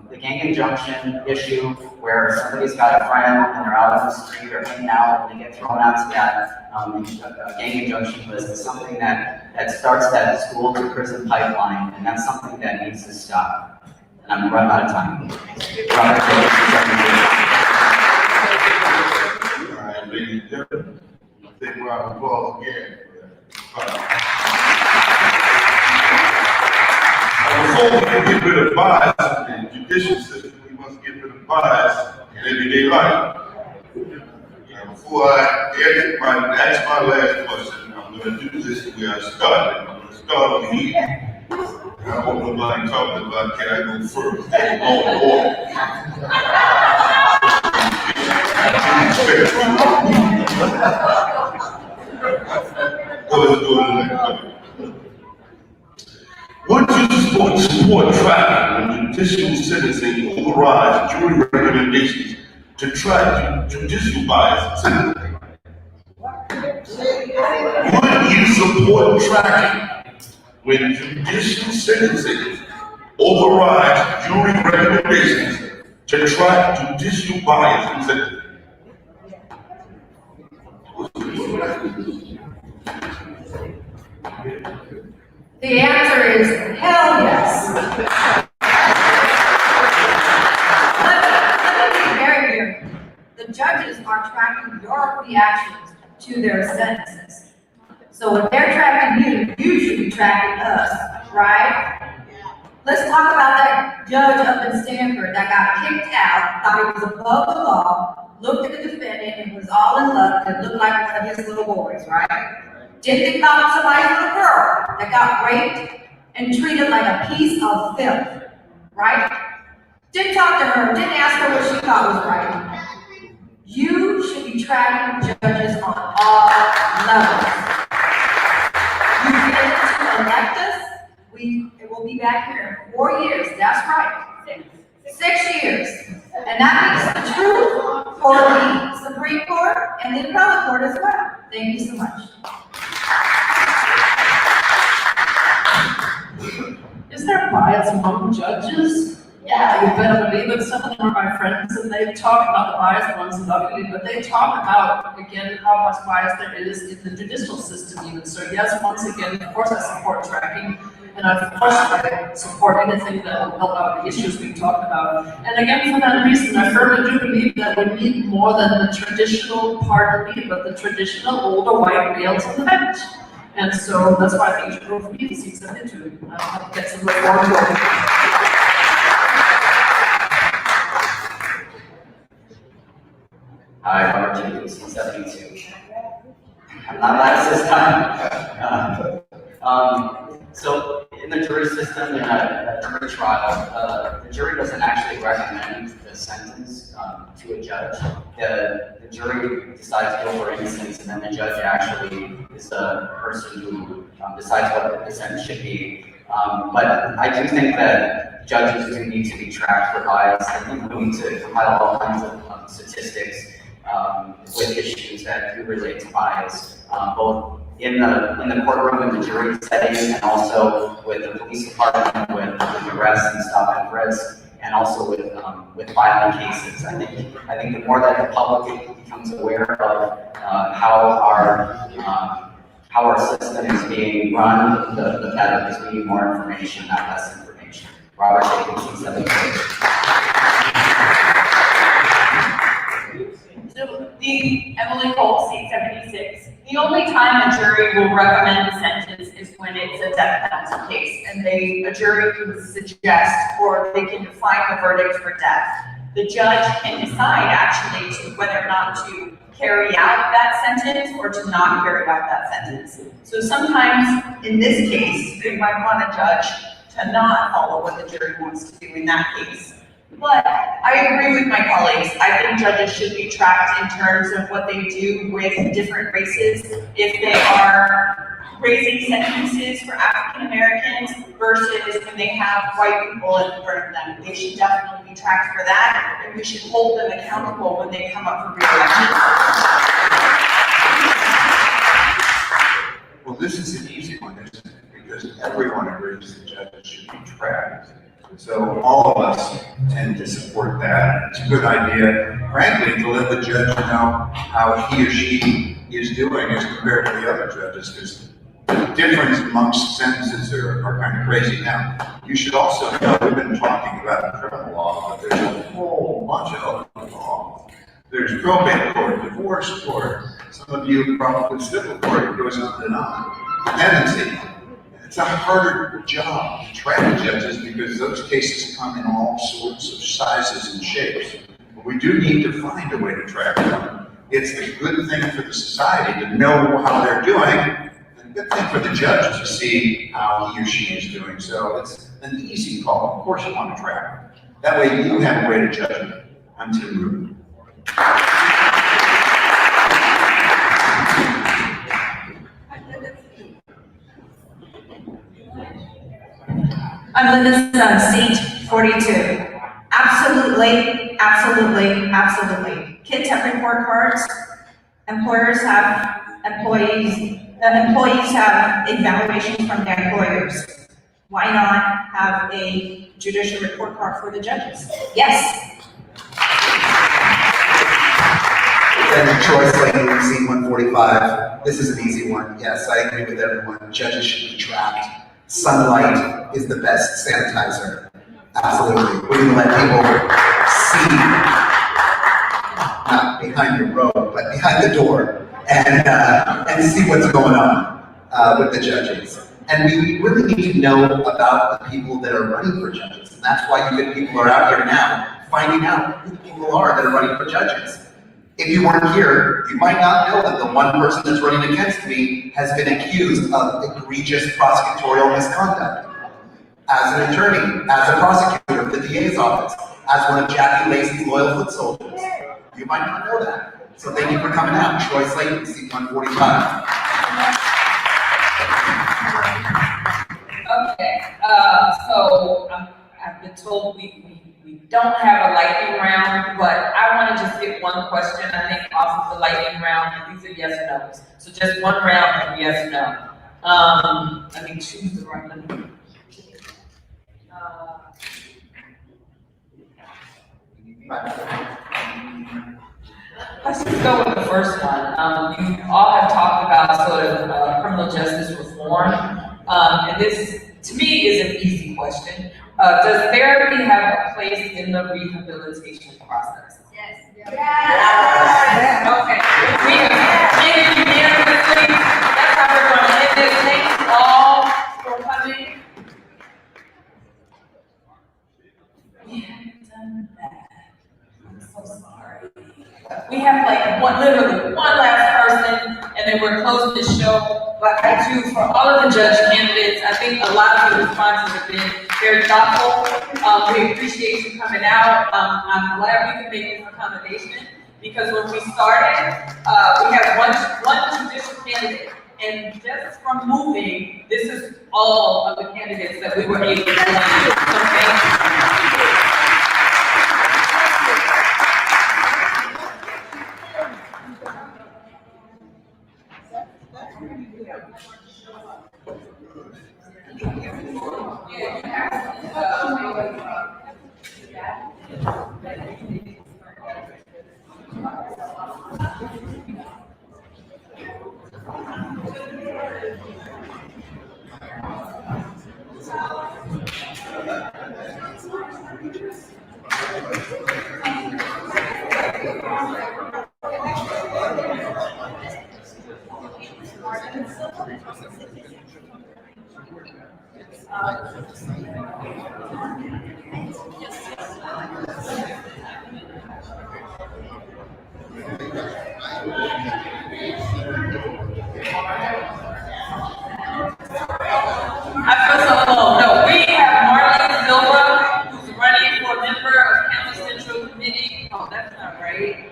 The gang injunction issue, where somebody's got a friend and they're out on the street or hanging out and they get thrown out to that gang injunction list, is something that starts that school to prison pipeline, and that's something that needs to stop. And I'm running out of time. All right, ladies and gentlemen, big round of applause again. Before we can get rid of bias in the judicial system, we must get rid of bias in everyday life. Now, before I ask my last question, I'm going to do this the way I started. I'm going to start over here. I hope nobody talking about can I go first. That's all the order. So let's go to the next one. Would you support tracking when judicial sentencing overrides jury recommendations to track judicial bias in sentencing? Would you support tracking when judicial sentencing overrides jury recommendations to track judicial bias in sentencing? The answer is hell yes. Let me be very clear. The judges are tracking your reactions to their sentences. So if they're tracking you, you should be tracking us, right? Let's talk about that judge up in Stanford that got kicked out, thought he was above the law, looked at the defendant and was all in love and looked like one of his little boys, right? Didn't think about somebody's little girl that got raped and treated like a piece of filth, right? Didn't talk to her, didn't ask her what she thought was right. You should be tracking judges on all levels. You get to elect us, it will be back here in 4 years, that's right. 6 years. And that makes the truth for the Supreme Court and the Appellate Court as well. Thank you so much. Is there bias among judges? Yeah, you better believe it. Some of them are my friends and they talk about the bias ones lovingly, but they talk about, again, how much bias there is in the judicial system even. So yes, once again, of course I support tracking, and of course I support anything that will help out the issues we talked about. And again, for that reason, I firmly do believe that we need more than the traditional, pardon me, but the traditional older white males on the bench. And so that's why I think you should vote for me to see 72. I'll get some reform going. Hi, Robert Jacobs, 72. I'm not last this time. So in the jury system, in a jury trial, the jury doesn't actually recommend the sentence to a judge. The jury decides to go for innocence, and then the judge actually is the person who decides what the sentence should be. But I do think that judges do need to be tracked for bias. I think we need to compile all kinds of statistics with issues that do relate to bias, both in the courtroom, in the jury setting, and also with the police department, with arrests and stop and frisk, and also with violent cases. I think the more that the public becomes aware of how our system is being run, the better, because we need more information, not less information. Robert Jacobs, 72. So Emily Cole, seat 76. The only time a jury will recommend a sentence is when it's a death penalty case, and a jury can suggest or they can define the verdict for death. The judge can decide actually whether or not to carry out that sentence or to not carry out that sentence. So sometimes in this case, they might want a judge to not follow what the jury wants to do in that case. But I agree with my colleagues. I think judges should be tracked in terms of what they do with different races. If they are raising sentences for African Americans versus when they have white people in front of them, they should definitely be tracked for that, and we should hold them accountable when they come up for re-election. Well, this is an easy one, isn't it? Because everyone agrees the judges should be tracked. So all of us tend to support that. It's a good idea, frankly, to let the judge know how he or she is doing as compared to the other judges, because the difference amongst sentences are kind of crazy. Now, you should also know, we've been talking about criminal law, but there's a whole bunch of other laws. There's probate court, divorce court, Some of you probably civil court, it goes on and on. Dependency. It's a harder job to track judges because those cases come in all sorts of sizes and shapes. But we do need to find a way to track them. It's a good thing for the society to know how they're doing, and a good thing for the judge to see how he or she is doing. So it's an easy call. Of course you want to track them. That way you have a way to judge them. I'm Tim Rubin. I'm Linda Sun, seat 42. Absolutely, absolutely, absolutely. Kids have report cards. Employers have employees have evaluations from their employers. Why not have a judicial report card for the judges? Yes. Senator Troy Slayton, seat 145. This is an easy one. Yes, I agree with everyone. Judges should be tracked. Sunlight is the best sanitizer. Absolutely. We need to let people see, not behind your row, but behind the door, and see what's going on with the judges. And we really need to know about the people that are running for judges. And that's why you good people are out here now finding out who the people are that are running for judges. If you weren't here, you might not know that the one person that's running against me has been accused of egregious prosecutorial misconduct. As an attorney, as a prosecutor of the DA's office, as one of Jackie Lacey's loyal foot soldiers. You might not know that. So thank you for coming out. Troy Slayton, seat 145. Okay, so I've been told we don't have a lightning round, but I want to just get one question, I think, off of the lightning round, and these are yes or no's. So just one round of yes or no. I mean, choose the right one. Let's just go with the first one. You all have talked about sort of criminal justice reform, and this, to me, is an easy question. Does therapy have a place in the rehabilitation process? Yes. Yes. Okay. We have unanimously. That's how we're going to end this. Thanks all for coming. We haven't done that. I'm so sorry. We have literally one last person, and then we're closing the show. But I do, for all of the judge candidates, I think a lot of the responses have been very thoughtful. We appreciate you coming out. I'm glad we can make this accommodation because when we started, we had one judicial candidate, and just from moving, this is all of the candidates that we were able to find. So thank you. I feel so alone. No, we have Marlene Silva, who's running for member of County Central Committee. Oh, that's not right.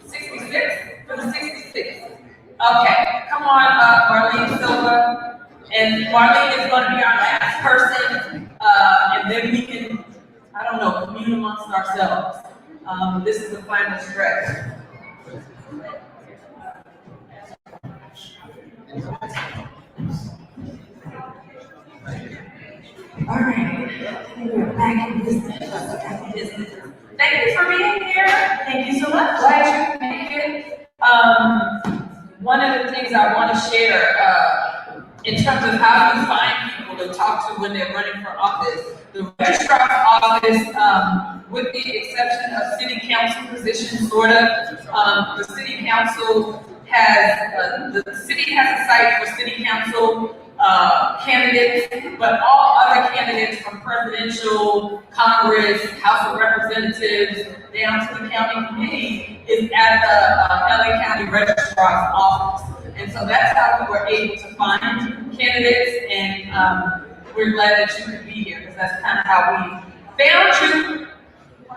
66? For the 66. Okay, come on up, Marlene Silva. And Marlene is going to be our last person. And then we can, I don't know, commune amongst ourselves. This is the final stretch. All right, we're back in business. Thank you for being here. Thank you so much. Glad you made it. One of the things I want to share in terms of how you find people to talk to when they're running for office, the registrar's office, with the exception of city council positions, sort of, the city council has, the city has a site for city council candidates, but all other candidates from presidential, Congress, House of Representatives, down to the county committee is at the LA County Registrar's office. And so that's how we were able to find candidates, and we're glad that you could be here, because that's kind of how we found you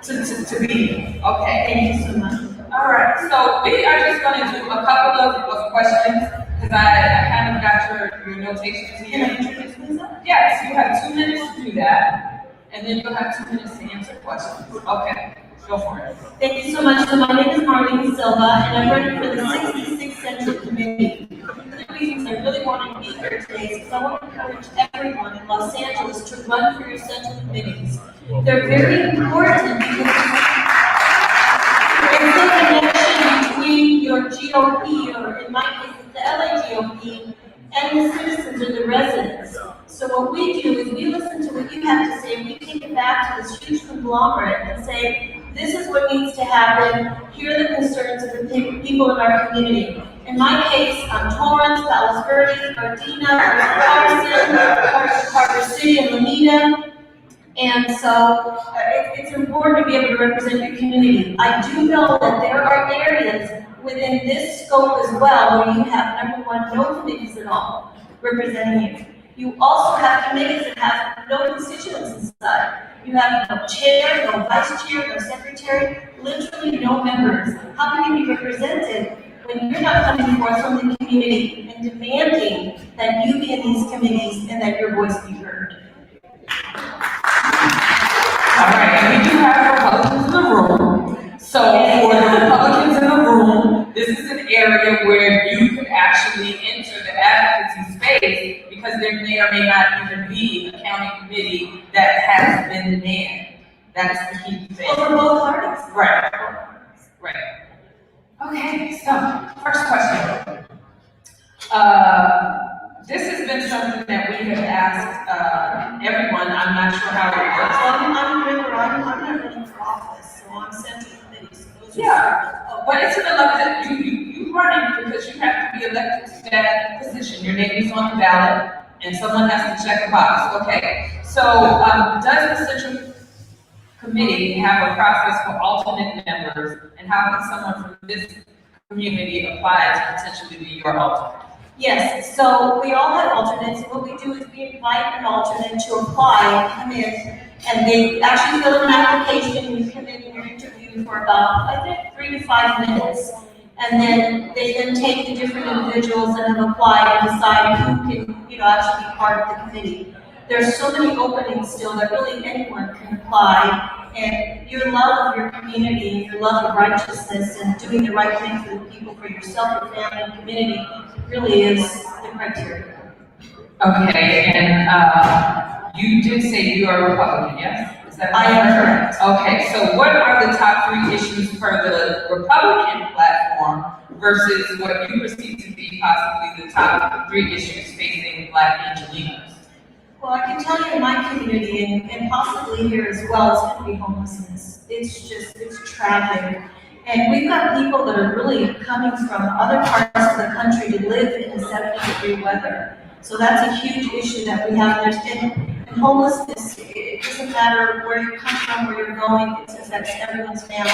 to be here. Okay. Thank you so much. All right, so we are just going to do a couple of questions, because I kind of got your notations here. Can I introduce myself? Yes, you have 2 minutes to do that, and then you'll have 2 minutes to answer questions. Okay, go for it. Thank you so much. So my name is Marlene Silva, and I'm running for the 66th Central Committee. One of the reasons I really wanted to be here today is because I want to encourage everyone in Los Angeles to run for your central committees. They're very important because it's the connection between your GOP, or in my case, it's the LA GOP, and the citizens or the residents. So what we do is we listen to what you have to say, and we take it back to this huge conglomerate and say, this is what needs to happen, here are the concerns of the people in our community. In my case, Torrance, Palos Verdes, Gardena, Carson, Carter City, and Lomita. And so it's important to be able to represent your community. I do know that there are areas within this scope as well where you have, number one, no committees at all representing you. You also have committees that have no constituents inside. You have no chair, no vice chair, no secretary, literally no members. How can you be represented when you're not coming forth from the community and demanding that you be in these committees and that your voice be heard? All right, and we do have Republicans in the room. So for the Republicans in the room, this is an area where you could actually enter the advocacy space, because there may or may not even be a county committee that has been manned. That's the key thing. For both parties. Right, right. Okay, so first question. This has been something that we have asked everyone. I'm not sure how it works. I'm not running for office, so I'm central committee. So yeah, but it's an elected, you running because you have to be elected to that position. Your name is on the ballot, and someone has to check a box. Okay, so does the central committee have a process for alternate members, and how can someone from this community apply to potentially be your alternate? Yes, so we all have alternates. What we do is we invite an alternate to apply and come in, and they actually fill in an application. You come in and you're interviewed for about, I think, 3 to 5 minutes. And then they then take the different individuals that have applied and decide who can, actually be part of the committee. There's so many openings still that really anyone can apply, and your love of your community and your love of righteousness and doing the right thing for the people, for yourself, your family, and community really is the criteria. Okay, and you did say you are a Republican, yes? Is that I am correct. Okay, so what are the top 3 issues for the Republican platform versus what you perceive to be possibly the top 3 issues facing Black Angelenos? Well, I can tell you in my community, and possibly here as well, it's going to be homelessness. It's tragic. And we've got people that are really coming from other parts of the country to live in the 70-degree weather. So that's a huge issue that we have. And homelessness, it doesn't matter where you come from, where you're going, it affects everyone's family,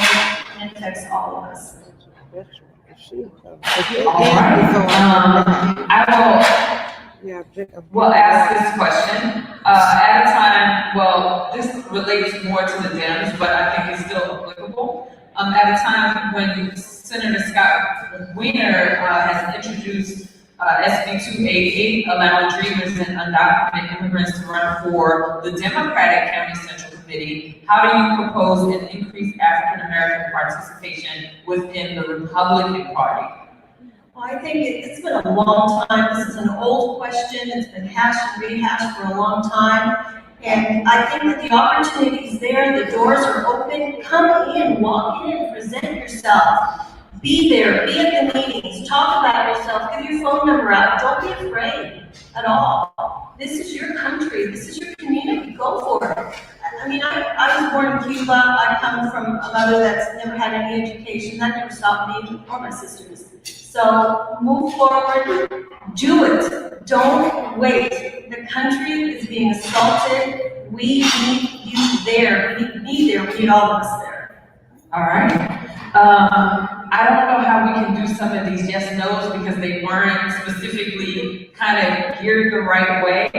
and it affects all of us. All right, We'll ask this question at a time, well, this relates more to the Dems, but I think it's still applicable. At a time when Senator Scott Wiener has introduced SB 288, allowing dreamers and undocumented immigrants to run for the Democratic County Central Committee, how do you propose an increased African American participation within the Republican Party? Well, I think it's been a long time. This is an old question. It's been hashed and rehashed for a long time. And I think that the opportunity is there. The doors are open. Come in, walk in, present yourself. Be there, be at the meetings, talk about yourself, give your phone number out. Don't be afraid at all. This is your country. This is your community. Go for it. I mean, I was born in Cuba. I come from a mother that's never had any education. That never stopped me or my sisters. So move forward, do it, don't wait. The country is being assaulted, we need you there, we need me there, we need all of us there. All right. I don't know how we can do some of these yes, no's because they weren't specifically kind of geared the right way.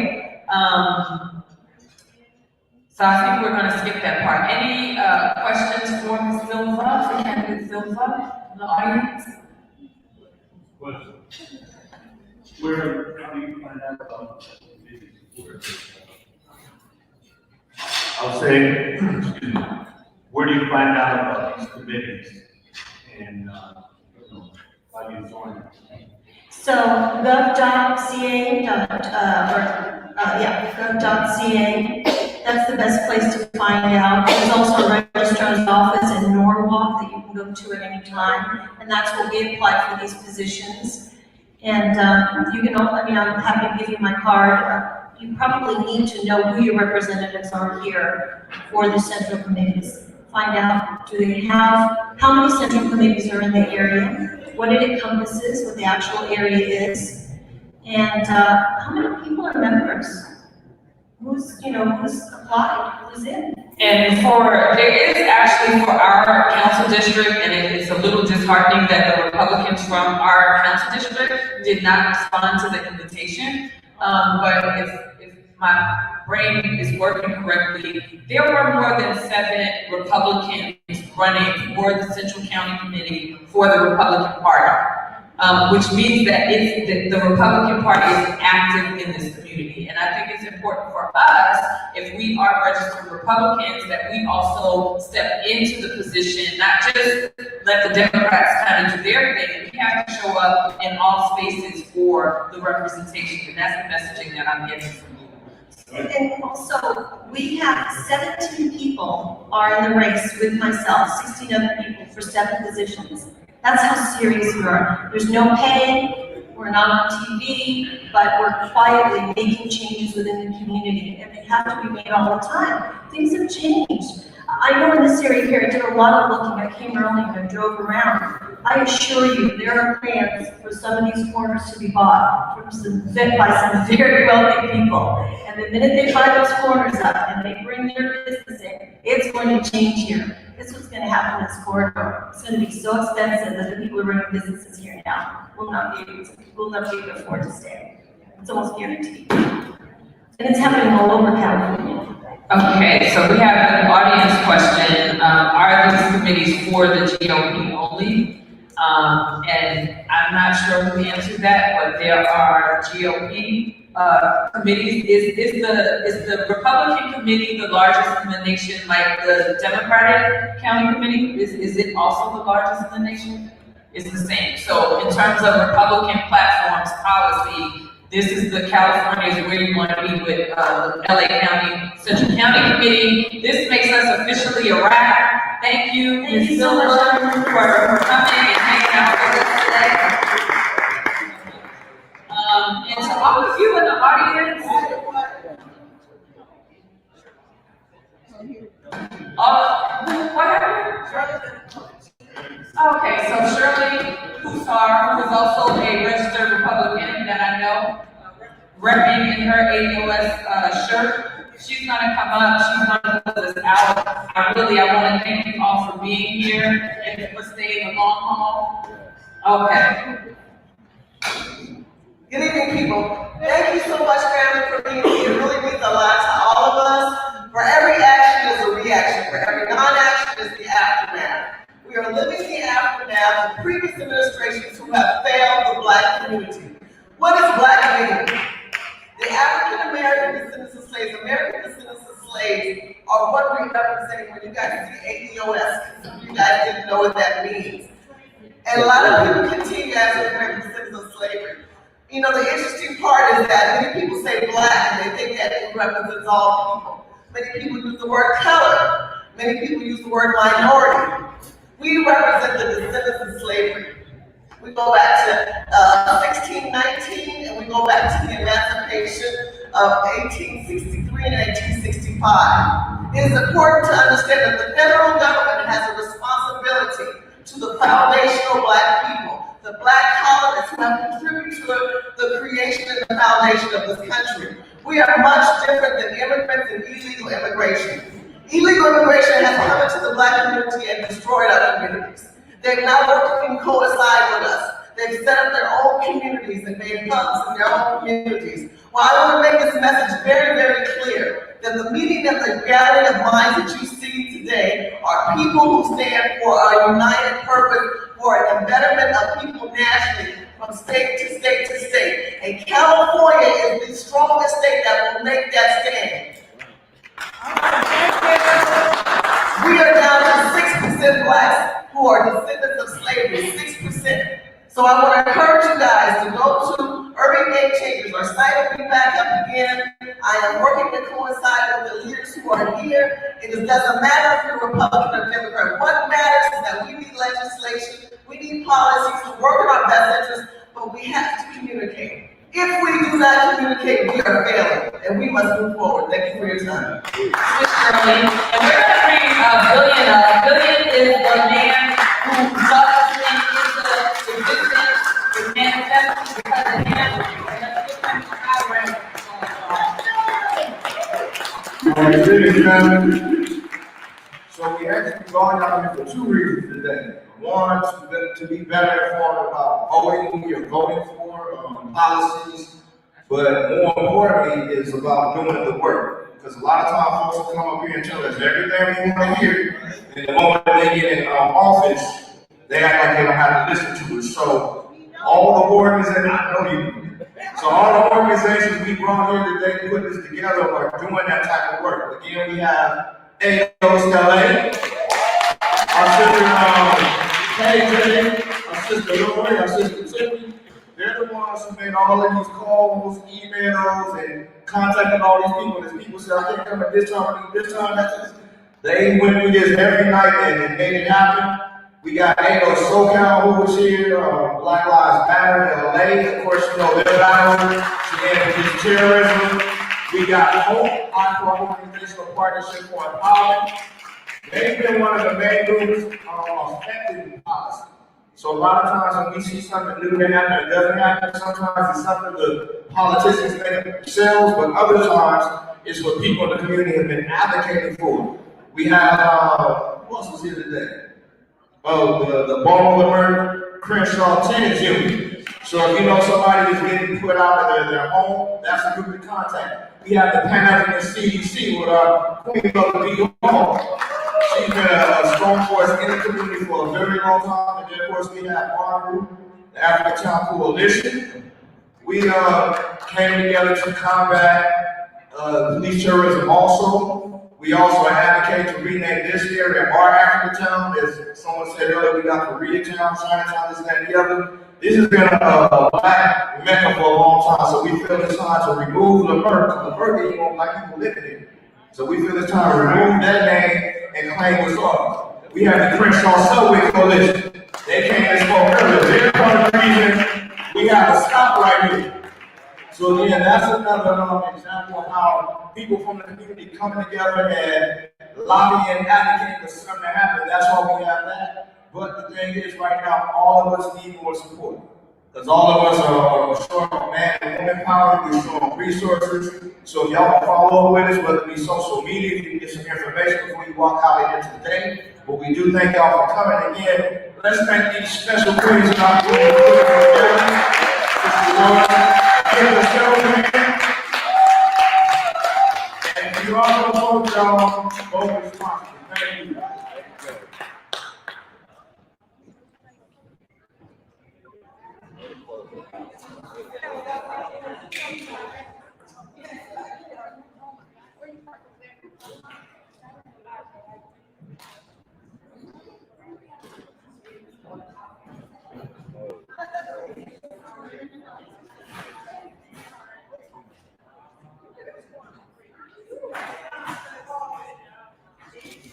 So I think we're gonna skip that part. Any questions for Ms. Silva, for candidate Silva in the audience? Where, how do you find out about I'll say, excuse me, where do you find out about these committees and, how do you join them? So gov.ca, gov.ca, that's the best place to find out. There's also a registrar's office in Norwalk that you can go to at any time, and that's where we apply for these positions. And you can, I'm happy to give you my card. You probably need to know who your representatives are here for the central committees. Find out, do they have, how many central committees are in the area, what it encompasses, what the actual area is, and how many people are members? Who's applied, who's in? And there is actually for our council district, and it's a little disheartening that the Republicans from our council district did not respond to the invitation. But if my brain is working correctly, there were more than 7 Republicans running for the Central County Committee for the Republican Party, which means that the Republican Party is active in this community. And I think it's important for us, if we are registered Republicans, that we also step into the position, not just let the Democrats kind of do their thing. We have to show up in all spaces for the representation, and that's the messaging that I'm getting from you. And also, we have 17 people are in the race with myself, 16 other people for 7 positions. That's how serious we are. There's no pay, we're not on TV, but we're quietly making changes within the community, and they have to be made all the time. Things have changed. I know in this area here, I did a lot of looking. I came early and I drove around. I assure you, there are plans for some of these corners to be bought by some very wealthy people. And the minute they buy those corners up and they bring their business in, it's going to change here. This is what's going to happen in this corridor. It's going to be so expensive that the people who are running businesses here now will not be able to afford to stay. It's almost guaranteed. And it's happening all over California. Okay, so we have an audience question. Are these committees for the GOP only? And I'm not sure who answered that, but there are GOP committees. Is the Republican committee the largest in the nation, like the Democratic County Committee? Is it also the largest in the nation? It's the same. So in terms of Republican platforms policy, this is the California is where you want to be with the LA County, Central County Committee. This makes us officially a wrap. Thank you, Ms. Silva, for coming and hanging out with us today. And to all of you in the audience, what happened? Okay, so Shirley Kusar, who is also a registered Republican that I know, repping in her ADOS shirt, she's gonna come up, she's gonna close us out. I wanna thank you all for being here and for staying the long haul. Okay. Good evening, people. Thank you so much, family, for being here. It really means a lot to all of us. For every action is a reaction. For every non-action is the aftermath. We are living the aftermath of previous administrations who have failed the Black community. What is Black mean? The African American descendants of slaves, American descendants of slaves, are what we represent when you guys see ADOS. You guys didn't know what that means. And a lot of people continue as American descendants of slavery. You know, the interesting part is that many people say Black and they think that it represents all people. Many people use the word color. Many people use the word minority. We represent the descendants of slavery. We go back to 1619 and we go back to the emancipation of 1863 and 1865. It is important to understand that the federal government has a responsibility to the foundational Black people, the Black have contributed to the creation and the foundation of this country. We are much different than immigrants and illegal immigration. Illegal immigration has come into the Black community and destroyed our communities. They've now working coincide with us. They've set up their own communities and made hubs in their own communities. Well, I want to make this message very, very clear that the meeting and the gathering of minds that you see today are people who stand for a united purpose for an embetterment of people nationally from state to state to state. And California is the strongest state that will make that stand. We are down to 6% blacks who are descendants of slavery, 6%. So I want to encourage you guys to go to Urban Game Changers. Our site will be back up again. I am working to coincide with the leaders who are here. It doesn't matter if you're Republican or Democrat. What matters is that we need legislation, we need policies to work in our best interest, but we have to communicate. If we do not communicate, we are failing, and we must move forward. Thank you for your time. Ms. Shirley, and we're gonna bring Billion up. Billion is the man who does things into existence, is manifesting because of him. And let's give him a round. So we actually going out here for two reasons today. One, to be better informed about voting, who you're voting for, policies, but more importantly is about doing the work. Because a lot of times folks will come up here and tell us everything we want to hear, and the moment they get in office, they act like they don't have to listen to it. So all the organizations, I know you, so all the organizations we brought here today to put this together are doing that type of work. Again, we have AOS LA, our sister KJ, our sister Lori, our sister Tiffany. They're the ones who made all of these calls, emails, and contacted all these people. These people said, I can't come at this time, I need this time, that's it. They went through this every night and made it happen. We got AOS SoCal who was here, Black Lives Matter LA, of course, you know, they're battling against terrorism. We got HOPE, our organizational partnership for empowerment. They've been one of the main groups affecting policy. So a lot of times when we see something new that happens, it doesn't happen. Sometimes it's something the politicians make themselves, but other times it's what people in the community have been advocating for. We have, who else was here today? Oh, the Baltimore Crenshaw Tenants Union. So if you know somebody is getting put out of their home, that's a group to contact. We have the Pan-African CDC with our Queen of the Hall. She's been a strong force in the community for a very long time. And then, of course, we have our group, the African Town Coalition. We came together to combat police terrorism also. We also advocate to rename this area our African Town. As someone said earlier, we got Koreatown, Chinatown, this, that, and the other. This has been a black mecca for a long time, so we feel it's time to remove Levert. Levert ain't no black people living here. So we feel it's time to remove that name and claim what's ours. We have the Crenshaw Subway Coalition. They came and spoke earlier. They're part of the reason we have a stop right here. So again, that's another example of how people from the community coming together and lobbying and advocating for something to happen. That's why we have that. But the thing is, right now, all of us need more support. Because all of us are short of man and woman power, we're short of resources. So if y'all can follow up with us, whether it be social media, if you can get some information before you walk out of here today. But we do thank y'all for coming again. Let's thank these special queens in our group for putting it together. Give the show, and you also vote y'all, vote responsibly. Thank you.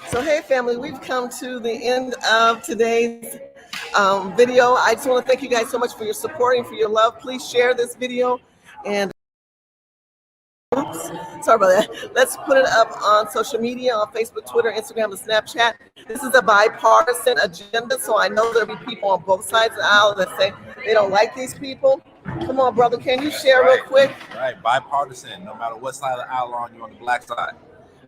So hey family, we've come to the end of today's video. I just want to thank you guys so much for your support and for your love. Please share this video and oops, sorry about that. Let's put it up on social media, on Facebook, Twitter, Instagram, and Snapchat. This is a bipartisan agenda, so I know there'll be people on both sides of the aisle that say They don't like these people. Come on, brother, can you share real quick? Right, bipartisan, no matter what side of the aisle on, you're on the black side.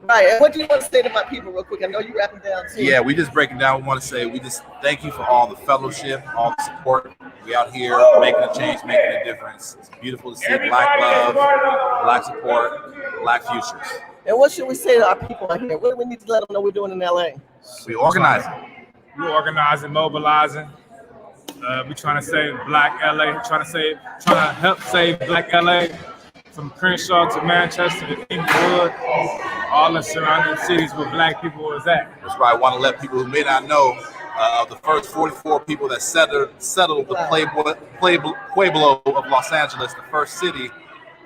Right, and what do you want to say to my people real quick? I know you're wrapping down too. Yeah, we just breaking down. We want to say we just thank you for all the fellowship, all the support. We out here making a change, making a difference. It's beautiful to see black love, black support, black futures. And what should we say to our people out here? What do we need to let them know we're doing in LA? We organizing. We're organizing, mobilizing. We're trying to save Black LA, trying to help save Black LA from Crenshaw to Manchester to Inglewood, all the surrounding cities where Black people is at. That's right. I want to let people who may not know of the first 44 people that settled the Pueblo of Los Angeles, the first city.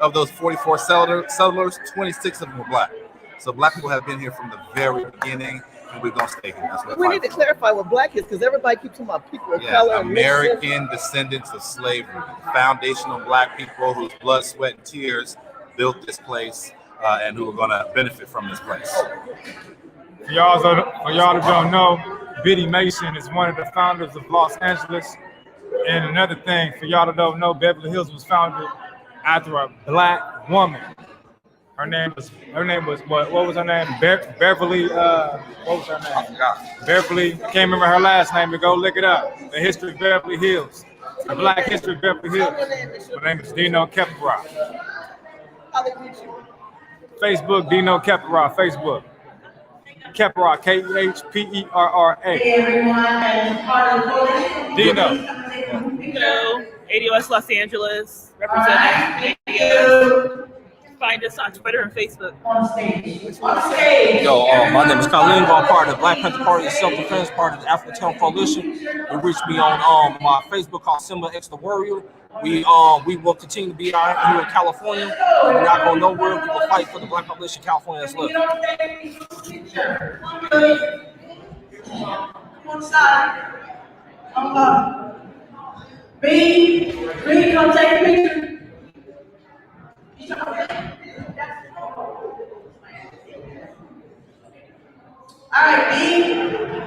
Of those 44 settlers, 26 of them were Black. So Black people have been here from the very beginning, and we're gonna stay here. That's what we need to clarify what Black is, because everybody keeps talking about people of color. American descendants of slavery, foundational Black people whose blood, sweat, and tears built this place, and who are gonna benefit from this place. For y'all that don't know, Biddy Mason is one of the founders of Los Angeles. And another thing, for y'all that don't know, Beverly Hills was founded after a Black woman. Her name was what was her name? Beverly, what was her name? I forgot. Beverly, can't remember her last name, but go look it up. The history of Beverly Hills. The Black history of Beverly Hills. My name is Dino Kepera. Facebook, Dino Kepera, Facebook. Kepera, Kehperra. Hey everyone, and part of the coalition. Dino. ADOS Los Angeles, representing ADOS. Find us on Twitter and Facebook. Yo, my name is Colleen. I'm part of the Black Panther Party, the Self-Defense Party of the African Town Coalition. You reach me on my Facebook called Simba X the Warrior. We will continue to be out here in California. We're not going nowhere. We will fight for the Black population in California that's left. One side. Come up. B, come take a picture. All right, B,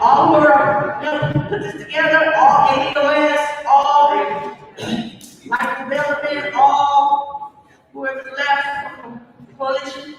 all who are, put this together, all ADOS, all life development, all whoever's left from the coalition.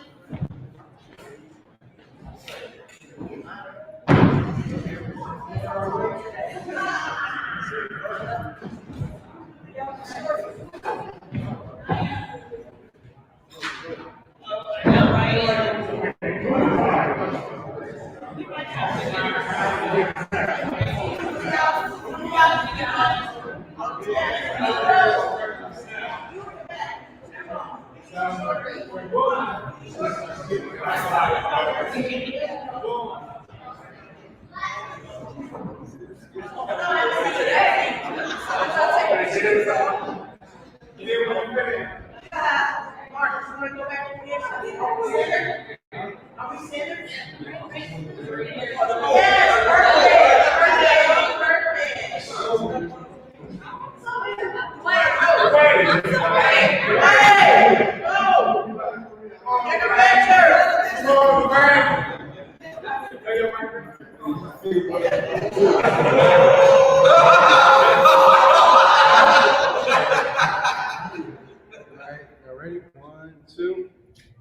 Ready? 1, 2,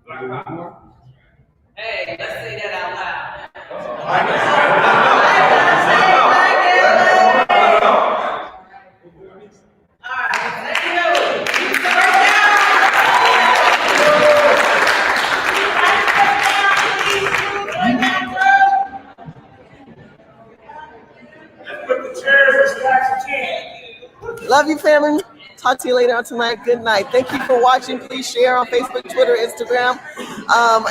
3, 4. Hey, let's say that out loud. Love you, family. Talk to you later on tonight. Good night. Thank you for watching. Please share on Facebook, Twitter, Instagram,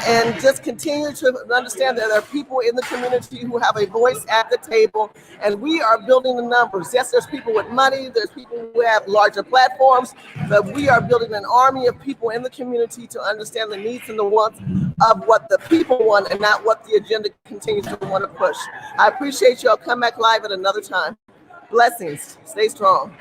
and just continue to understand that there are people in the community who have a voice at the table, and we are building the numbers. Yes, there's people with money, there's people who have larger platforms, but we are building an army of people in the community to understand the needs and the wants of what the people want and not what the agenda continues to want to push. I appreciate y'all. Come back live at another time. Blessings. Stay strong.